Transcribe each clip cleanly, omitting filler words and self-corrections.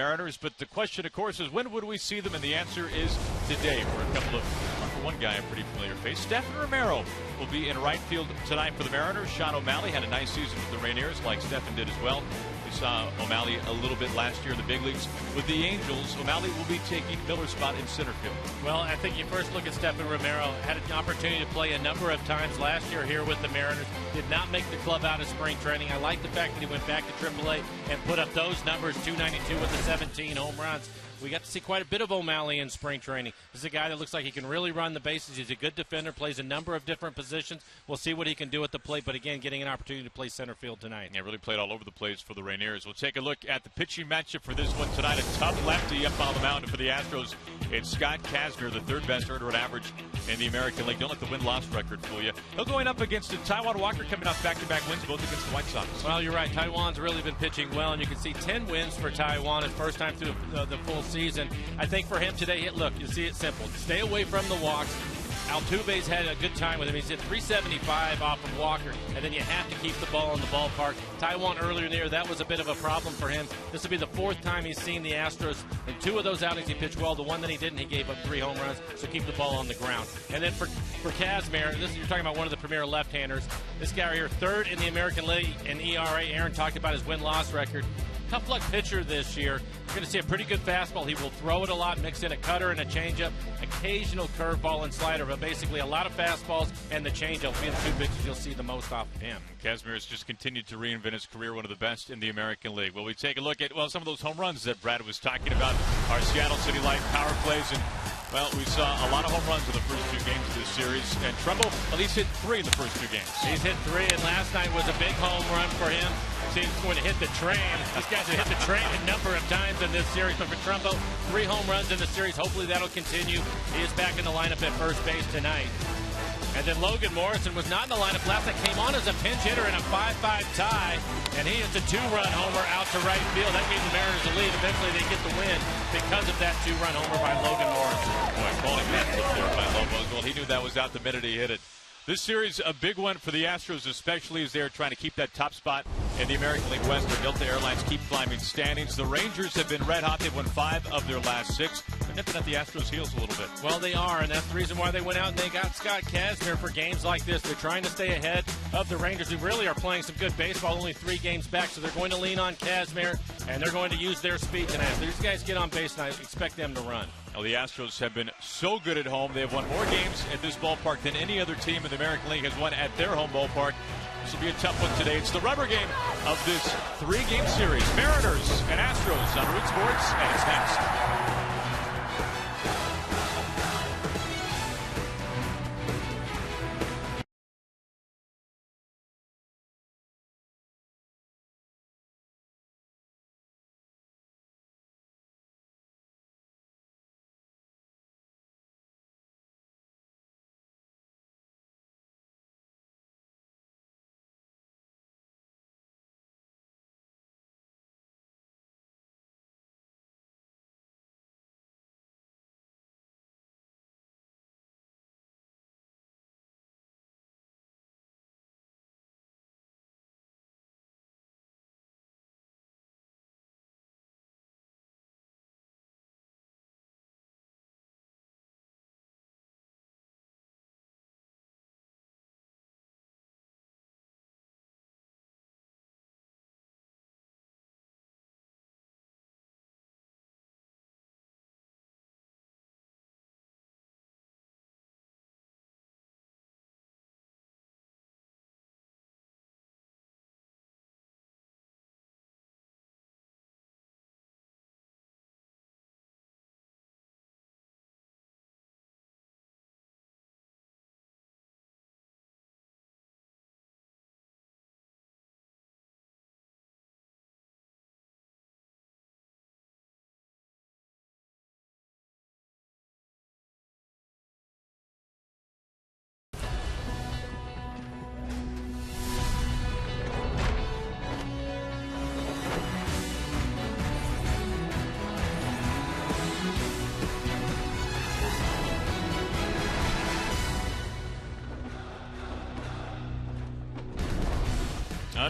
Mariners. But the question, of course, is when would we see them? And the answer is today for one guy, a pretty familiar face. Stephen Romero will be in right field tonight for the Mariners. Sean O'Malley had a nice season with the Rainiers, like Stephen did as well. We saw O'Malley a little bit last year in the big leagues with the Angels. O'Malley will be taking Miller's spot in center field. Well, I think you first look at Stephen Romero. Had an opportunity to play a number of times last year here with the Mariners. Did not make the club out of spring training. I like the fact that he went back to AAA and put up those numbers, 292 with the 17 home runs. We got to see quite a bit of O'Malley in spring training. This is a guy that looks like he can really run the bases. He's a good defender, plays a number of different positions. We'll see what he can do at the plate, but again, getting an opportunity to play center field tonight. Yeah, really played all over the place for the Rainiers. We'll take a look at the pitching matchup for this one tonight. A tough lefty up on the mound for the Astros. It's Scott Kazmir, the third best earned run average in the American League. Don't let the win-loss record fool you. He'll going up against Taijuan Walker, coming off back-to-back wins, both against the White Sox. Well, you're right. Taijuan's really been pitching well, and you can see 10 wins for Taijuan, his first time through the full season. I think for him today, look, you see it simple. Stay away from the walks. Altuve's had a good time with him. He's hit 375 off of Walker, and then you have to keep the ball in the ballpark. Taijuan earlier in the year, that was a bit of a problem for him. This will be the fourth time he's seen the Astros. In two of those outings, he pitched well. The one that he didn't, he gave up 3 home runs, so keep the ball on the ground. And then for Kazmir, you're talking about one of the premier left-handers. This guy right here, third in the American League in ERA. Aaron talked about his win-loss record. Tough luck pitcher this year. You're going to see a pretty good fastball. He will throw it a lot, mix in a cutter and a changeup, occasional curveball and slider, but basically a lot of fastballs and the changeup will be the two pitches you'll see the most off of him. Kazmir has just continued to reinvent his career, one of the best in the American League. Well, we take a look at, some of those home runs that Brad was talking about, our Seattle City Light power plays, and well, we saw a lot of home runs in the first 2 games of this series, and Trumbo, well, he's hit 3 in the first 2 games. He's hit 3, and last night was a big home run for him. Seems going to hit the train. These guys have hit the train a number of times in this series, but for Trumbo, 3 home runs in the series. Hopefully that'll continue. He is back in the lineup at first base tonight. And then Logan Morrison was not in the lineup last night, came on as a pinch hitter in a 5-5 tie, and he hits a 2-run homer out to right field. That gave the Mariners the lead. Eventually they get the win because of that 2-run homer by Logan Morrison. Boy, quality man flip there by Lobos. Well, he knew that was out the minute he hit it. This series, a big one for the Astros, especially as they're trying to keep that top spot in the American League West. Their Delta Airlines keep climbing standings. The Rangers have been red hot. They've won 5 of their last 6. They're nipping at the Astros' heels a little bit. Well, they are, and that's the reason why they went out and they got Scott Kazmir for games like this. They're trying to stay ahead of the Rangers, who really are playing some good baseball, only 3 games back, so they're going to lean on Kazmir, and they're going to use their speed tonight. If these guys get on base tonight, expect them to run. Well, the Astros have been so good at home. They have won more games at this ballpark than any other team in the American League has won at their home ballpark. This will be a tough one today. It's the rubber game of this 3-game series. Mariners and Astros on Root Sports, and it's next.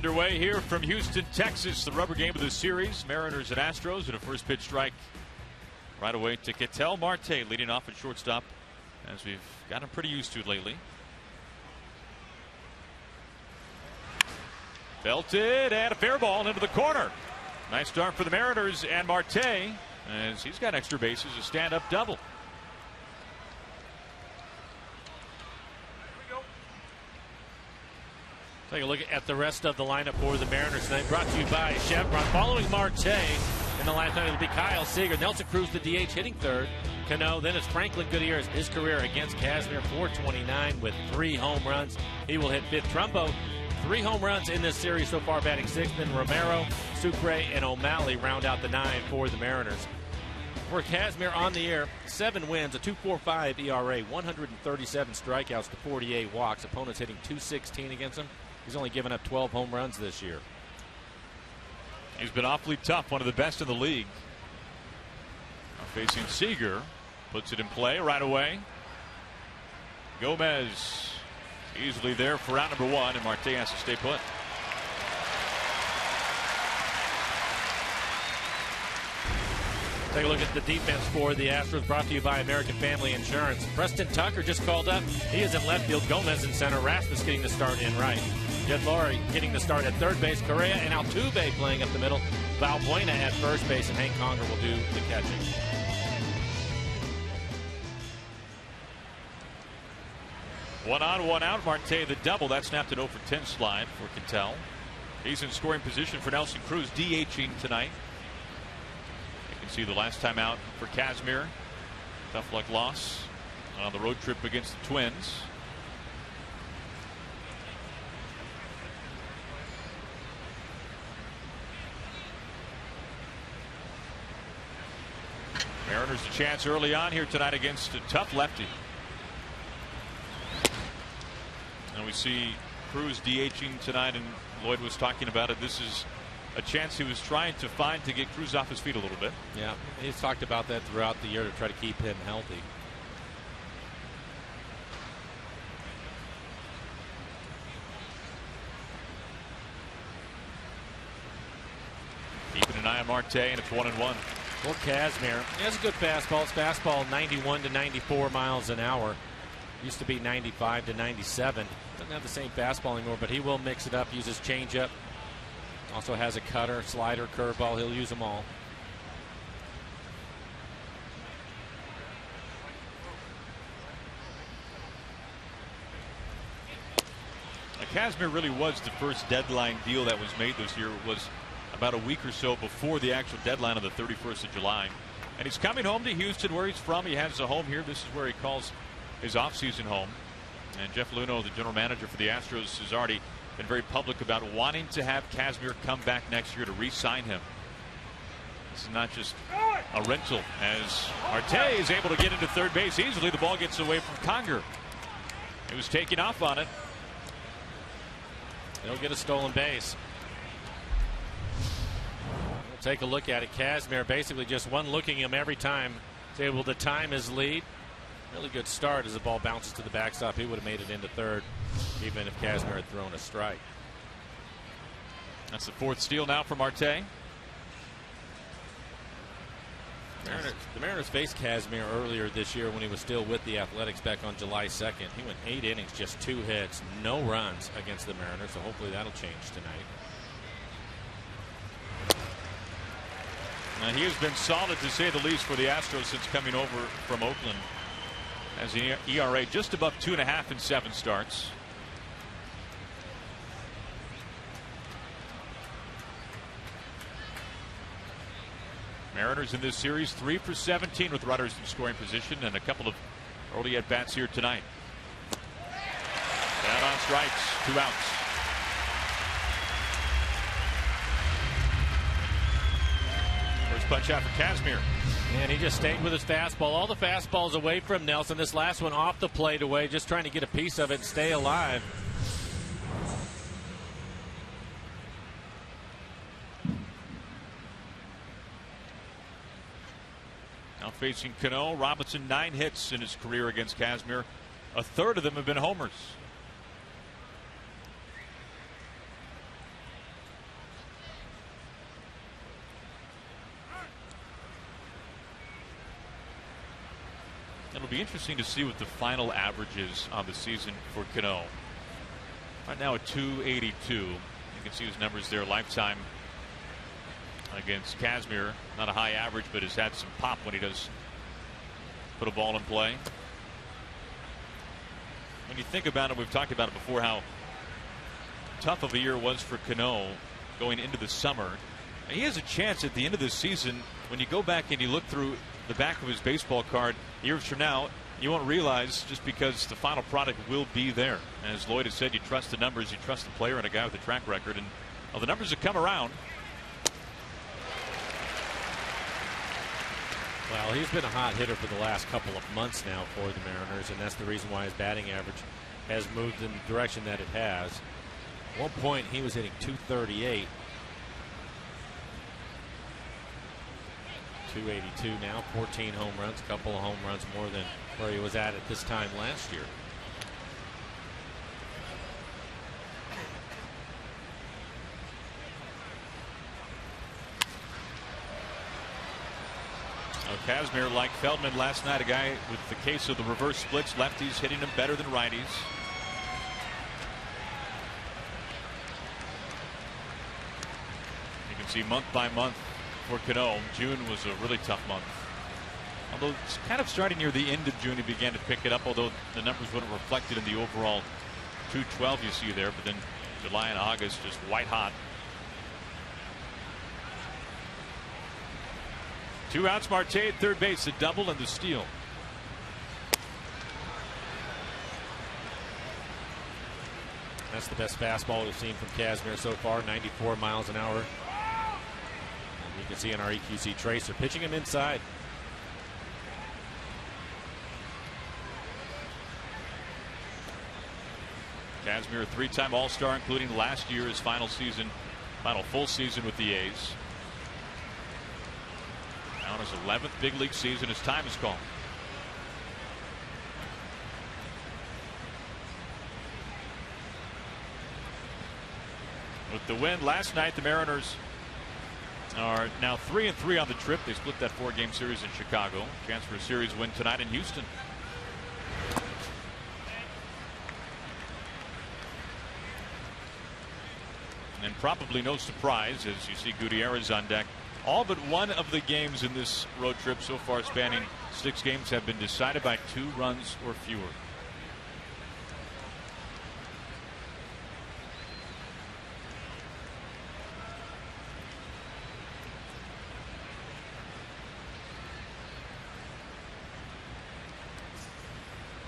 Underway here from Houston, Texas, the rubber game of the series. Mariners and Astros, and a first pitch strike right away to Ketel Marte, leading off at shortstop, as we've gotten pretty used to lately. Belted and a fair ball into the corner. Nice start for the Mariners and Marte, as he's got extra bases, a stand-up double. Take a look at the rest of the lineup for the Mariners tonight. Brought to you by Chevron. Following Marte in the last night, it'll be Kyle Seager. Nelson Cruz, the DH, hitting third. Cano. Then it's Franklin Gutierrez. His career against Casimir, .429 with 3 home runs. He will hit fifth. Trumbo, 3 home runs in this series so far, batting sixth. Then Romero, Sucre, and O'Malley round out the 9 for the Mariners. For Casimir on the air, 7 wins, a 2.45 ERA, 137 strikeouts to 48 walks. Opponents hitting .216 against him. He's only given up 12 home runs this year. He's been awfully tough, one of the best in the league. Now facing Seager, puts it in play right away. Gomez easily there for out number 1, and Marte has to stay put. Take a look at the defense for the Astros, brought to you by American Family Insurance. Preston Tucker just called up. He is in left field. Gomez in center. Rasmus getting the start in right. Jed Laurie getting the start at third base. Correa and Altuve playing up the middle. Valbuena at first base, and Hank Conger will do the catching. One on, one out. Marte the double. That snapped an 0 for 10 slide for Ketel. He's in scoring position for Nelson Cruz, DHing tonight. See the last time out for Casimir. Tough luck loss on the road trip against the Twins. Mariners a chance early on here tonight against a tough lefty. And we see Cruz DHing tonight, and Lloyd was talking about it. This is a chance he was trying to find to get Cruz off his feet a little bit. Yeah, he's talked about that throughout the year to try to keep him healthy. Keeping an eye on Marte, and it's 1-1. Well, Casimir, he has a good fastball. His fastball 91 to 94 miles an hour. Used to be 95 to 97. Doesn't have the same fastball anymore, but he will mix it up, use his changeup. Also has a cutter, slider, curveball. He'll use them all. Casimir really was the first deadline deal that was made this year. It was about a week or so before the actual deadline of the 31st of July. And he's coming home to Houston, where he's from. He has a home here. This is where he calls his offseason home. And Jeff Luhnow, the general manager for the Astros, has already been very public about wanting to have Casimir come back next year to re-sign him. This is not just a rental, as Marte is able to get into third base easily. The ball gets away from Conger. He was taking off on it. He'll get a stolen base. We'll take a look at it. Casimir basically just one looking him every time. He's able to time his lead. Really good start as the ball bounces to the backstop. He would have made it into third, even if Casimir had thrown a strike. That's the 4th steal now for Marte. The Mariners faced Casimir earlier this year when he was still with the Athletics back on July 2nd. He went 8 innings, just 2 hits, no runs against the Mariners, so hopefully that'll change tonight. Now, he has been solid, to say the least, for the Astros since coming over from Oakland. Has an ERA just above 2.5 in 7 starts. Mariners in this series 3 for 17 with runners in scoring position, and a couple of early at bats here tonight. Down on strikes, 2 outs. First punch out for Casimir. And he just stayed with his fastball. All the fastballs away from Nelson. This last one off the plate away, just trying to get a piece of it and stay alive. Now facing Cano, Robinson 9 hits in his career against Casimir. A third of them have been homers. It'll be interesting to see what the final average is on the season for Cano. Right now at 282. You can see his numbers there. Lifetime against Kazmir. Not a high average, but has had some pop when he does put a ball in play. When you think about it, we've talked about it before, how tough of a year it was for Cano going into the summer. And he has a chance at the end of this season. When you go back and you look through the back of his baseball card years from now, you won't realize, just because the final product will be there. And as Lloyd has said, you trust the numbers, you trust the player, and a guy with a track record. And the numbers have come around. Well, he's been a hot hitter for the last couple of months now for the Mariners, and that's the reason why his batting average has moved in the direction that it has. At one point, he was hitting 238. 282 now, 14 home runs, a couple of home runs more than where he was at this time last year. Kazmir, like Feldman last night, a guy with the case of the reverse splits, lefties hitting him better than righties. You can see month by month for Cano, June was a really tough month. Although it's kind of starting near the end of June, he began to pick it up, although the numbers wouldn't reflect it in the overall 212 you see there. But then July and August just white hot. 2 outs, Marte at third base, the double and the steal. That's the best fastball we've seen from Kazmir so far, 94 miles an hour. And you can see on our EQC tracer, pitching him inside. Kazmir, a 3-time All-Star, including last year, his final full season with the A's. On his 11th big league season, his time is called. With the win last night, the Mariners are now 3-3 on the trip. They split that 4-game series in Chicago. Chance for a series win tonight in Houston. And probably no surprise, as you see Gutierrez on deck. All but one of the games in this road trip so far, spanning 6 games, have been decided by 2 runs or fewer.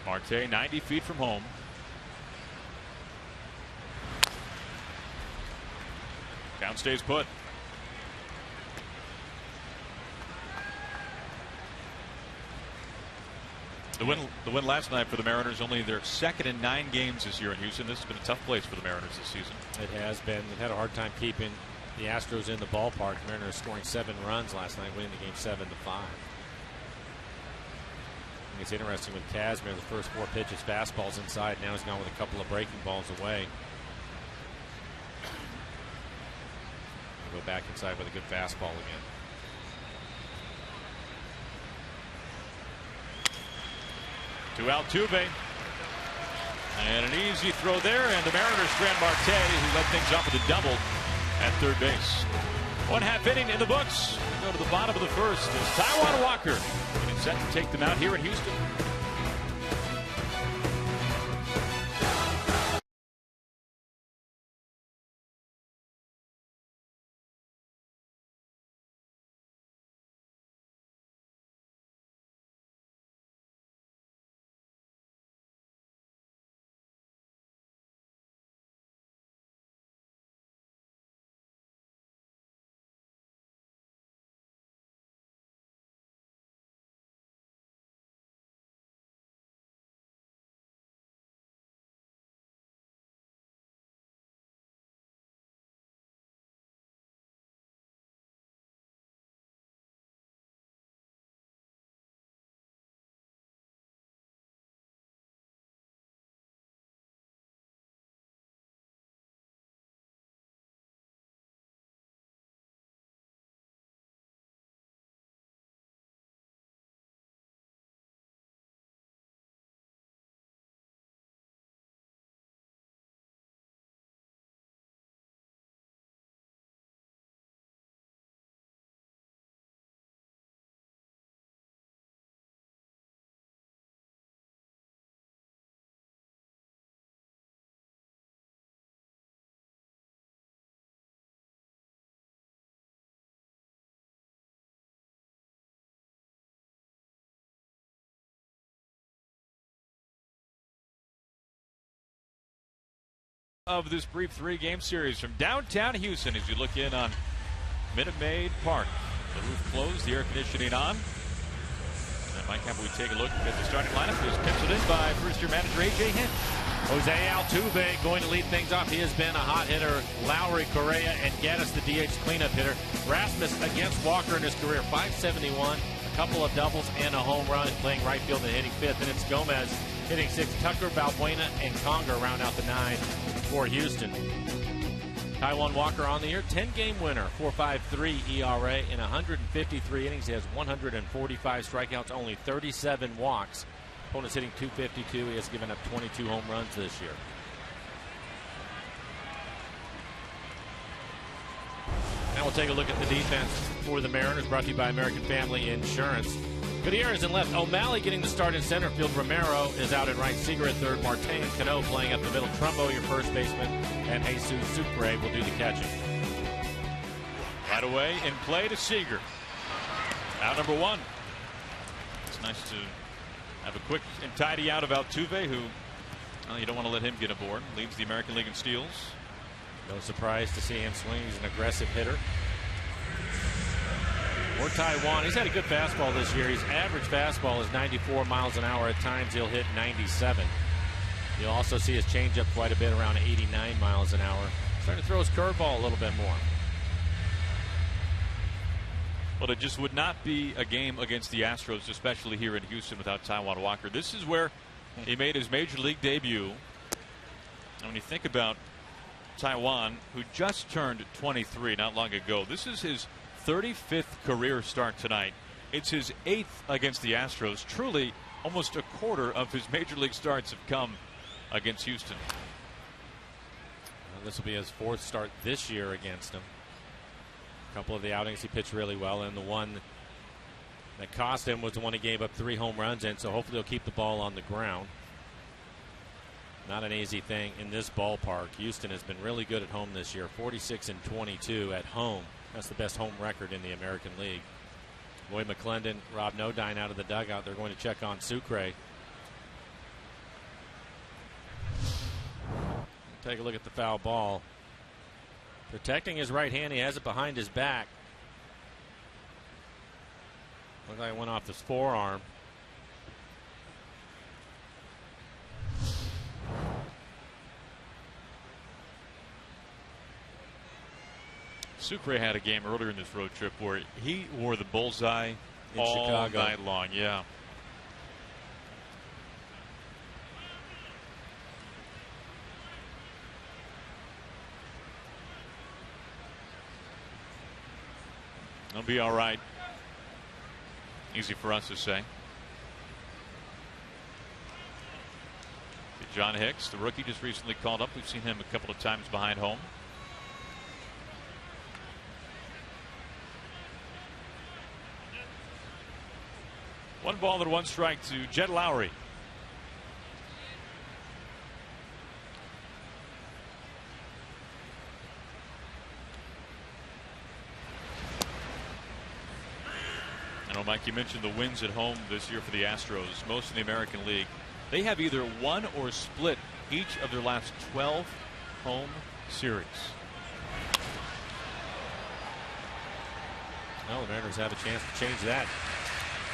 Marte 90 feet from home. Count stays put. The win last night for the Mariners, only their 2nd in 9 games this year in Houston. This has been a tough place for the Mariners this season. It has been. They've had a hard time keeping the Astros in the ballpark. The Mariners scoring 7 runs last night, winning the game 7-5. It's interesting with Kazmir, the first 4 pitches, fastballs inside. Now he's gone with a couple of breaking balls away. Go back inside with a good fastball again. To Altuve. And an easy throw there, and the Mariners strand Marte, who led things off with a double at third base. 1/2 inning in the books. We go to the bottom of the first as Taijuan Walker getting set to take them out here in Houston. Of this brief three-game series from downtown Houston as you look in on Minute Maid Park. The roof closed, the air conditioning on. And Mike, how about we take a look at the starting lineup? It was penciled in by first-year manager A.J. Hinch. Jose Altuve going to lead things off. He has been a hot hitter. Lowry, Correa, and Gaddis, the DH cleanup hitter. Rasmus against Walker in his career, .571, a couple of doubles and a home run, playing right field and hitting fifth. And it's Gomez hitting sixth. Tucker, Balbuena, and Conger round out the nine for Houston. Taijuan Walker on the year, 10-game winner, 4.53 ERA in 153 innings. He has 145 strikeouts, only 37 walks. Opponent's hitting .252. He has given up 22 home runs this year. Now we'll take a look at the defense for the Mariners, brought to you by American Family Insurance. Gutierrez in left. O'Malley getting the start in center field. Romero is out at right. Seager at third. Marte and Cano playing up the middle. Trumbo, your first baseman. And Jesus Sucre will do the catching. Right away in play to Seager. Out number one. It's nice to have a quick and tidy out of Altuve, who, well, you don't want to let him get aboard. Leads the American League in steals. No surprise to see him swing. He's an aggressive hitter. Or Taijuan. He's had a good fastball this year. His average fastball is 94 miles an hour. At times he'll hit 97. You'll also see his changeup quite a bit, around 89 miles an hour. Starting to throw his curveball a little bit more. Well, it just would not be a game against the Astros, especially here in Houston, without Taijuan Walker. This is where he made his major league debut. And when you think about Taijuan, who just turned 23 not long ago, this is his 35th career start tonight. It's his 8th against the Astros. Truly, almost a quarter of his major league starts have come against Houston. Well, this will be his 4th start this year against him. A couple of the outings he pitched really well, and the one that cost him was the one he gave up 3 home runs in, so hopefully he'll keep the ball on the ground. Not an easy thing in this ballpark. Houston has been really good at home this year, 46-22 at home. That's the best home record in the American League. Lloyd McClendon, Rob Nodine out of the dugout. They're going to check on Sucre. Take a look at the foul ball. Protecting his right hand, he has it behind his back. Looks like it went off his forearm. Sucre had a game earlier in this road trip where he wore the bullseye in all Chicago night long. Yeah. It'll be all right. Easy for us to say. John Hicks, the rookie, just recently called up. We've seen him a couple of times behind home. One ball and 1 strike to Jed Lowry. I know, Mike, you mentioned the wins at home this year for the Astros. Most in the American League. They have either won or split each of their last 12 home series. Well, the Mariners have a chance to change that.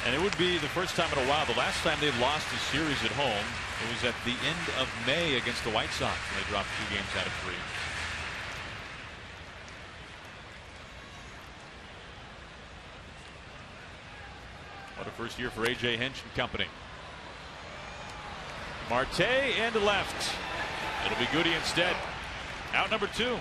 And it would be the first time in a while. The last time they lost a series at home, it was at the end of May against the White Sox, when they dropped 2 games out of 3. What a first year for A.J. Hinch and company. Marte and left. It'll be Goody instead. Out number 2.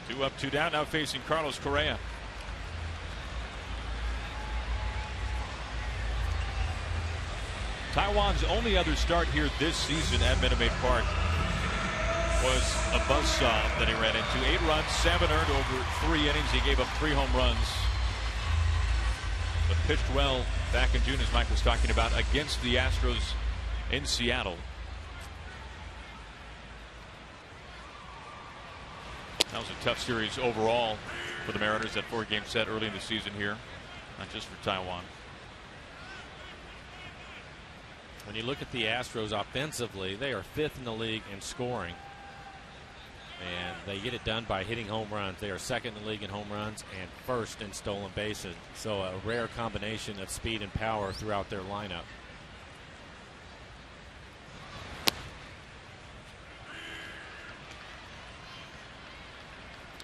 Two up, 2 down, now facing Carlos Correa. Taijuan's only other start here this season at Minute Maid Park was a buzzsaw that he ran into. 8 runs, 7 earned over 3 innings. He gave up 3 home runs. But pitched well back in June, as Mike was talking about, against the Astros in Seattle. That was a tough series overall for the Mariners, that 4-game set early in the season here, not just for Taijuan. When you look at the Astros offensively, they are 5th in the league in scoring. And they get it done by hitting home runs. They are 2nd in the league in home runs and 1st in stolen bases. So a rare combination of speed and power throughout their lineup.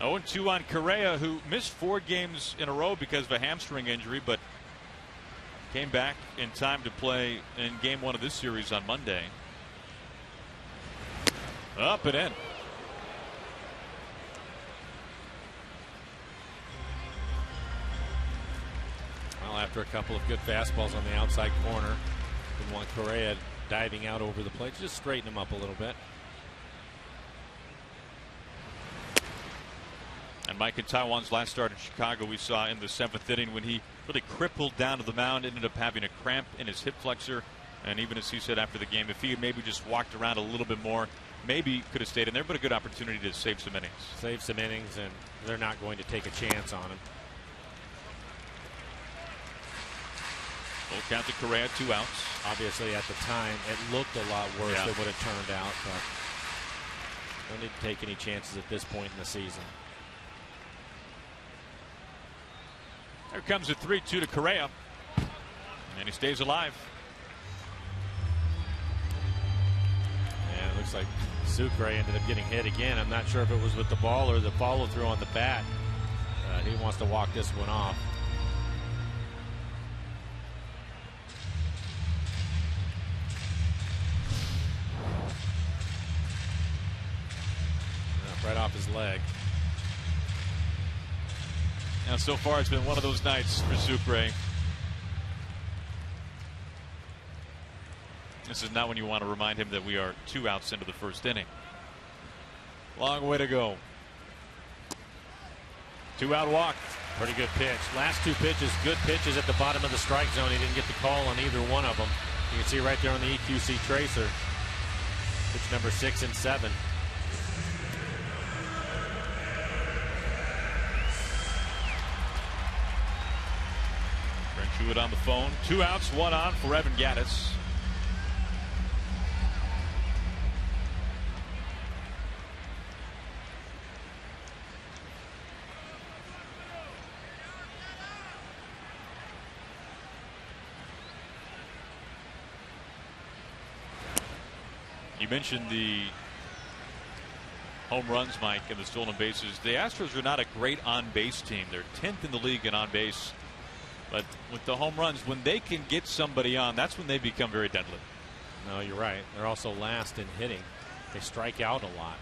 Oh, and 2 on Correa, who missed 4 games in a row because of a hamstring injury, but came back in time to play in Game 1 of this series on Monday. Up and in. Well, after a couple of good fastballs on the outside corner, didn't want Correa diving out over the plate. Just straighten him up a little bit. And Mike in Taiwan's last start in Chicago, we saw in the 7th inning when he really crippled down to the mound, ended up having a cramp in his hip flexor. And even as he said after the game, if he had maybe just walked around a little bit more, maybe could have stayed in there, but a good opportunity to save some innings. Save some innings, and they're not going to take a chance on him. Full count to Correa, 2 outs. Obviously, at the time, it looked a lot worse than what it turned out, but don't need to take any chances at this point in the season. There comes a 3-2 to Correa, and he stays alive. And it looks like Sucre ended up getting hit again. I'm not sure if it was with the ball or the follow through on the bat. He wants to walk this one off. Right off his leg. Now, so far, it's been one of those nights for Sucre. This is not when you want to remind him that we are 2 outs into the 1st inning. Long way to go. 2-out walk. Pretty good pitch. Last 2 pitches, good pitches at the bottom of the strike zone. He didn't get the call on either one of them. You can see right there on the EQC tracer. Pitch number 6 and 7. It on the phone. 2 outs, 1 on for Evan Gattis. You mentioned the home runs, Mike, and the stolen bases. The Astros are not a great on-base team. They're 10th in the league in on-base. But with the home runs, when they can get somebody on, that's when they become very deadly. No, you're right. They're also last in hitting. They strike out a lot.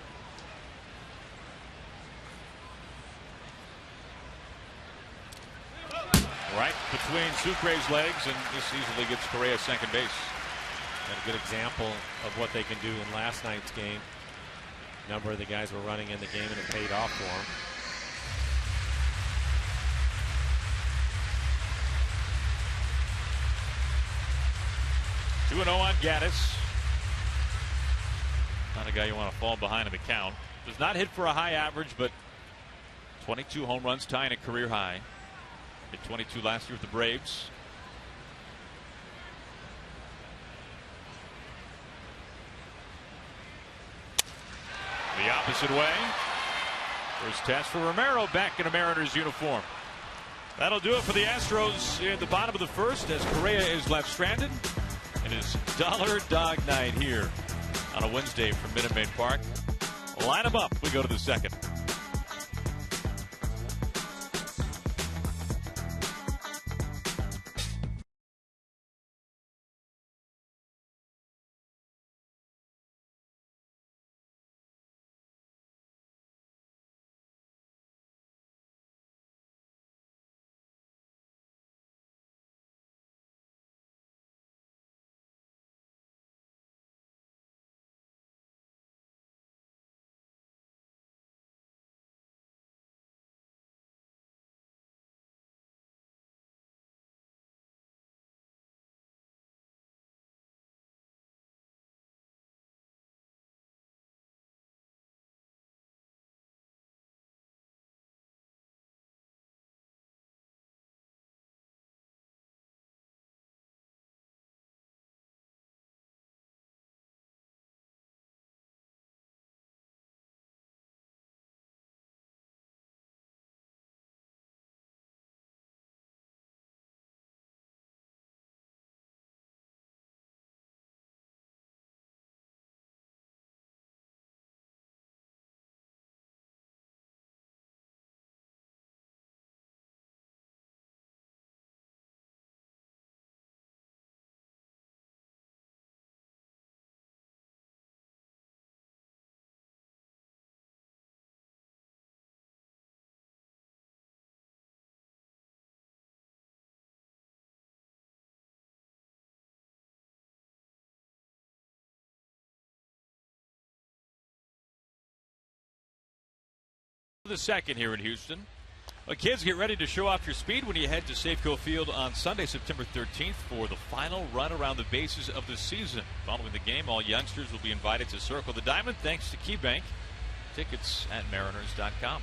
Right between Sucre's legs, and this easily gets Correa second base. And a good example of what they can do in last night's game. A number of the guys were running in the game, and it paid off for them. 2-0 on Gattis. Not a guy you want to fall behind in the count. Does not hit for a high average, but 22 home runs, tying a career high. Hit 22 last year with the Braves. The opposite way. First test for Romero back in a Mariners uniform. That'll do it for the Astros in the bottom of the 1st as Correa is left stranded. It is Dollar Dog Night here on a Wednesday from Minute Maid Park. Line them up. We go to the 2nd. The second here in Houston. Well, kids, get ready to show off your speed when you head to Safeco Field on Sunday, September 13th for the final run around the bases of the season. Following the game, all youngsters will be invited to circle the diamond thanks to KeyBank. Tickets at Mariners.com.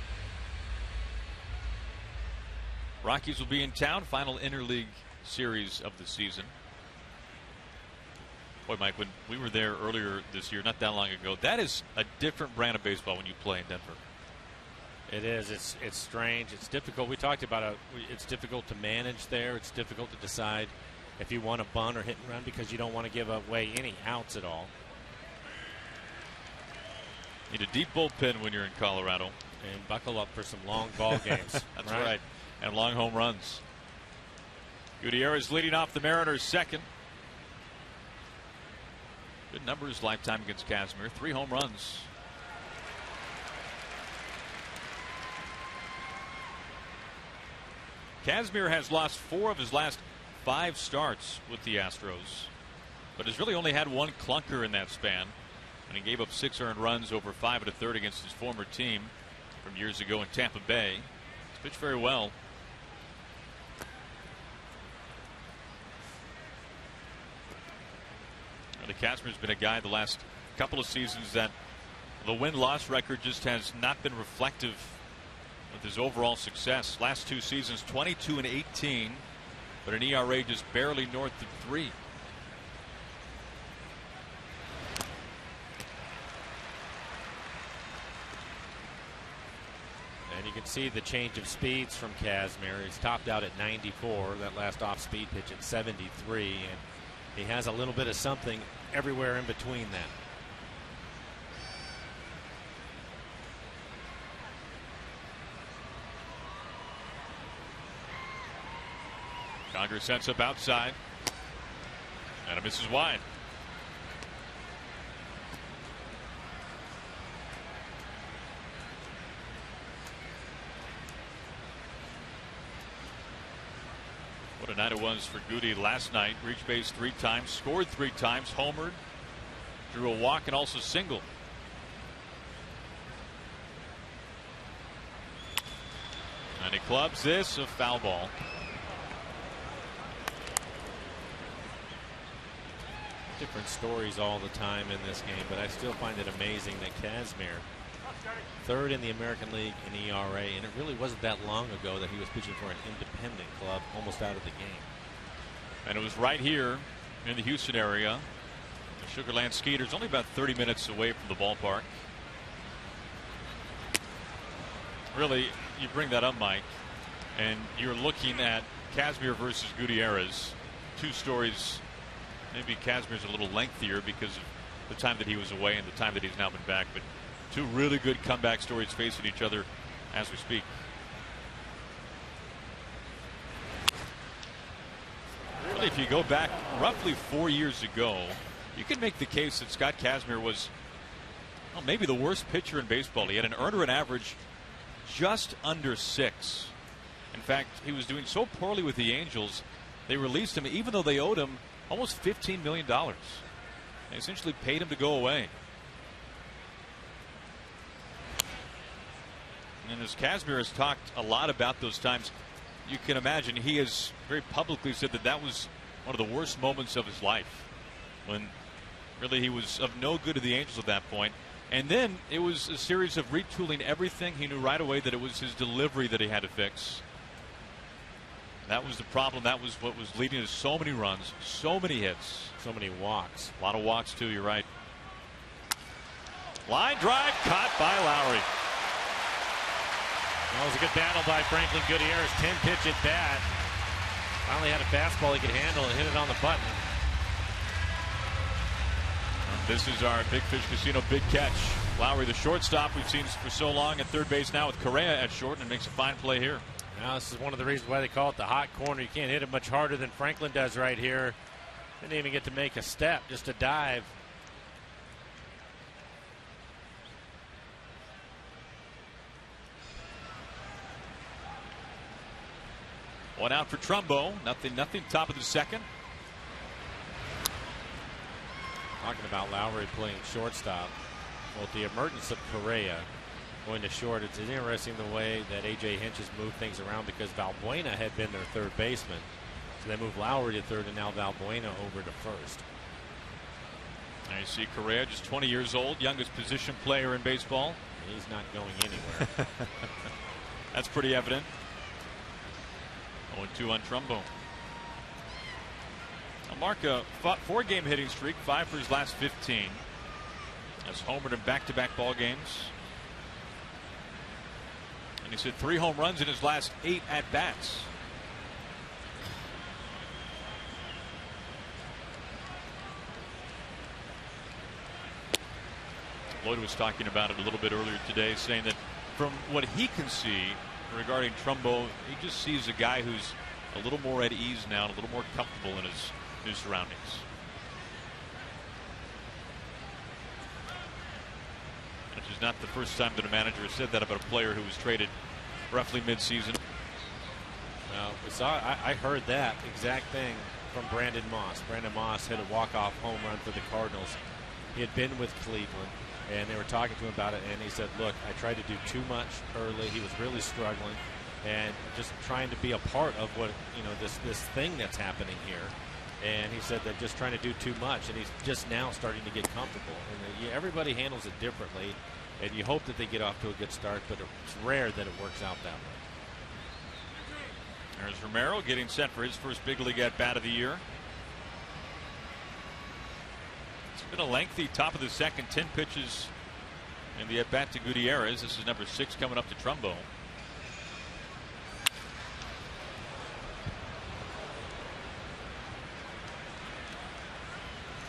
Rockies will be in town, final interleague series of the season. Boy, Mike, when we were there earlier this year, not that long ago, that is a different brand of baseball when you play in Denver. It is. It's strange. It's difficult. We talked about it. It's difficult to manage there. It's difficult to decide if you want to bunt or hit and run because you don't want to give away any outs at all. Need a deep bullpen when you're in Colorado. And buckle up for some long ball games. That's right. And long home runs. Gutierrez leading off the Mariners second. Good numbers lifetime against Kazmir. 3 home runs. Kazmir has lost 4 of his last 5 starts with the Astros, but has really only had 1 clunker in that span. And he gave up 6 earned runs over 5 1/3 against his former team from years ago in Tampa Bay. He's pitched very well. Kazmir's been a guy the last couple of seasons that the win-loss record just has not been reflective with his overall success. Last 2 seasons, 22 and 18, but an ERA just barely north of 3. And you can see the change of speeds from Kazmir. He's topped out at 94, that last off-speed pitch at 73, and he has a little bit of something everywhere in between that. Conger sets up outside, and it misses wide. What a night it was for Goody last night. Reached base 3 times, scored 3 times, homered, drew a walk, and also singled. And he clubs this, a foul ball. Different stories all the time in this game, but I still find it amazing that Kazmir, 3rd in the American League in ERA, and it really wasn't that long ago that he was pitching for an independent club, almost out of the game. And it was right here in the Houston area. The Sugarland Skeeters, only about 30 minutes away from the ballpark. Really, you bring that up, Mike, and you're looking at Kazmir versus Gutierrez. 2 stories. Maybe Kazmir's a little lengthier because of the time that he was away and the time that he's now been back, but 2 really good comeback stories facing each other as we speak. Really, if you go back roughly 4 years ago, you can make the case that Scott Kazmir was, well, maybe the worst pitcher in baseball. He had an earned run average just under 6. In fact, he was doing so poorly with the Angels, they released him even though they owed him almost $15 million. They essentially paid him to go away. And as Kazmir has talked a lot about those times, you can imagine he has very publicly said that that was one of the worst moments of his life, when really he was of no good to the Angels at that point. And then it was a series of retooling everything. He knew right away that it was his delivery that he had to fix. That was the problem. That was what was leading to so many runs, so many hits, so many walks. A lot of walks, too. You're right. Line drive caught by Lowry. That was a good battle by Franklin Gutierrez. 10-pitch at bat. Finally had a fastball he could handle and hit it on the button. This is our Big Fish Casino big catch. Lowry, the shortstop we've seen for so long, at third base now with Correa at short, and makes a fine play here. Now this is one of the reasons why they call it the hot corner. You can't hit it much harder than Franklin does right here. Didn't even get to make a step, just a dive. One out for Trumbo. Nothing. Top of the second. Talking about Lowry playing shortstop. Well, the emergence of Correa going to short. It's interesting the way that A.J. Hinch has moved things around because Valbuena had been their third baseman. So they moved Lowry to third and now Valbuena over to first. Now you see Correa, just 20 years old, youngest position player in baseball. He's not going anywhere. That's pretty evident. 0-2 on Trumbo. Mark a 4-game hitting streak, 5 for his last 15. Has homered in back-to-back ball games. And he's hit 3 home runs in his last 8 at-bats. Lloyd was talking about it a little bit earlier today, saying that from what he can see regarding Trumbo, he just sees a guy who's a little more at ease now, and a little more comfortable in his new surroundings. Which is not the first time that a manager has said that about a player who was traded roughly mid-season. Well, I heard that exact thing from Brandon Moss. Brandon Moss hit a walk-off home run for the Cardinals. He had been with Cleveland, and they were talking to him about it, and he said, look, I tried to do too much early. He was really struggling, and just trying to be a part of what, this thing that's happening here. And he said that just trying to do too much, and he's just now starting to get comfortable. And everybody handles it differently, and you hope that they get off to a good start, but it's rare that it works out that way. There's Romero getting set for his first big league at bat of the year. It's been a lengthy top of the second, 10 pitches in the at bat to Gutierrez. This is number 6 coming up to Trumbo.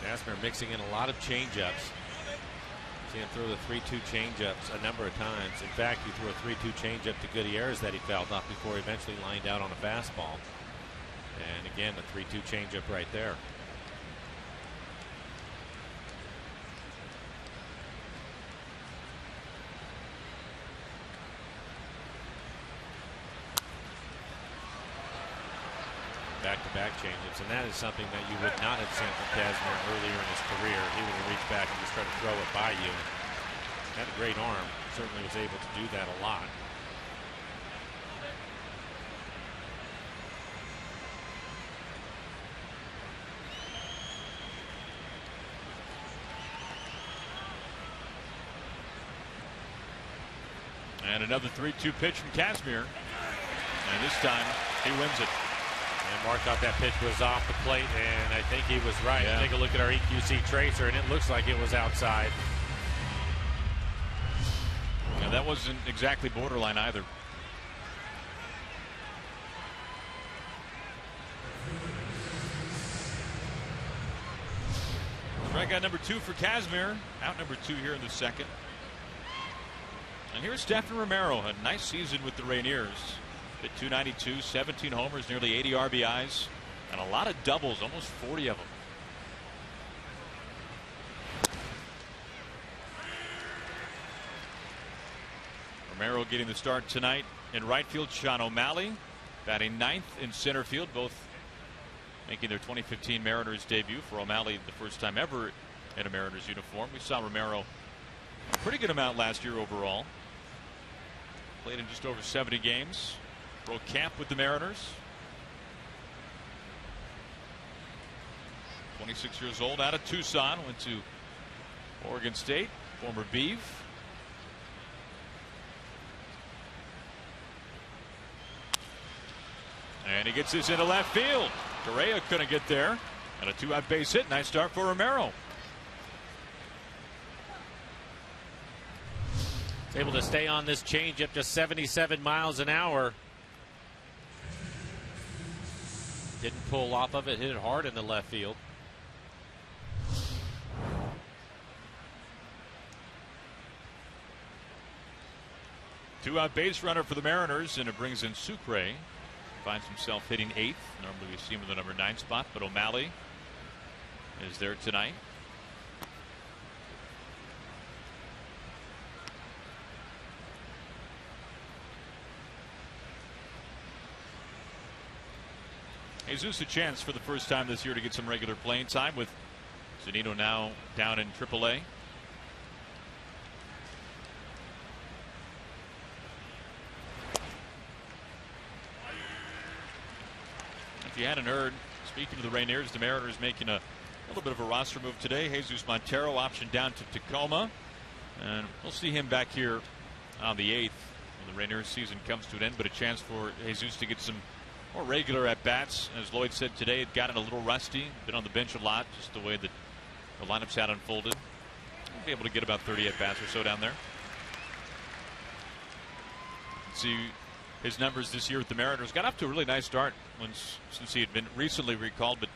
Gasmer mixing in a lot of changeups. Seen him throw the 3-2 changeups a number of times. In fact, he threw a 3-2 changeup to Gutierrez that he fouled off before he eventually lined out on a fastball. And again, the 3-2 changeup right there. Back-to-back changeups, and that is something that you would not have seen from Kazmir earlier in his career. He would have reached back and just tried to throw it by you. Had a great arm. Certainly was able to do that a lot. And another 3-2 pitch from Kazmir, and this time he wins it. And Mark thought that pitch was off the plate, and I think he was right. Yeah. Take a look at our EQC tracer, and it looks like it was outside. Yeah, that wasn't exactly borderline either. Strikeout number 2 for Kazmir. Out number 2 here in the second. And here's Stephen Romero. A nice season with the Rainiers. Hit .292, 17 homers, nearly 80 RBIs, and a lot of doubles, almost 40 of them. Romero getting the start tonight in right field. Sean O'Malley batting 9th in center field, both making their 2015 Mariners debut. For O'Malley, the first time ever in a Mariners uniform. We saw Romero a pretty good amount last year overall. Played in just over 70 games. Broke camp with the Mariners. 26 years old, out of Tucson, went to Oregon State, former Beeve. And he gets this into left field. Correa couldn't get there. And a 2-out base hit. Nice start for Romero. He's able to stay on this changeup to 77 miles an hour. Didn't pull off of it, hit it hard in the left field. Two-out base runner for the Mariners, and it brings in Sucre. Finds himself hitting 8th. Normally we see him in the number 9 spot, but O'Malley is there tonight. Jesus a chance for the first time this year to get some regular playing time, with Zunino now down in AAA. If you hadn't heard, speaking of the Rainiers, the Mariners making a little bit of a roster move today. Jesus Montero optioned down to Tacoma, and we'll see him back here on the 8th when the Rainiers season comes to an end, but a chance for Jesus to get some more regular at bats. As Lloyd said today, had gotten a little rusty, been on the bench a lot, just the way that the lineups had unfolded. He'll be able to get about 30 at bats or so down there. See his numbers this year with the Mariners. Got off to a really nice start since he had been recently recalled, but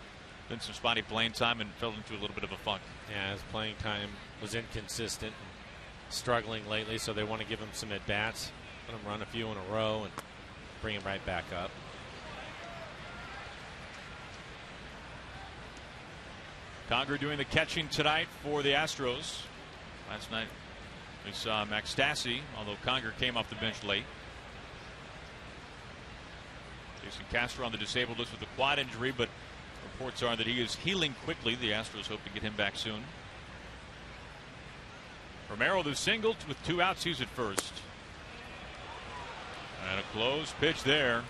been some spotty playing time and fell into a little bit of a funk. Yeah, his playing time was inconsistent, and struggling lately, so they want to give him some at bats, let him run a few in a row, and bring him right back up. Conger doing the catching tonight for the Astros. Last night we saw Max Stassi, although Conger came off the bench late. Jason Castro on the disabled list with a quad injury, but reports are that he is healing quickly. The Astros hope to get him back soon. Romero the single with 2 outs. He's at first. And a close pitch there.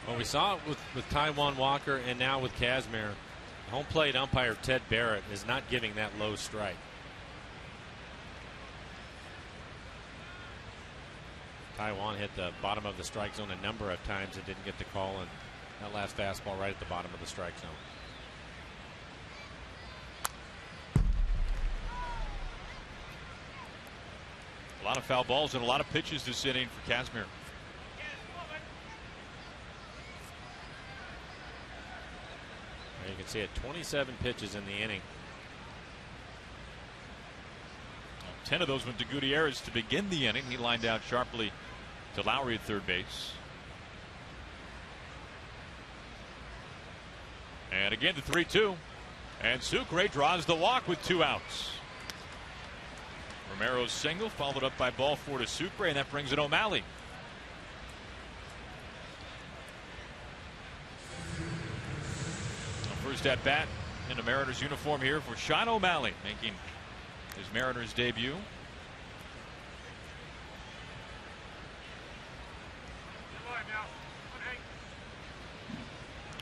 Well, we saw it with Taijuan Walker and now with Kazmir. Home plate umpire Ted Barrett is not giving that low strike. Taijuan hit the bottom of the strike zone a number of times and didn't get the call, and that last fastball right at the bottom of the strike zone. A lot of foul balls and a lot of pitches this inning for Kazmir. You can see it, 27 pitches in the inning. 10 of those went to Gutierrez to begin the inning. He lined out sharply to Lowry at third base. And again to 3-2. And Sucre draws the walk with 2 outs. Romero's single followed up by ball 4 to Sucre, and that brings in O'Malley. First at bat in a Mariners uniform here for Sean O'Malley, making his Mariners debut.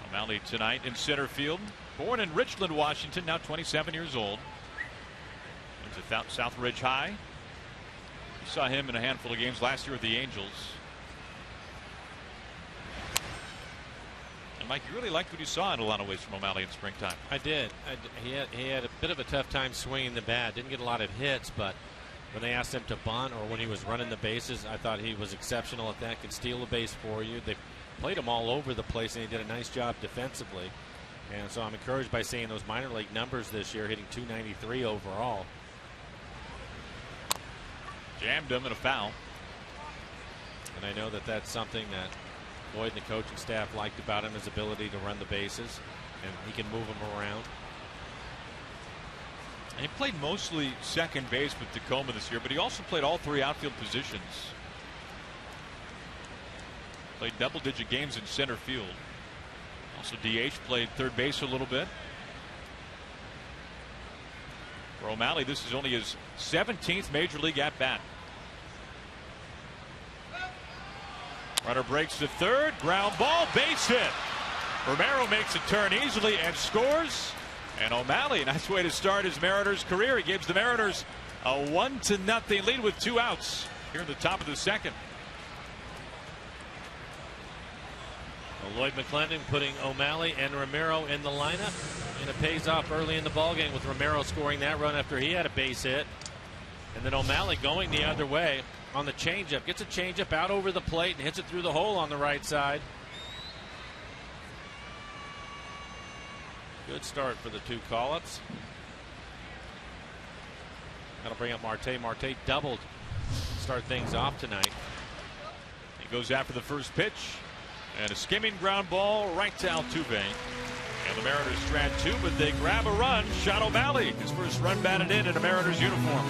O'Malley tonight in center field. Born in Richland, Washington, now 27 years old. Went to South Ridge High. You saw him in a handful of games last year with the Angels. And Mike, you really liked what you saw in a lot of ways from O'Malley in springtime. I did. He had a bit of a tough time swinging the bat. Didn't get a lot of hits, but when they asked him to bunt or when he was running the bases, I thought he was exceptional at that. Could steal a base for you. They played him all over the place, and he did a nice job defensively. And so I'm encouraged by seeing those minor league numbers this year, hitting .293 overall. Jammed him in a foul. And I know that that's something that Lloyd and the coaching staff liked about him, his ability to run the bases, and he can move them around. And he played mostly second base with Tacoma this year, but he also played all 3 outfield positions. Played double-digit games in center field. Also DH, played third base a little bit. For O'Malley, this is only his 17th major league at-bat. Runner breaks to third, ground ball, base hit. Romero makes a turn easily and scores. And O'Malley, nice way to start his Mariners career. He gives the Mariners a 1-0 lead with 2 outs here in the top of the second. Well, Lloyd McClendon putting O'Malley and Romero in the lineup, and it pays off early in the ballgame with Romero scoring that run after he had a base hit. And then O'Malley going the other way on the changeup. Gets a changeup out over the plate and hits it through the hole on the right side. Good start for the 2 call-ups. That'll bring up Marte. Marte doubled to start things off tonight. He goes after the first pitch. And a skimming ground ball right to Altuve. And the Mariners strand 2, but they grab a run. Sean O'Malley, his first run batted in a Mariners uniform.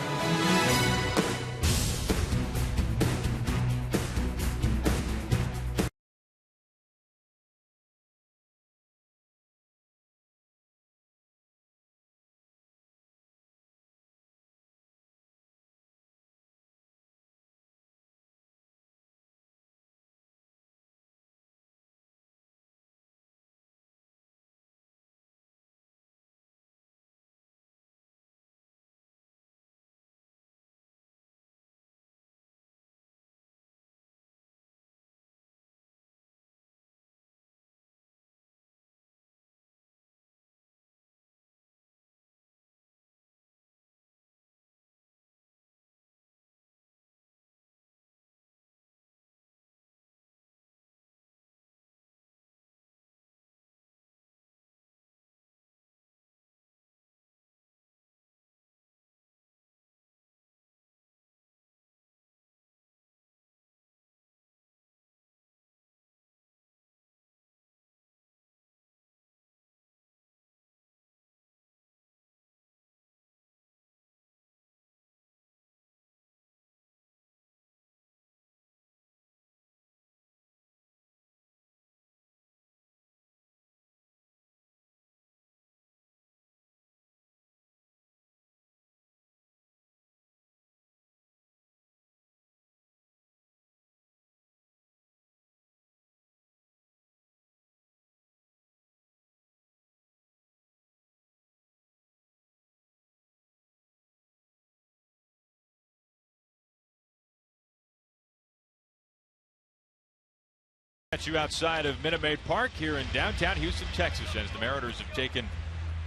At you outside of Minute Maid Park here in downtown Houston, Texas, as the Mariners have taken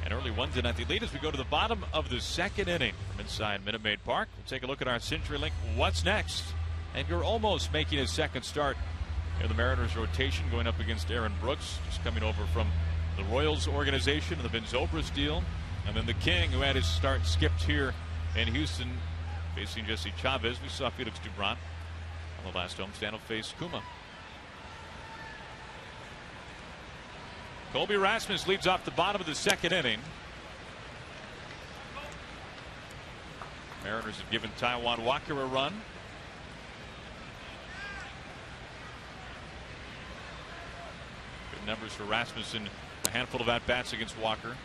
an early 1-0 lead as we go to the bottom of the second inning from inside Minute Maid Park. We'll take a look at our CenturyLink What's Next. And you're almost making his second start in the Mariners rotation, going up against Aaron Brooks, just coming over from the Royals organization and the Ben Zobrist deal. And then the King, who had his start skipped here in Houston, facing Jesse Chavez. We saw Felix Dubron on the last homestand. Will face Kuma. Colby Rasmus leads off the bottom of the second inning. Mariners have given Taijuan Walker a run. Good numbers for Rasmussen. A handful of at-bats against Walker.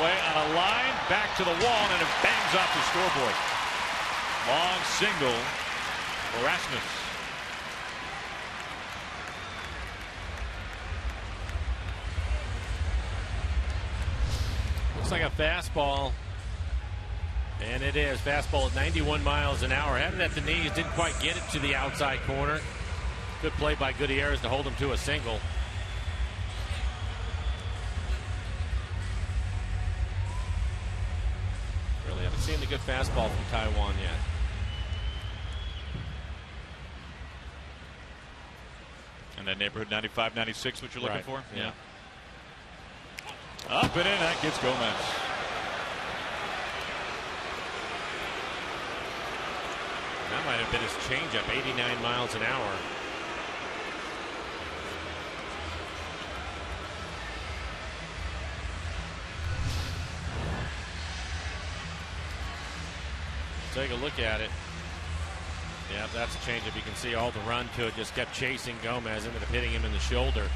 Way on a line, back to the wall, and it bangs off the scoreboard. Long single for Rasmus. Looks like a fastball, and it is. Fastball at 91 miles an hour. Had it at the knees, didn't quite get it to the outside corner. Good play by Gutierrez to hold him to a single. Seeing the good fastball from Taijuan yet. And that neighborhood 95, 96, what you're looking for? Yeah. Up and in, that gets Gomez. That might have been his changeup, 89 miles an hour. Take a look at it. Yeah, that's a changeup. You can see all the run to it. Just kept chasing Gomez, ended up hitting him in the shoulder.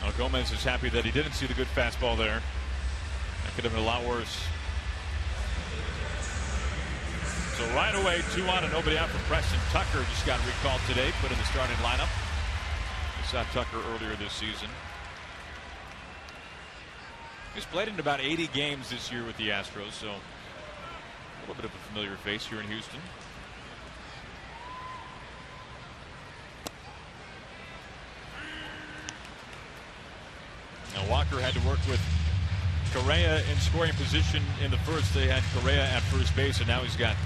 Well, Gomez is happy that he didn't see the good fastball there. That could have been a lot worse. So right away, 2 on and nobody out for Preston. Tucker just got recalled today, put in the starting lineup. We saw Tucker earlier this season. He's played in about 80 games this year with the Astros, so a little bit of a familiar face here in Houston. Now Walker had to work with Correa in scoring position in the first. They had Correa at first base, and now he's got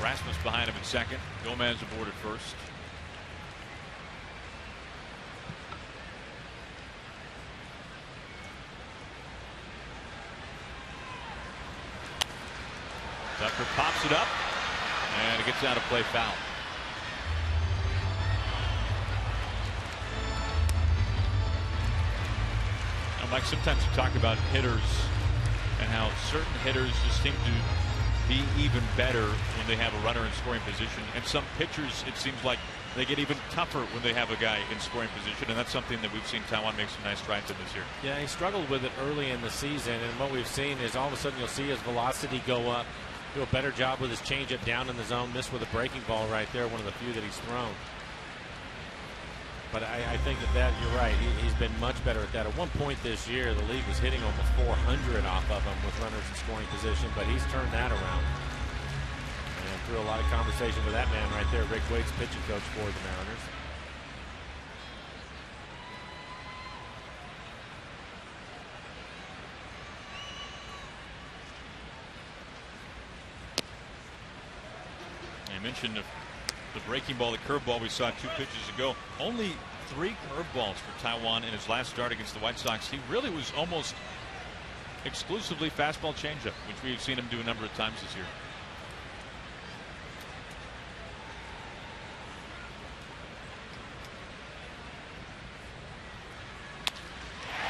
Rasmus behind him in second. Gomez aboard at first. Tucker pops it up, and it gets out of play, foul. Now, Mike, sometimes you talk about hitters and how certain hitters just seem to be even better when they have a runner in scoring position, and some pitchers, it seems like they get even tougher when they have a guy in scoring position, and that's something that we've seen Taijuan make some nice strides in this year. Yeah, he struggled with it early in the season, and what we've seen is all of a sudden you'll see his velocity go up. Do a better job with his changeup down in the zone. Missed with a breaking ball right there, one of the few that he's thrown. But I think that you're right. He's been much better at that. At one point this year, the league was hitting almost 400 off of him with runners in scoring position, but he's turned that around. And through a lot of conversation with that man right there, Rick Waite's pitching coach for the Mariners. Mentioned the breaking ball, the curveball we saw 2 pitches ago. Only 3 curveballs for Taijuan in his last start against the White Sox. He really was almost exclusively fastball changeup, which we've seen him do a number of times this year.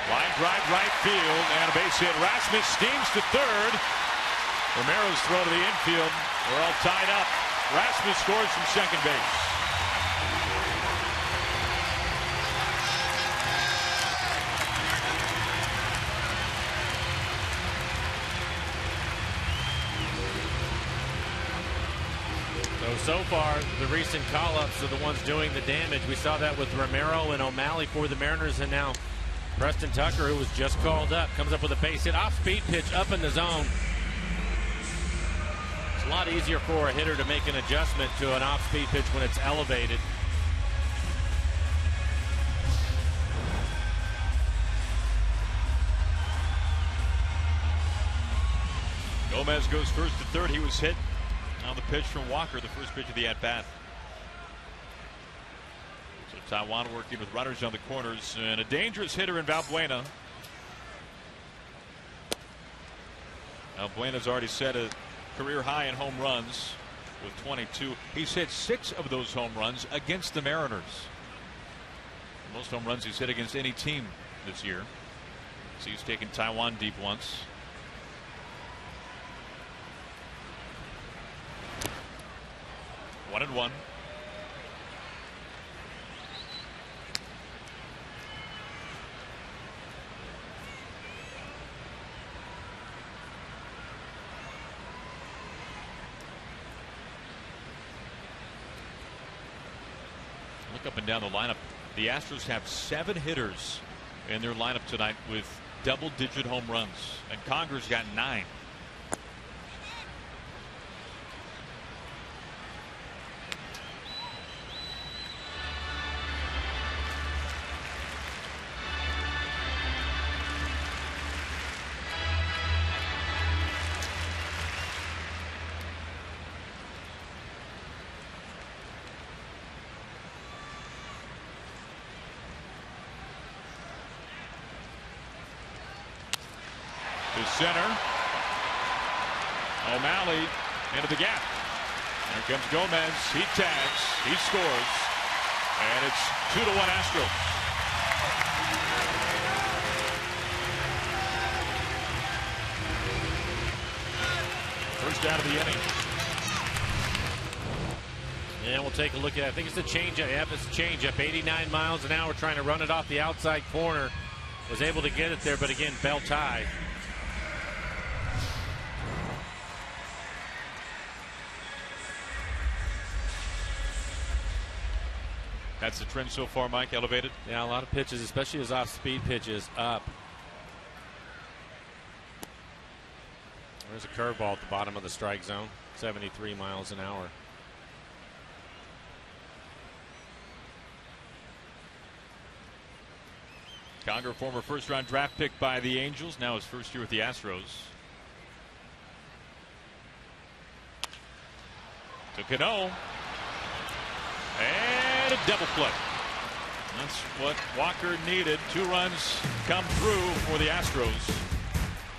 Line drive right field and a base hit. Rasmus steams to third. Romero's throw to the infield. We're all tied up. Rasmus scores from second base. So far, the recent call-ups are the ones doing the damage. We saw that with Romero and O'Malley for the Mariners, and now Preston Tucker, who was just called up, comes up with a base hit. Off-speed pitch up in the zone. It's a lot easier for a hitter to make an adjustment to an off-speed pitch when it's elevated. Gomez goes first to third. He was hit on the pitch from Walker, the first pitch of the at-bat. So Taiwan working with runners on the corners, and a dangerous hitter in Valbuena. Valbuena's already set a career high in home runs with 22. He's hit 6 of those home runs against the Mariners. The most home runs he's hit against any team this year. So he's taken Taiwan deep once. One and one. Look up and down the lineup. The Astros have 7 hitters in their lineup tonight with double-digit home runs, and Conger's got 9. To center. O'Malley into the gap. Here comes Gomez. He tags. He scores. And it's 2-1 Astros. First out of the inning. And we'll take a look at it. I think it's a changeup. Yep, it's a changeup. 89 miles an hour, trying to run it off the outside corner. Was able to get it there, but again, belt high. That's the trend so far, Mike, elevated? Yeah, a lot of pitches, especially his off-speed pitches, up. There's a curveball at the bottom of the strike zone, 73 miles an hour. Conger, former first-round draft pick by the Angels, now his first year with the Astros. To Cano. And a double play. That's what Walker needed. 2 runs come through for the Astros.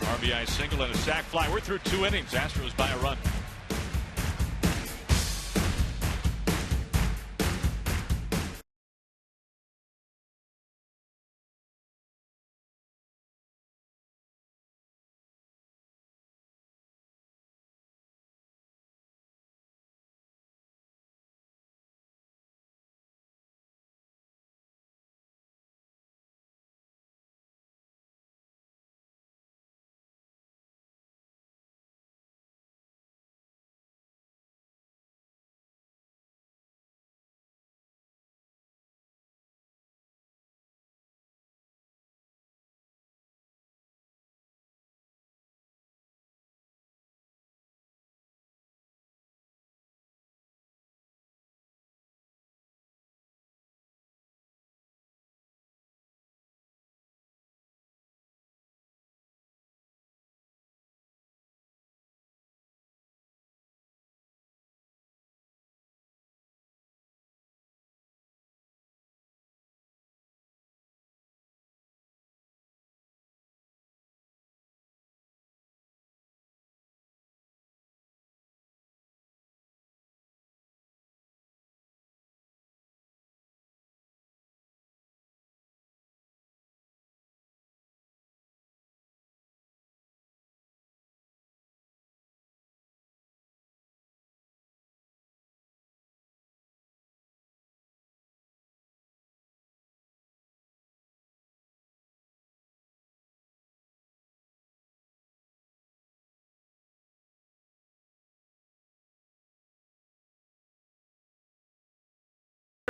RBI single and a sac fly. We're through 2 innings. Astros by a run.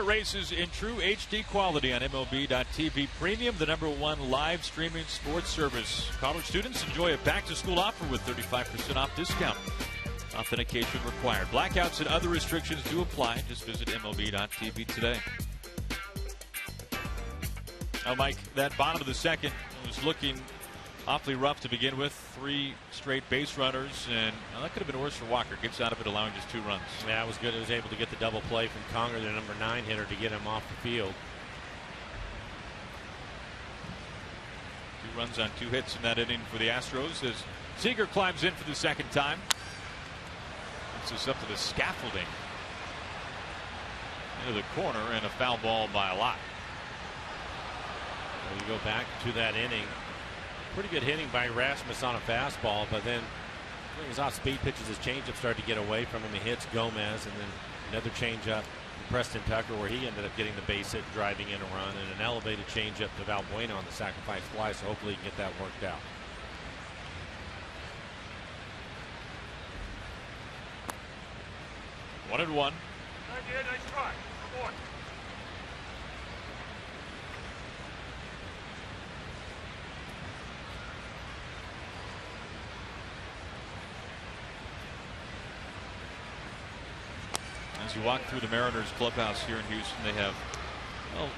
Races in true HD quality on MLB.TV Premium, the #1 live streaming sports service. College students enjoy a back-to-school offer with 35% off discount. Authentication required. Blackouts and other restrictions do apply. Just visit MLB.TV today. Now, Mike, that bottom of the second was looking awfully rough to begin with. 3 straight base runners, and that could have been worse for Walker. Gets out of it, allowing just 2 runs. Yeah, it was good. It was able to get the double play from Conger, the #9 hitter, to get him off the field. 2 runs on 2 hits in that inning for the Astros as Seager climbs in for the second time. Gets us up to the scaffolding. Into the corner, and a foul ball by a lot. Well, you go back to that inning. Pretty good hitting by Rasmus on a fastball, but then his off-speed pitches, his changeup started to get away from him. He hits Gomez, and then another changeup from Preston Tucker, where he ended up getting the base hit, driving in a run, and an elevated changeup to Valbuena on the sacrifice fly. So hopefully he can get that worked out. One and one. Nice try. Come on. As you walk through the Mariners clubhouse here in Houston, they have, well,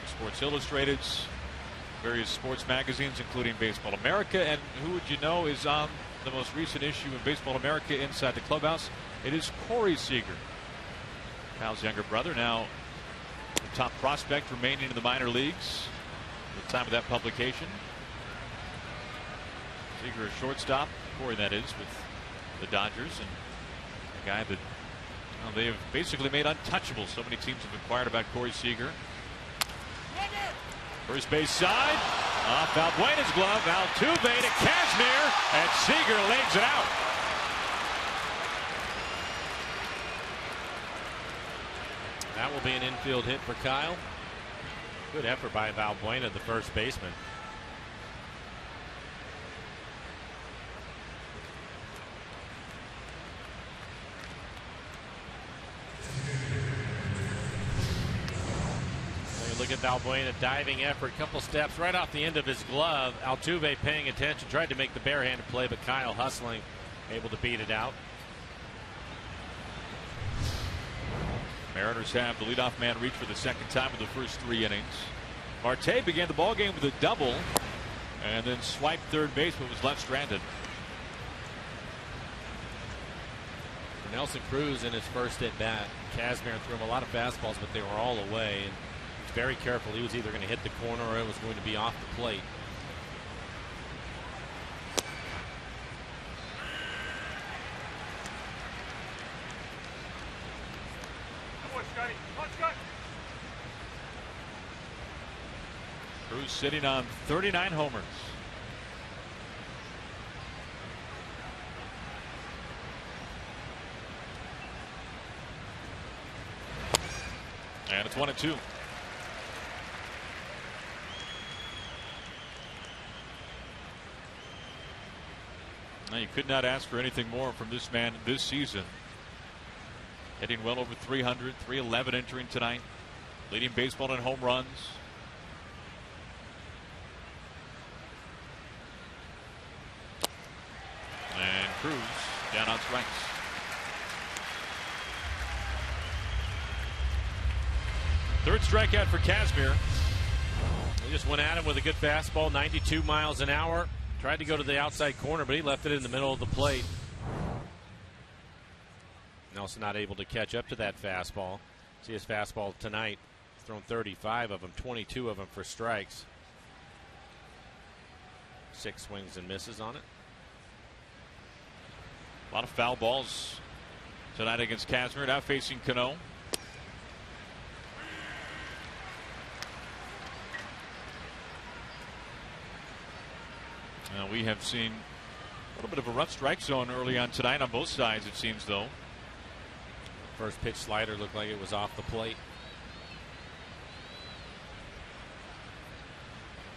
Sports Illustrated's, various sports magazines, including Baseball America. And who would you know is on the most recent issue of Baseball America inside the clubhouse? It is Corey Seager, Kyle's younger brother, now the top prospect remaining in the minor leagues at the time of that publication. Seager, a shortstop, Corey that is, with the Dodgers, and a guy that, well, they have basically made untouchable. So many teams have inquired about Corey Seager. First base side, off Valbuena's glove, Altuve to Kazmir, and Seager lays it out. That will be an infield hit for Kyle. Good effort by Valbuena, the first baseman. Look at Valbuena, diving effort, couple steps right off the end of his glove. Altuve paying attention, tried to make the barehanded play, but Kyle hustling, able to beat it out. Mariners have the leadoff man reach for the second time in the first 3 innings. Marte began the ball game with a double, and then swiped third base, but was left stranded. For Nelson Cruz in his first at bat, Kazmir threw him a lot of fastballs, but they were all away. And very careful. He was either going to hit the corner or it was going to be off the plate. Come on, Scotty. Come on, Scott. Cruz sitting on 39 homers. And it's 1-2. Now, you could not ask for anything more from this man this season. Hitting well over 300, 311 entering tonight. Leading baseball in home runs. And Cruz down on strikes. Third strikeout for Kazmir. He just went at him with a good fastball, 92 miles an hour. Tried to go to the outside corner, but he left it in the middle of the plate. Nelson not able to catch up to that fastball. See his fastball tonight. He's thrown 35 of them, 22 of them for strikes. 6 swings and misses on it. A lot of foul balls tonight against Kazmir. Now facing Cano. We have seen a little bit of a rough strike zone early on tonight on both sides, it seems, though. First pitch slider looked like it was off the plate.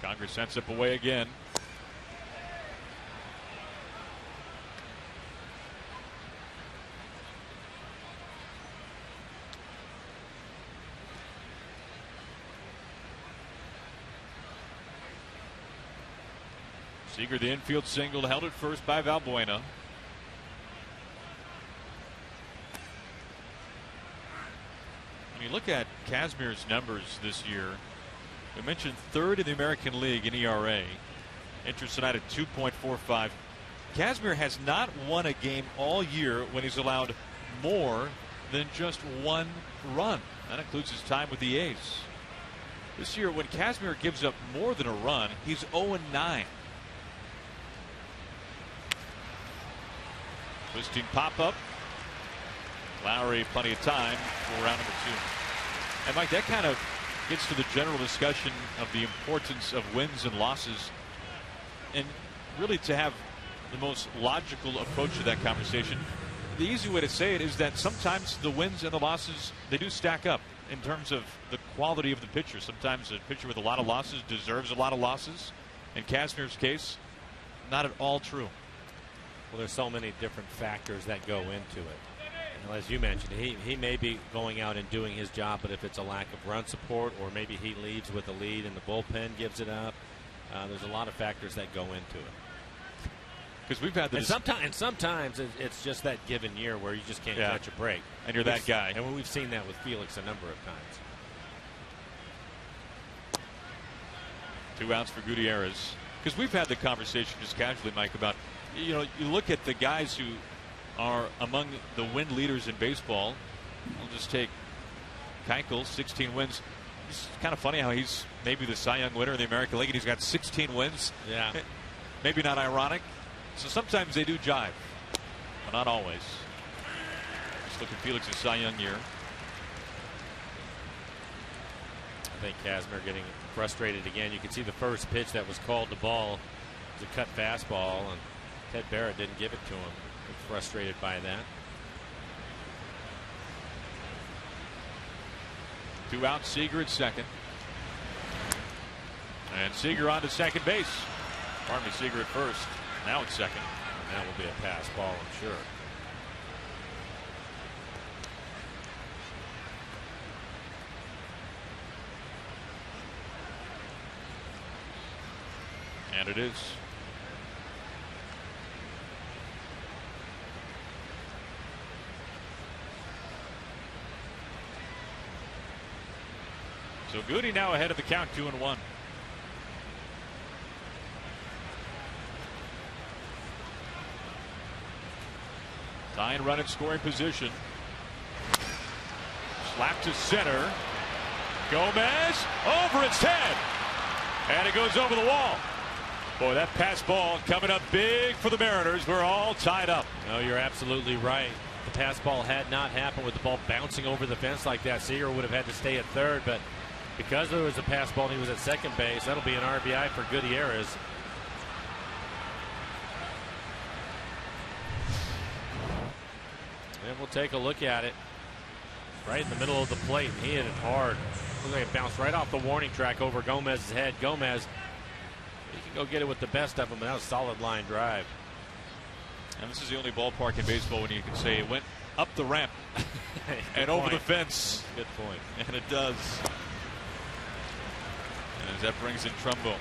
Conger sends it away again. Seager, the infield single, held at first by Valbuena. When you look at Kazmir's numbers this year, we mentioned third in the American League in ERA. Interest tonight at 2.45. Kazmir has not won a game all year when he's allowed more than just one run. That includes his time with the A's. This year, when Kazmir gives up more than a run, he's 0-9. Twisting pop-up. Lowry, plenty of time for round number 2. And Mike, that kind of gets to the general discussion of the importance of wins and losses. And really, to have the most logical approach to that conversation, the easy way to say it is that sometimes the wins and the losses, they do stack up in terms of the quality of the pitcher. Sometimes a pitcher with a lot of losses deserves a lot of losses. In Kazmir's case, not at all true. Well, there's so many different factors that go into it. And as you mentioned, he may be going out and doing his job, but if it's a lack of run support, or maybe he leads with a lead and the bullpen gives it up, there's a lot of factors that go into it. Because we've had this. And sometimes it's just that given year where you just can't catch a break. And you're that guy. And we've seen that with Felix a number of times. 2 outs for Gutierrez. Because we've had the conversation just casually, Mike, about, you know, you look at the guys who are among the win leaders in baseball. I'll just take Keuchel, 16 wins. It's kind of funny how he's maybe the Cy Young winner in the American League, and he's got 16 wins. Yeah. Maybe not ironic. So sometimes they do jive, but not always. Just look at Felix's Cy Young year. I think Kazmir getting frustrated again. You can see the first pitch that was called the ball was a cut fastball, and Ted Barrett didn't give it to him. He's frustrated by that. 2 outs, Seager at second. And Seager on to second base. Pardon me, Seager at first. Now it's second. And that will be a pass ball, I'm sure. And it is. So Goody now ahead of the count, 2-1. Tying run in scoring position. Slap to center. Gomez over its head. And it goes over the wall. Boy, that pass ball coming up big for the Mariners. We're all tied up. No, you're absolutely right. The pass ball had not happened with the ball bouncing over the fence like that. Seager would have had to stay at third, but because there was a pass ball and he was at second base, that'll be an RBI for Gutierrez. And we'll take a look at it. Right in the middle of the plate, and he hit it hard. Looks like it bounced right off the warning track over Gomez's head. Gomez, he can go get it with the best of them, but that was a solid line drive. And this is the only ballpark in baseball when you can say it went up the ramp and over the fence. Good point. And it does. And as that brings in Trumbo.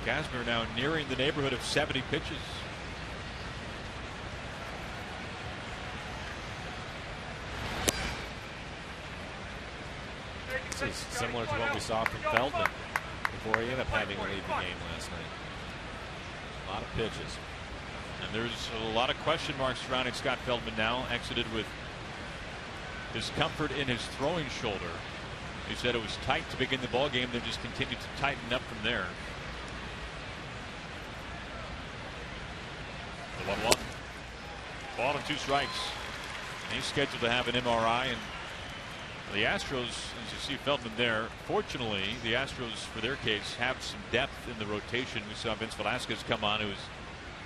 Kazmir now nearing the neighborhood of 70 pitches. This is similar to what we saw from Feldman before he ended up having to leave the game last night. A lot of pitches. And there's a lot of question marks surrounding Scott Feldman now. Exited with discomfort in his throwing shoulder. He said it was tight to begin the ball game, then just continued to tighten up from there. The 1-1. Ball and 2 strikes. And he's scheduled to have an MRI. And the Astros, as you see Feldman there, fortunately, the Astros, for their case, have some depth in the rotation. We saw Vince Velasquez come on, who's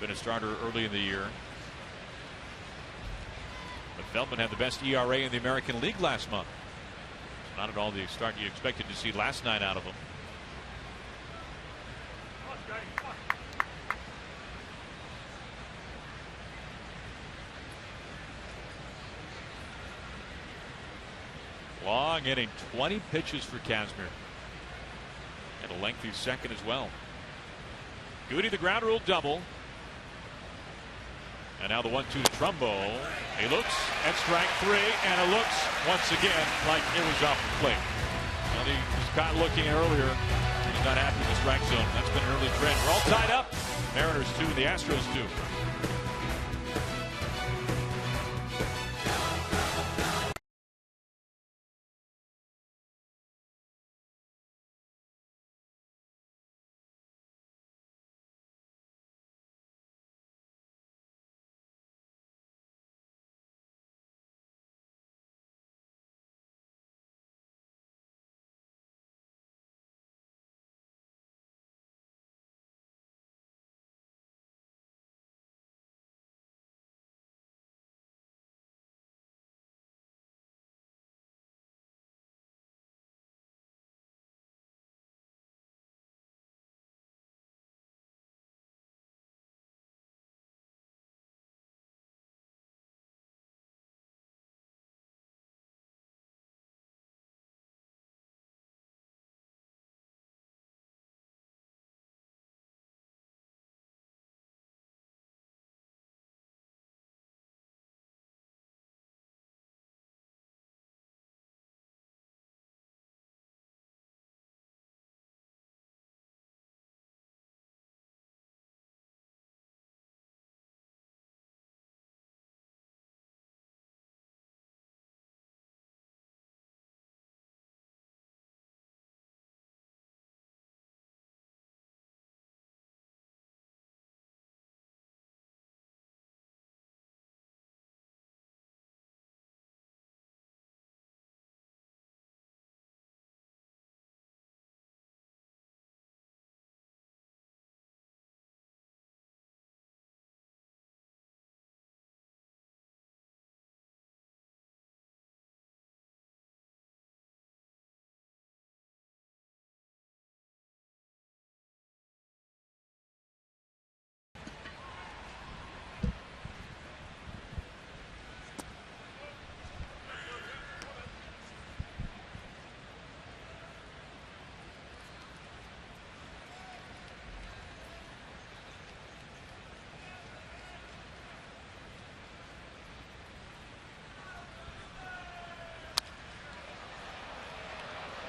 been a starter early in the year. But Feldman had the best ERA in the American League last month. Not at all the start you expected to see last night out of him. Long inning, 20 pitches for Kazmir. And a lengthy second as well. Goody the ground rule double. And now the 1-2 to Trumbo. He looks at strike 3, and it looks once again like it was off the plate. Well, he was caught looking earlier. He's not happy with the strike zone. That's been an early trend. We're all tied up. Mariners 2, the Astros 2.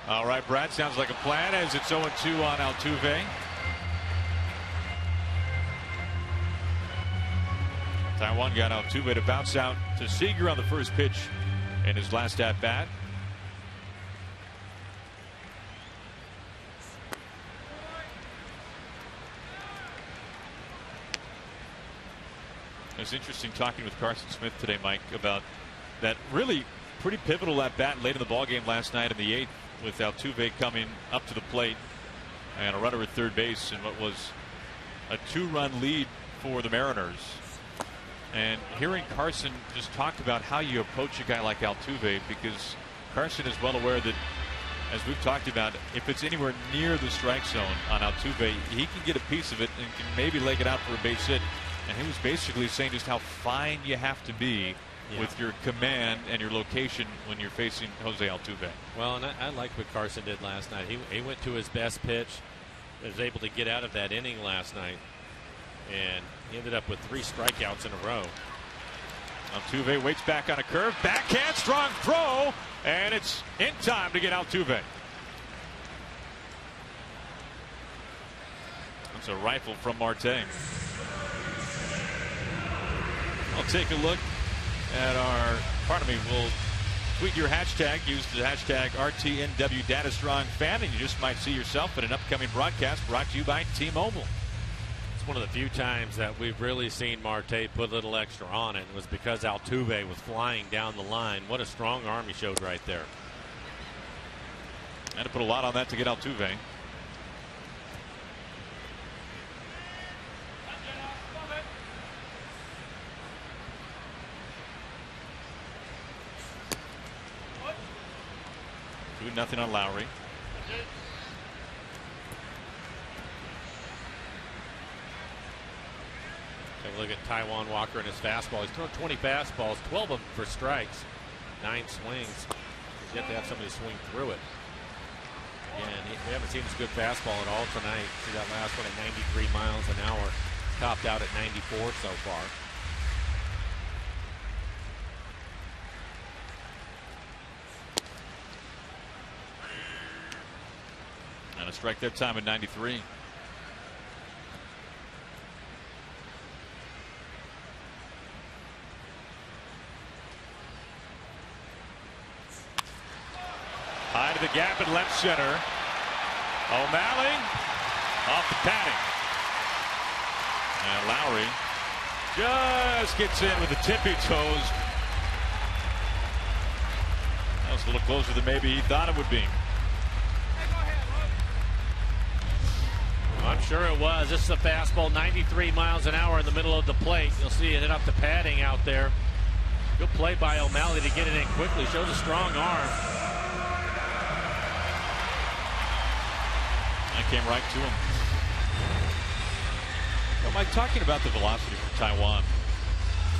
All right, Brad, sounds like a plan as it's 0-2 on Altuve. Taiwan got Altuve to bounce out to Seager on the first pitch in his last at bat. It was interesting talking with Carson Smith today, Mike, about that really pretty pivotal at bat late in the ballgame last night in the 8th, with Altuve coming up to the plate and a runner at third base in what was a 2-run lead for the Mariners. And hearing Carson just talk about how you approach a guy like Altuve, because Carson is well aware that, as we've talked about, if it's anywhere near the strike zone on Altuve, he can get a piece of it and can maybe leg it out for a base hit. And he was basically saying just how fine you have to be with your command and your location when you're facing Jose Altuve. Well, and I like what Carson did last night. He went to his best pitch, was able to get out of that inning last night, and he ended up with 3 strikeouts in a row. Altuve waits back on a curve, backhand, strong throw, and it's in time to get Altuve. That's a rifle from Marte. I'll take a look at we'll tweet your hashtag, use the hashtag RTNWDataStrongFan, and you just might see yourself in an upcoming broadcast brought to you by T-Mobile. It's one of the few times that we've really seen Marte put a little extra on it. It was because Altuve was flying down the line. What a strong arm he showed right there. Had to put a lot on that to get Altuve. Nothing on Lowry. Take a look at Taijuan Walker and his fastball. He's thrown 20 fastballs, 12 of them for strikes, 9 swings. You have to have somebody swing through it. And we haven't seen his good fastball at all tonight. See that last one at 93 miles an hour. Topped out at 94 so far. And a strike that time at 93. High to the gap in left center. O'Malley off the padding. And Lowry just gets in with the tippy toes. That was a little closer than maybe he thought it would be. I'm sure it was. This is a fastball, 93 miles an hour in the middle of the plate. You'll see it hit up the padding out there. Good play by O'Malley to get it in quickly. Shows a strong arm. That came right to him. Well, Mike, talking about the velocity for Taijuan,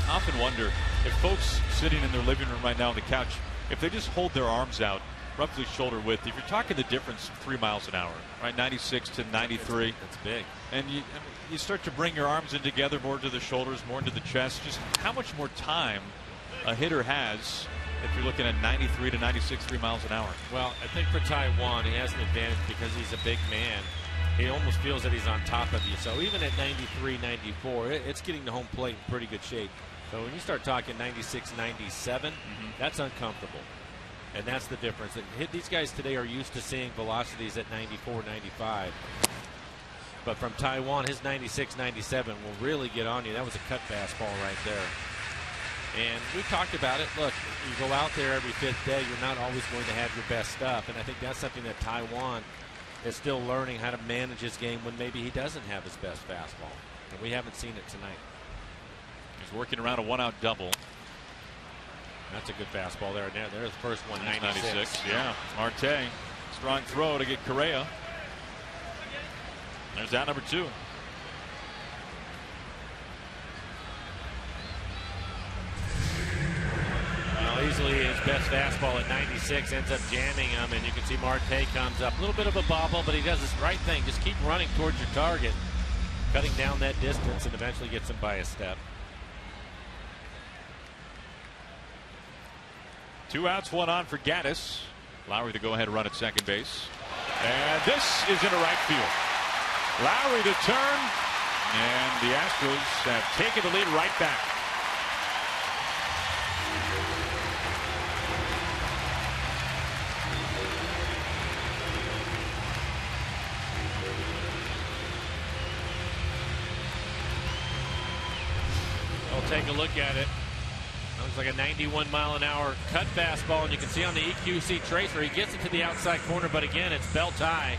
I often wonder if folks sitting in their living room right now on the couch, if they just hold their arms out roughly shoulder width, if you're talking the difference 3 miles an hour, right, 96 to 93. That's big. And you start to bring your arms in together, more to the shoulders, more into the chest. Just how much more time a hitter has if you're looking at 93 to 96, 3 miles an hour. Well, I think for Taijuan, he has an advantage because he's a big man. He almost feels that he's on top of you. So even at 93, 94, it's getting the home plate in pretty good shape. So when you start talking 96, 97, that's uncomfortable. And that's the difference. These guys today are used to seeing velocities at 94, 95. But from Taijuan, his 96, 97 will really get on you. That was a cut fastball right there. And we talked about it. Look, you go out there every fifth day, you're not always going to have your best stuff. And I think that's something that Taijuan is still learning, how to manage his game when maybe he doesn't have his best fastball. And we haven't seen it tonight. He's working around a one-out double. That's a good fastball there. There's the first one, 96. Yeah, Marte. Strong throw to get Correa. There's out number 2. Well, easily his best fastball at 96 ends up jamming him, and you can see Marte comes up. A little bit of a bobble, but he does this right thing. Just keep running towards your target, cutting down that distance, and eventually gets him by a step. 2 outs, 1 on for Gaddis. Lowry to go ahead and run at second base. And this is into right field. Lowry to turn. And the Astros have taken the lead right back. We'll take a look at it. Looks like a 91 mile an hour cut fastball, and you can see on the EQC tracer he gets it to the outside corner, but again it's belt high.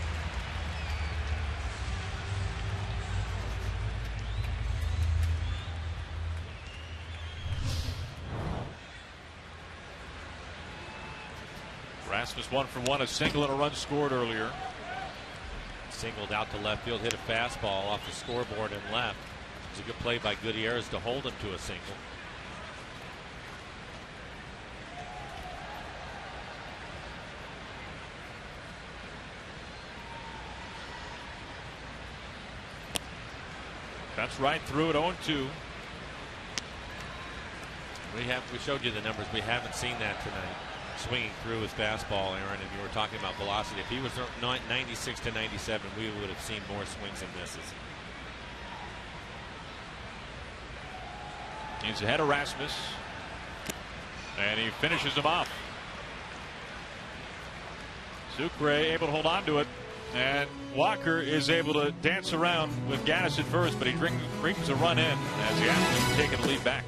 Rasmus 1 for 1, a single and a run scored earlier. Singled out to left field, hit a fastball off the scoreboard and left. It's a good play by Gutierrez to hold him to a single. That's right through it, 0-2. We showed you the numbers. We haven't seen that tonight. Swinging through his fastball, Aaron, and you were talking about velocity. If he was 96 to 97, we would have seen more swings and misses. He's ahead of Rasmus, and he finishes him off. Sucre able to hold on to it, and Walker is able to dance around with Gaddis at first, but he brings a run in as the Astros have taken the lead back.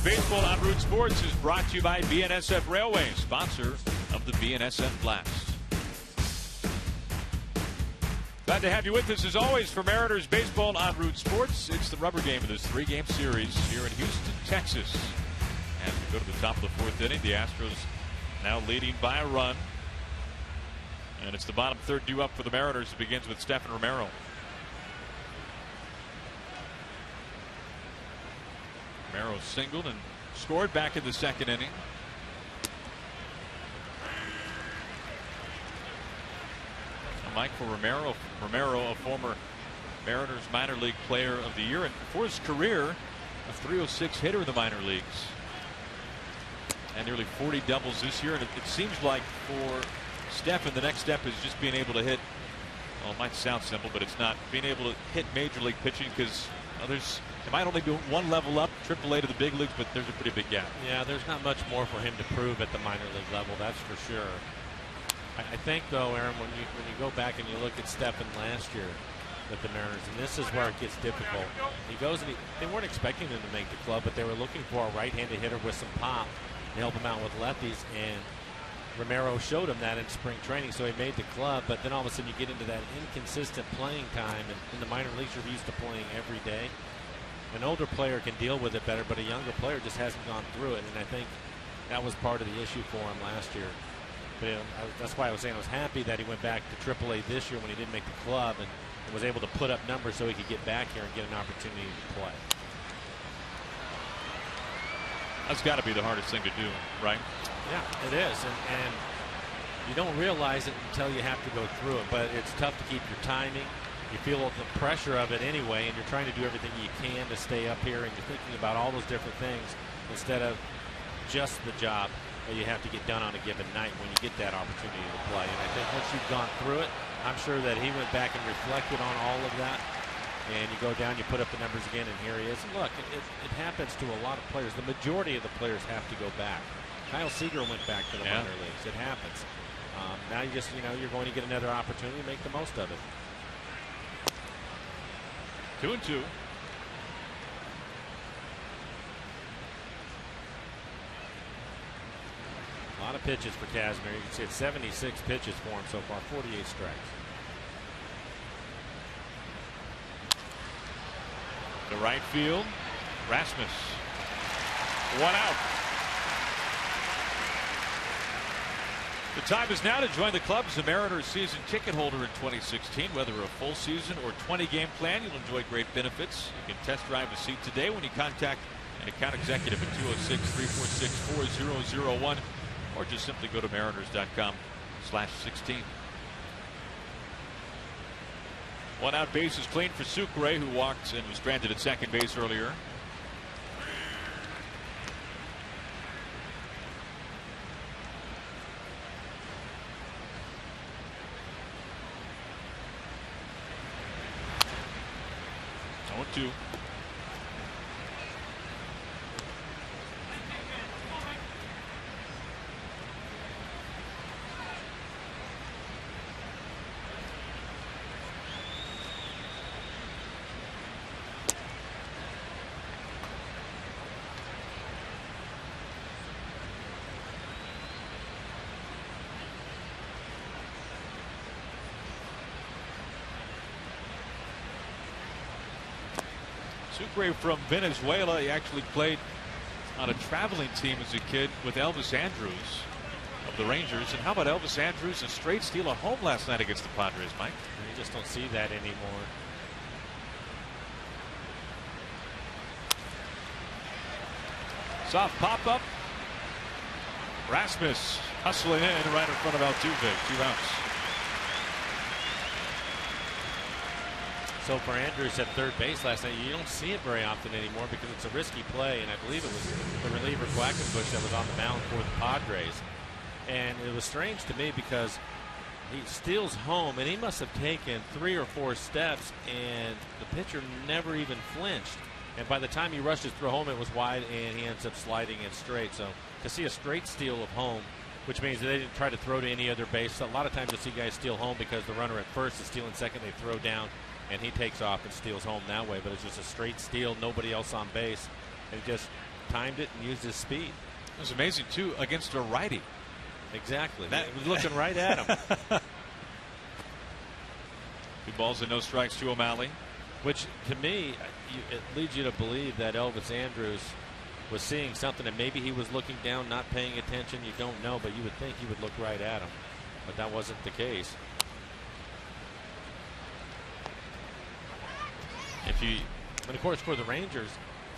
Baseball on Root Sports is brought to you by BNSF Railway, sponsor of the BNSF Blast. Glad to have you with us as always for Mariners Baseball on Root Sports. It's the rubber game of this 3-game series here in Houston, Texas. As we go to the top of the 4th inning, the Astros now leading by a run. And it's the bottom third due up for the Mariners. It begins with Stephen Romero. Romero singled and scored back in the 2nd inning. Michael Romero, a former Mariners minor league player of the year, and for his career, a .306 hitter in the minor leagues. And nearly 40 doubles this year. And it seems like for Stephen, the next step is just being able to hit, well, it might sound simple, but it's not, being able to hit major league pitching, because others, it might only be one level up, AAA to the big leagues, but there's a pretty big gap. Yeah, there's not much more for him to prove at the minor league level, that's for sure. I think, though, Aaron, when you go back and you look at Stephen last year with the Mariners, and this is where it gets difficult. He goes and they weren't expecting him to make the club, but they were looking for a right-handed hitter with some pop to help him out with lefties, and Romero showed him that in spring training, so he made the club. But then all of a sudden you get into that inconsistent playing time, and in the minor leagues you're used to playing every day. An older player can deal with it better, but a younger player just hasn't gone through it, and I think that was part of the issue for him last year. But that's why I was saying I was happy that he went back to AAA this year when he didn't make the club, and was able to put up numbers so he could get back here and get an opportunity to play. That's got to be the hardest thing to do, right? Yeah, it is, and you don't realize it until you have to go through it, but it's tough to keep your timing. You feel the pressure of it anyway, and you're trying to do everything you can to stay up here, and you're thinking about all those different things instead of just the job that you have to get done on a given night when you get that opportunity to play. And I think once you've gone through it, I'm sure that he went back and reflected on all of that. And you go down, you put up the numbers again, and here he is. And look, it happens to a lot of players. The majority of the players have to go back. Kyle Seager went back to the minor leagues. It happens. Now you just, you're going to get another opportunity to make the most of it. 2-2. A lot of pitches for Casimir. You can see it's 76 pitches for him so far, 48 strikes. To right field, Rasmus. 1 out. The time is now to join the club as a Mariners season ticket holder in 2016. Whether a full season or 20-game plan, you'll enjoy great benefits. You can test drive a seat today when you contact an account executive at 206-346-4001, or just simply go to mariners.com/16. 1 out, base is clean for Sucre, who walked and was stranded at second base earlier. Oh, 2. Sucre from Venezuela. He actually played on a traveling team as a kid with Elvis Andrews of the Rangers. And how about Elvis Andrews, a straight steal at home last night against the Padres, Mike? You just don't see that anymore. Soft pop-up. Rasmus hustling in right in front of Altuve. 2 outs. So for Andrews at third base last night, you don't see it very often anymore because it's a risky play, and I believe it was the reliever Quackenbush that was on the mound for the Padres. And it was strange to me because he steals home, and he must have taken 3 or 4 steps, and the pitcher never even flinched. And by the time he rushed it through home, it was wide, and he ends up sliding it straight. So to see a straight steal of home, which means that they didn't try to throw to any other base. So a lot of times you'll see guys steal home because the runner at first is stealing second, they throw down, and he takes off and steals home that way. But it's just a straight steal, nobody else on base, and just timed it and used his speed. It was amazing too against a righty. Exactly. He was looking right at him. 2 balls and no strikes to O'Malley. Which, to me, it leads you to believe that Elvis Andrus was seeing something, and maybe he was looking down, not paying attention. You don't know, but you would think he would look right at him. But that wasn't the case. And of course, for the Rangers,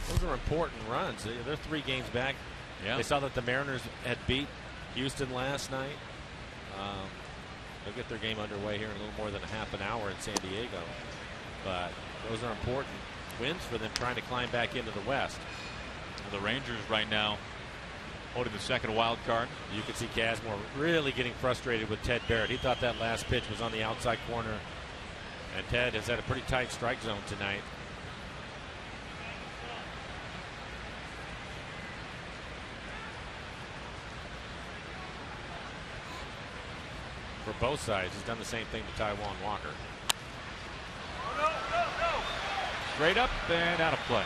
those are important runs. They're 3 games back. Yeah. They saw that the Mariners had beat Houston last night. They'll get their game underway here in a little more than a half an hour in San Diego. But those are important wins for them trying to climb back into the West. The Rangers right now holding the second wild card. You can see Kazmir really getting frustrated with Ted Barrett. He thought that last pitch was on the outside corner. And Ted has had a pretty tight strike zone tonight. For both sides, he's done the same thing to Taijuan Walker. Straight up and out of play.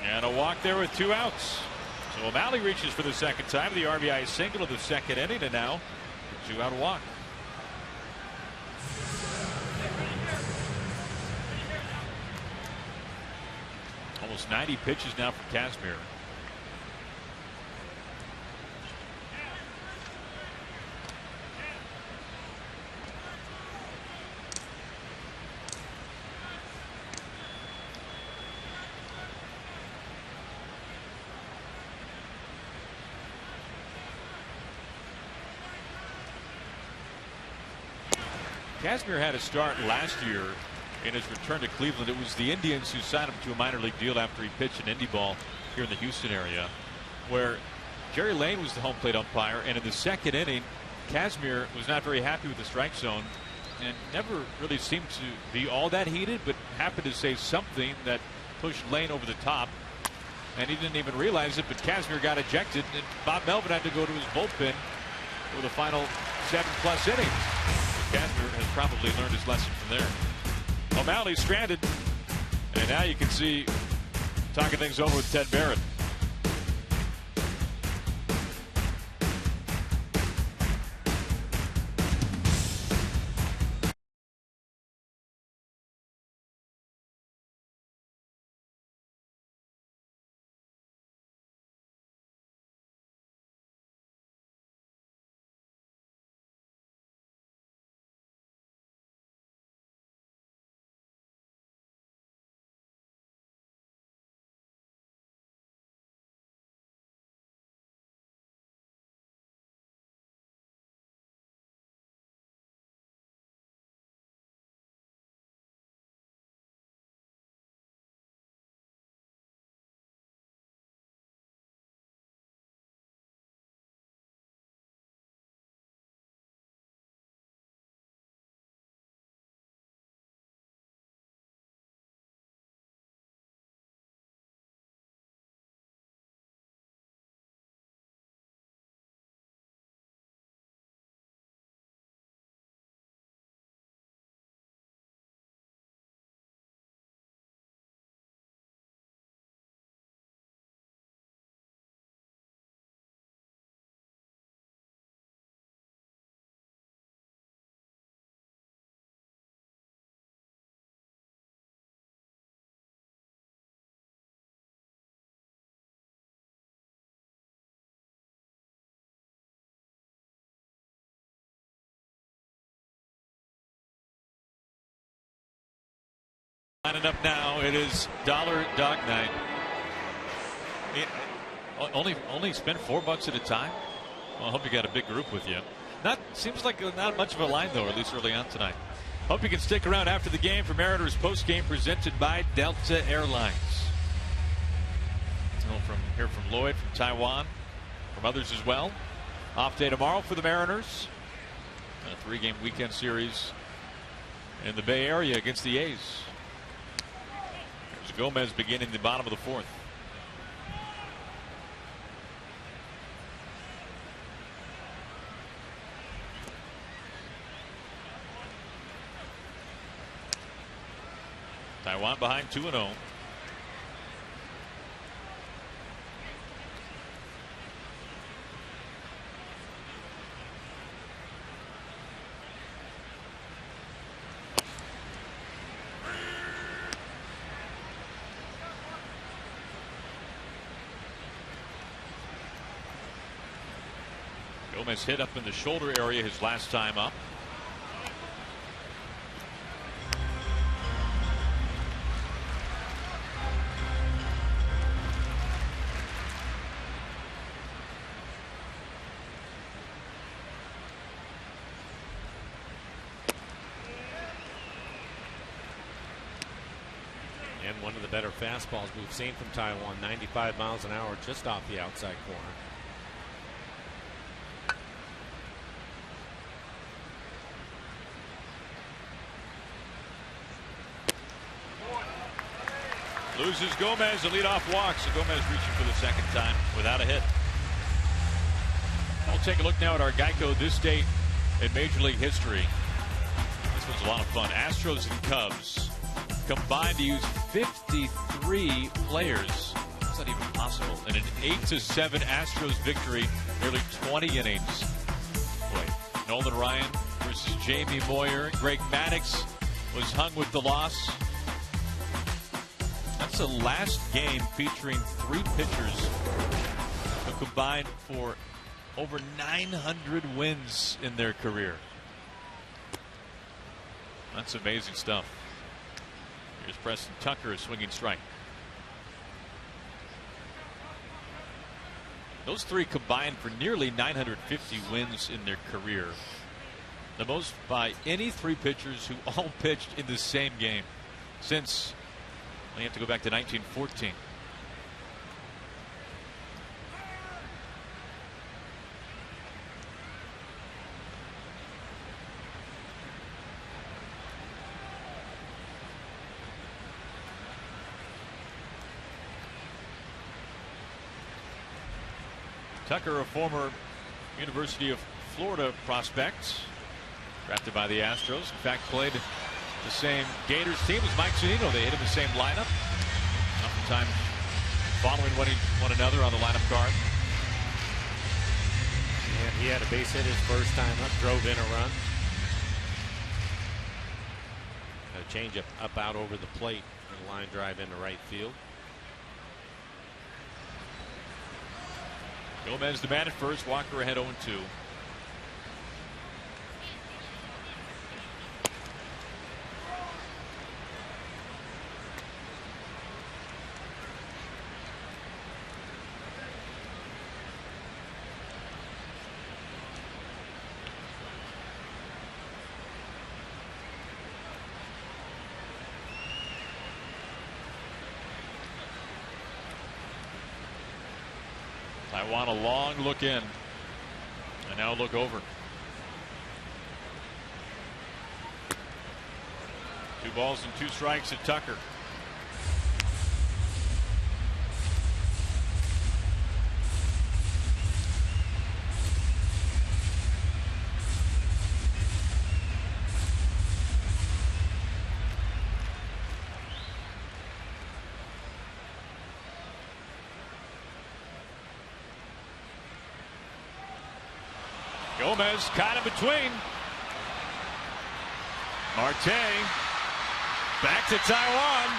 And a walk there with 2 outs. So O'Malley reaches for the second time. The RBI single of the second inning, and now a 2-out walk. Almost 90 pitches now from Kazmir. Kazmir had a start last year in his return to Cleveland. It was the Indians who signed him to a minor league deal after he pitched an indie ball here in the Houston area, where Jerry Lane was the home plate umpire. And in the second inning, Kazmir was not very happy with the strike zone and never really seemed to be all that heated, but happened to say something that pushed Lane over the top. And he didn't even realize it, but Kazmir got ejected, and Bob Melvin had to go to his bullpen for the final 7+ innings. Kazmir has probably learned his lesson from there. O'Malley stranded, and now you can see talking things over with Ted Barrett. Lining up now, it is Dollar Dog Night. Only spend $4 at a time. Well, I hope you got a big group with you. Seems like not much of a line though, at least early on tonight. Hope you can stick around after the game for Mariners post game presented by Delta Airlines. We'll from Lloyd, from Taiwan, from others as well. Off day tomorrow for the Mariners. A 3-game weekend series in the Bay Area against the A's. There's Gomez beginning the bottom of the 4th. Taiwan behind 2-0. Gomez hit up in the shoulder area his last time up. And one of the better fastballs we've seen from Taiwan, 95 miles an hour just off the outside corner. Loses Gomez, a leadoff walk, so Gomez reaching for the second time without a hit. We'll take a look now at our Geico This Date in Major League history. This one's a lot of fun. Astros and Cubs combined to use 53 players. How's that even possible? In an 8-7 Astros victory, nearly 20 innings. Boy, Nolan Ryan versus Jamie Moyer. Greg Maddux was hung with the loss. That's the last game featuring 3 pitchers who combined for over 900 wins in their career. That's amazing stuff. Here's Preston Tucker, a swinging strike. Those 3 combined for nearly 950 wins in their career. The most by any 3 pitchers who all pitched in the same game since, we have to go back to 1914. Tucker, a former University of Florida prospect, drafted by the Astros. In fact, played the same Gators team as Mike Zunino. They hit in the same lineup. Oftentimes following one another on the lineup card. And he had a base hit his first time up, drove in a run. A changeup up out over the plate and a line drive into right field. Gomez the man at first. Walker ahead 0-2. Taiwan a long look in, and now look over. 2 balls and 2 strikes at Tucker. Gomez caught in between. Marte back to Taiwan.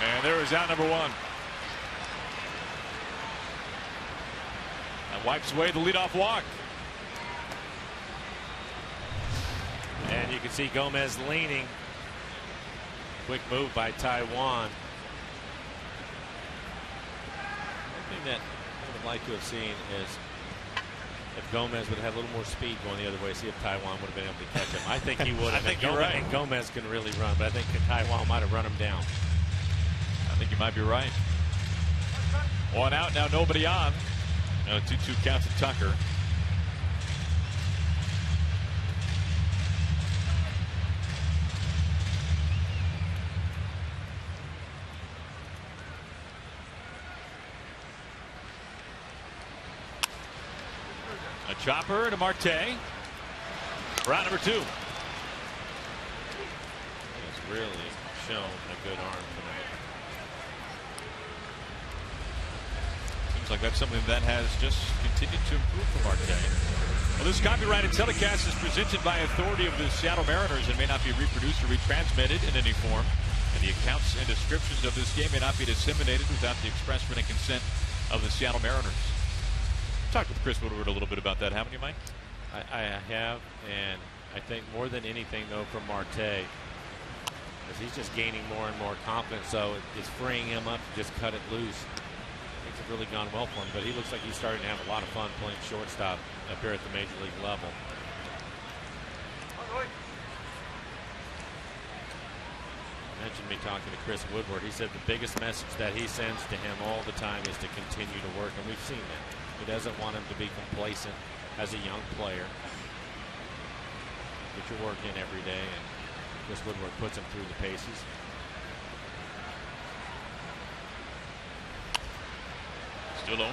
And there is out number 1. That wipes away the leadoff walk. And you can see Gomez leaning. Quick move by Taiwan. One thing that I would like to have seen is if Gomez would have had a little more speed going the other way, see if Taiwan would have been able to catch him. I think he would have. I think you're right. Gomez can really run, but I think Taiwan might have run him down. I think you might be right. 1 out, now nobody on. 2-2 count to Tucker. Chopper to Marte. Round number 2. He's really shown a good arm tonight. Seems like that's something that has just continued to improve for Marte. Well, this copyrighted telecast is presented by authority of the Seattle Mariners and may not be reproduced or retransmitted in any form. And the accounts and descriptions of this game may not be disseminated without the express written consent of the Seattle Mariners. Talked with Chris Woodward a little bit about that, haven't you, Mike? I have, and I think more than anything, though, from Marte, because he's just gaining more and more confidence, so it's freeing him up to just cut it loose. Things have really gone well for him, but he looks like he's starting to have a lot of fun playing shortstop up here at the Major League level. Mentioned me talking to Chris Woodward. He said the biggest message that he sends to him all the time is to continue to work, and we've seen that. He doesn't want him to be complacent as a young player. Get your work in every day, and Chris Woodward puts him through the paces. Still 0-2.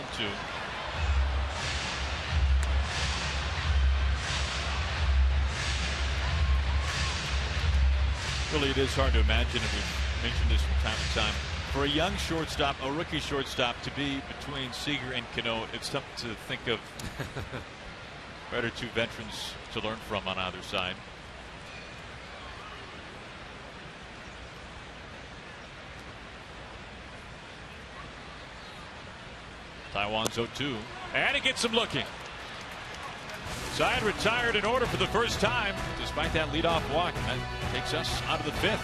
Really, it is hard to imagine, and we've mentioned this from time to time, for a young shortstop, a rookie shortstop, to be between Seager and Cano. It's tough to think of better 2 veterans to learn from on either side. Taijuan's 0-2, and it gets him looking. Side retired in order for the first time, despite that leadoff walk. And that takes us out of the 5th.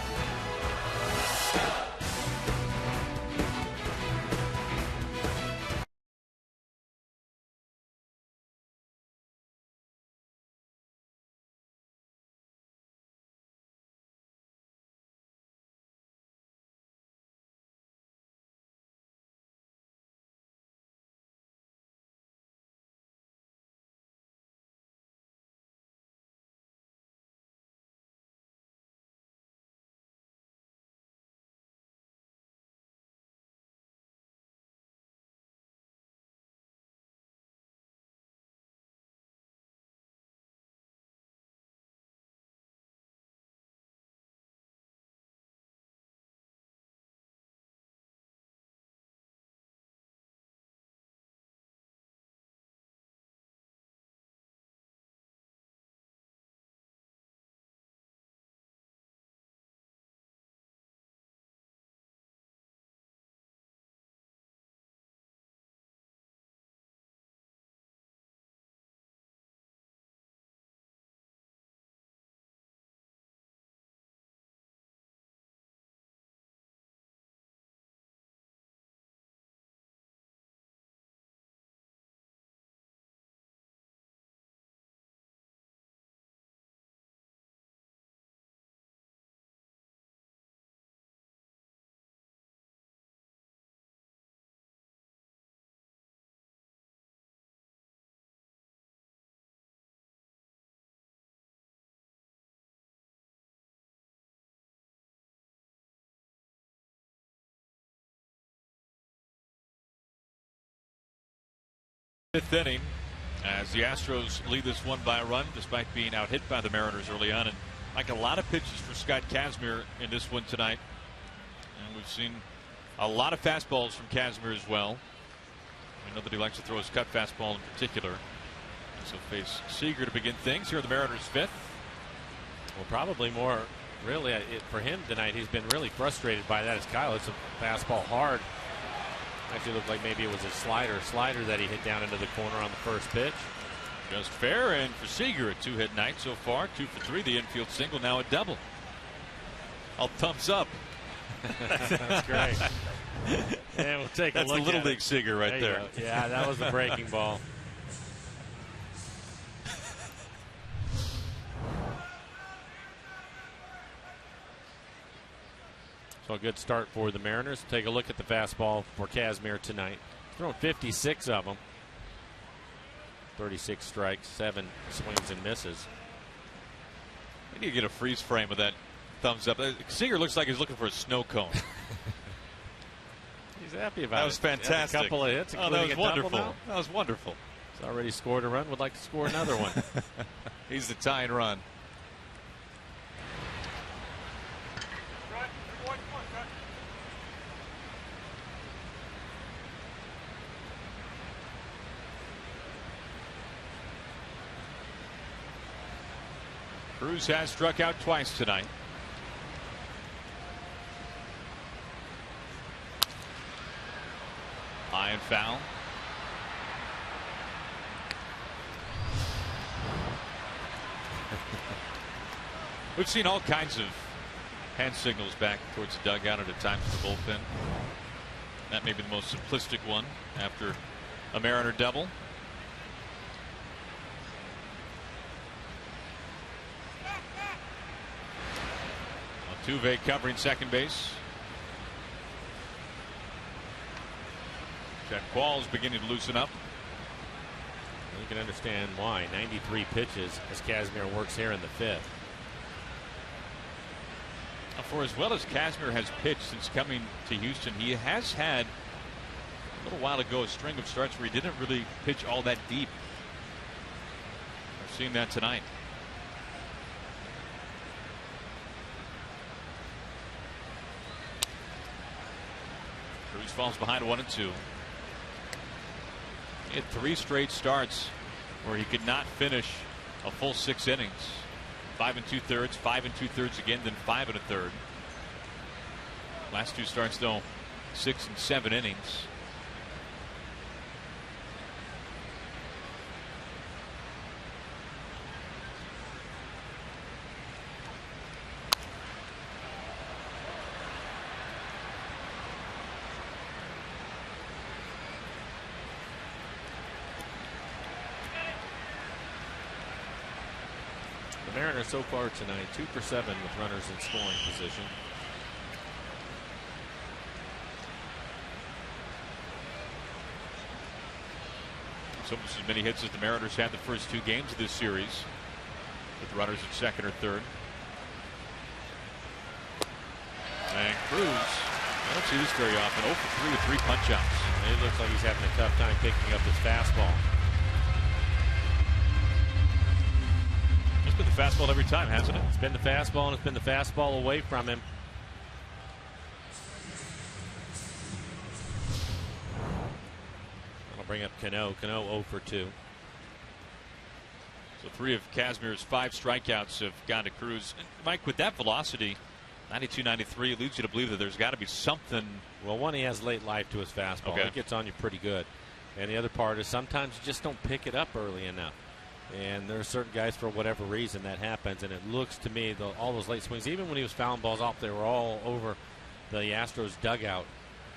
Fifth inning, as the Astros lead this one by a run, despite being out hit by the Mariners early on. And like a lot of pitches for Scott Kazmir in this one tonight, and we've seen a lot of fastballs from Kazmir as well. We know that he likes to throw his cut fastball in particular. So face Seager to begin things here in the Mariners' 5th. Well, probably more, really, for him tonight, he's been really frustrated by that. As Kyle hits a fastball hard. Actually looked like maybe it was a slider that he hit down into the corner on the first pitch. Just fair, and for Seager, a 2-hit night so far. 2 for 3, the infield single, now a double. I'll thumbs up. That's great. And we'll take a look. That's the Little League Seager right there. Yeah, that was the breaking ball. So a good start for the Mariners. Take a look at the fastball for Kazmir tonight. He's thrown 56 of them. 36 strikes, 7 swings and misses. We need to get a freeze frame of that thumbs up. Seager looks like he's looking for a snow cone. He's happy about it. That was fantastic. A couple of hits. Oh, that was wonderful. That was wonderful. He's already scored a run. Would like to score another one. He's the tying run. Strike. 3-1. Come on, Scott. Cruz has struck out twice tonight. High and foul. We've seen all kinds of hand signals back towards the dugout and at times the bullpen. That may be the most simplistic one after a Mariner double. Altuve covering second base. Jack Qualls beginning to loosen up. You can understand why. 93 pitches as Kazmir works here in the fifth. For as well as Kazmir has pitched since coming to Houston, he has had a little while ago a string of starts where he didn't really pitch all that deep. We're seeing that tonight. Cruz falls behind 1-2. He had 3 straight starts where he could not finish a full 6 innings. 5 2/3, 5 2/3 again, then 5 1/3. Last 2 starts though 6 and 7 innings. The Mariners so far tonight 2 for 7 with runners in scoring position. It's almost as many hits as the Mariners had the first 2 games of this series, with runners at second or third. And Cruz, I don't see this very often. 0 for 3 with 3 punch-outs. It looks like he's having a tough time picking up his fastball. It's been the fastball every time, hasn't it? It's been the fastball, and it's been the fastball away from him. That'll bring up Cano. Cano 0 for 2. So 3 of Kazmir's 5 strikeouts have gone to Cruz. And Mike, with that velocity, 92, 93, it leads you to believe that there's got to be something. Well, one, he has late life to his fastball. Okay. It gets on you pretty good. And the other part is sometimes you just don't pick it up early enough. And there are certain guys, for whatever reason, that happens. And it looks to me, all those late swings, even when he was fouling balls off, they were all over the Astros dugout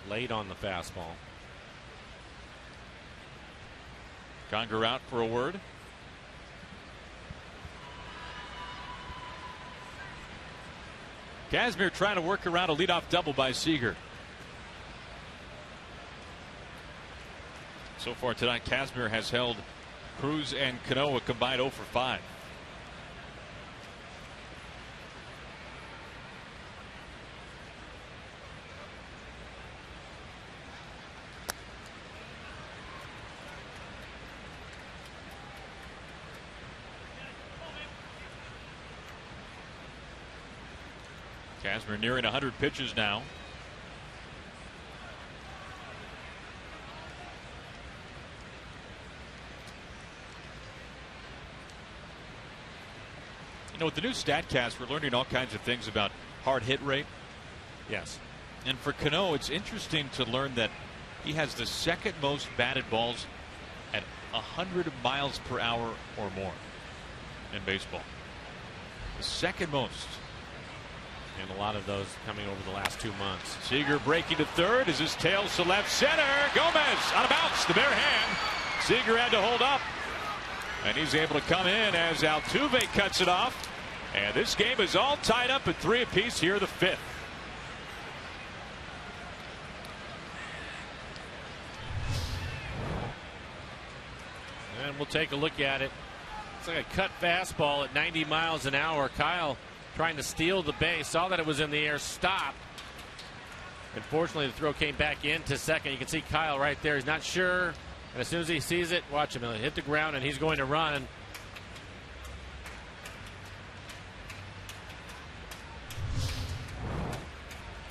late on the fastball. Conger out for a word. Kazmir trying to work around a leadoff double by Seager. So far tonight, Kazmir has held Cruz and Cano a combined 0 for 5. Kazmir nearing 100 pitches now. You know, with the new StatCast, we're learning all kinds of things about hard hit rate. Yes. And for Cano, it's interesting to learn that he has the second most batted balls at 100 miles per hour or more in baseball. The second most. And a lot of those coming over the last 2 months. Seager breaking to third as his tails to left center. Gomez on a bounce, the bare hand. Seager had to hold up. And he's able to come in as Altuve cuts it off. And this game is all tied up at 3 apiece here, the 5th. And we'll take a look at it. It's like a cut fastball at 90 miles an hour. Kyle trying to steal the base. Saw that it was in the air, stopped. Unfortunately, the throw came back into second. You can see Kyle right there. He's not sure And as soon as he sees it, watch him. He'll hit the ground, and he's going to run.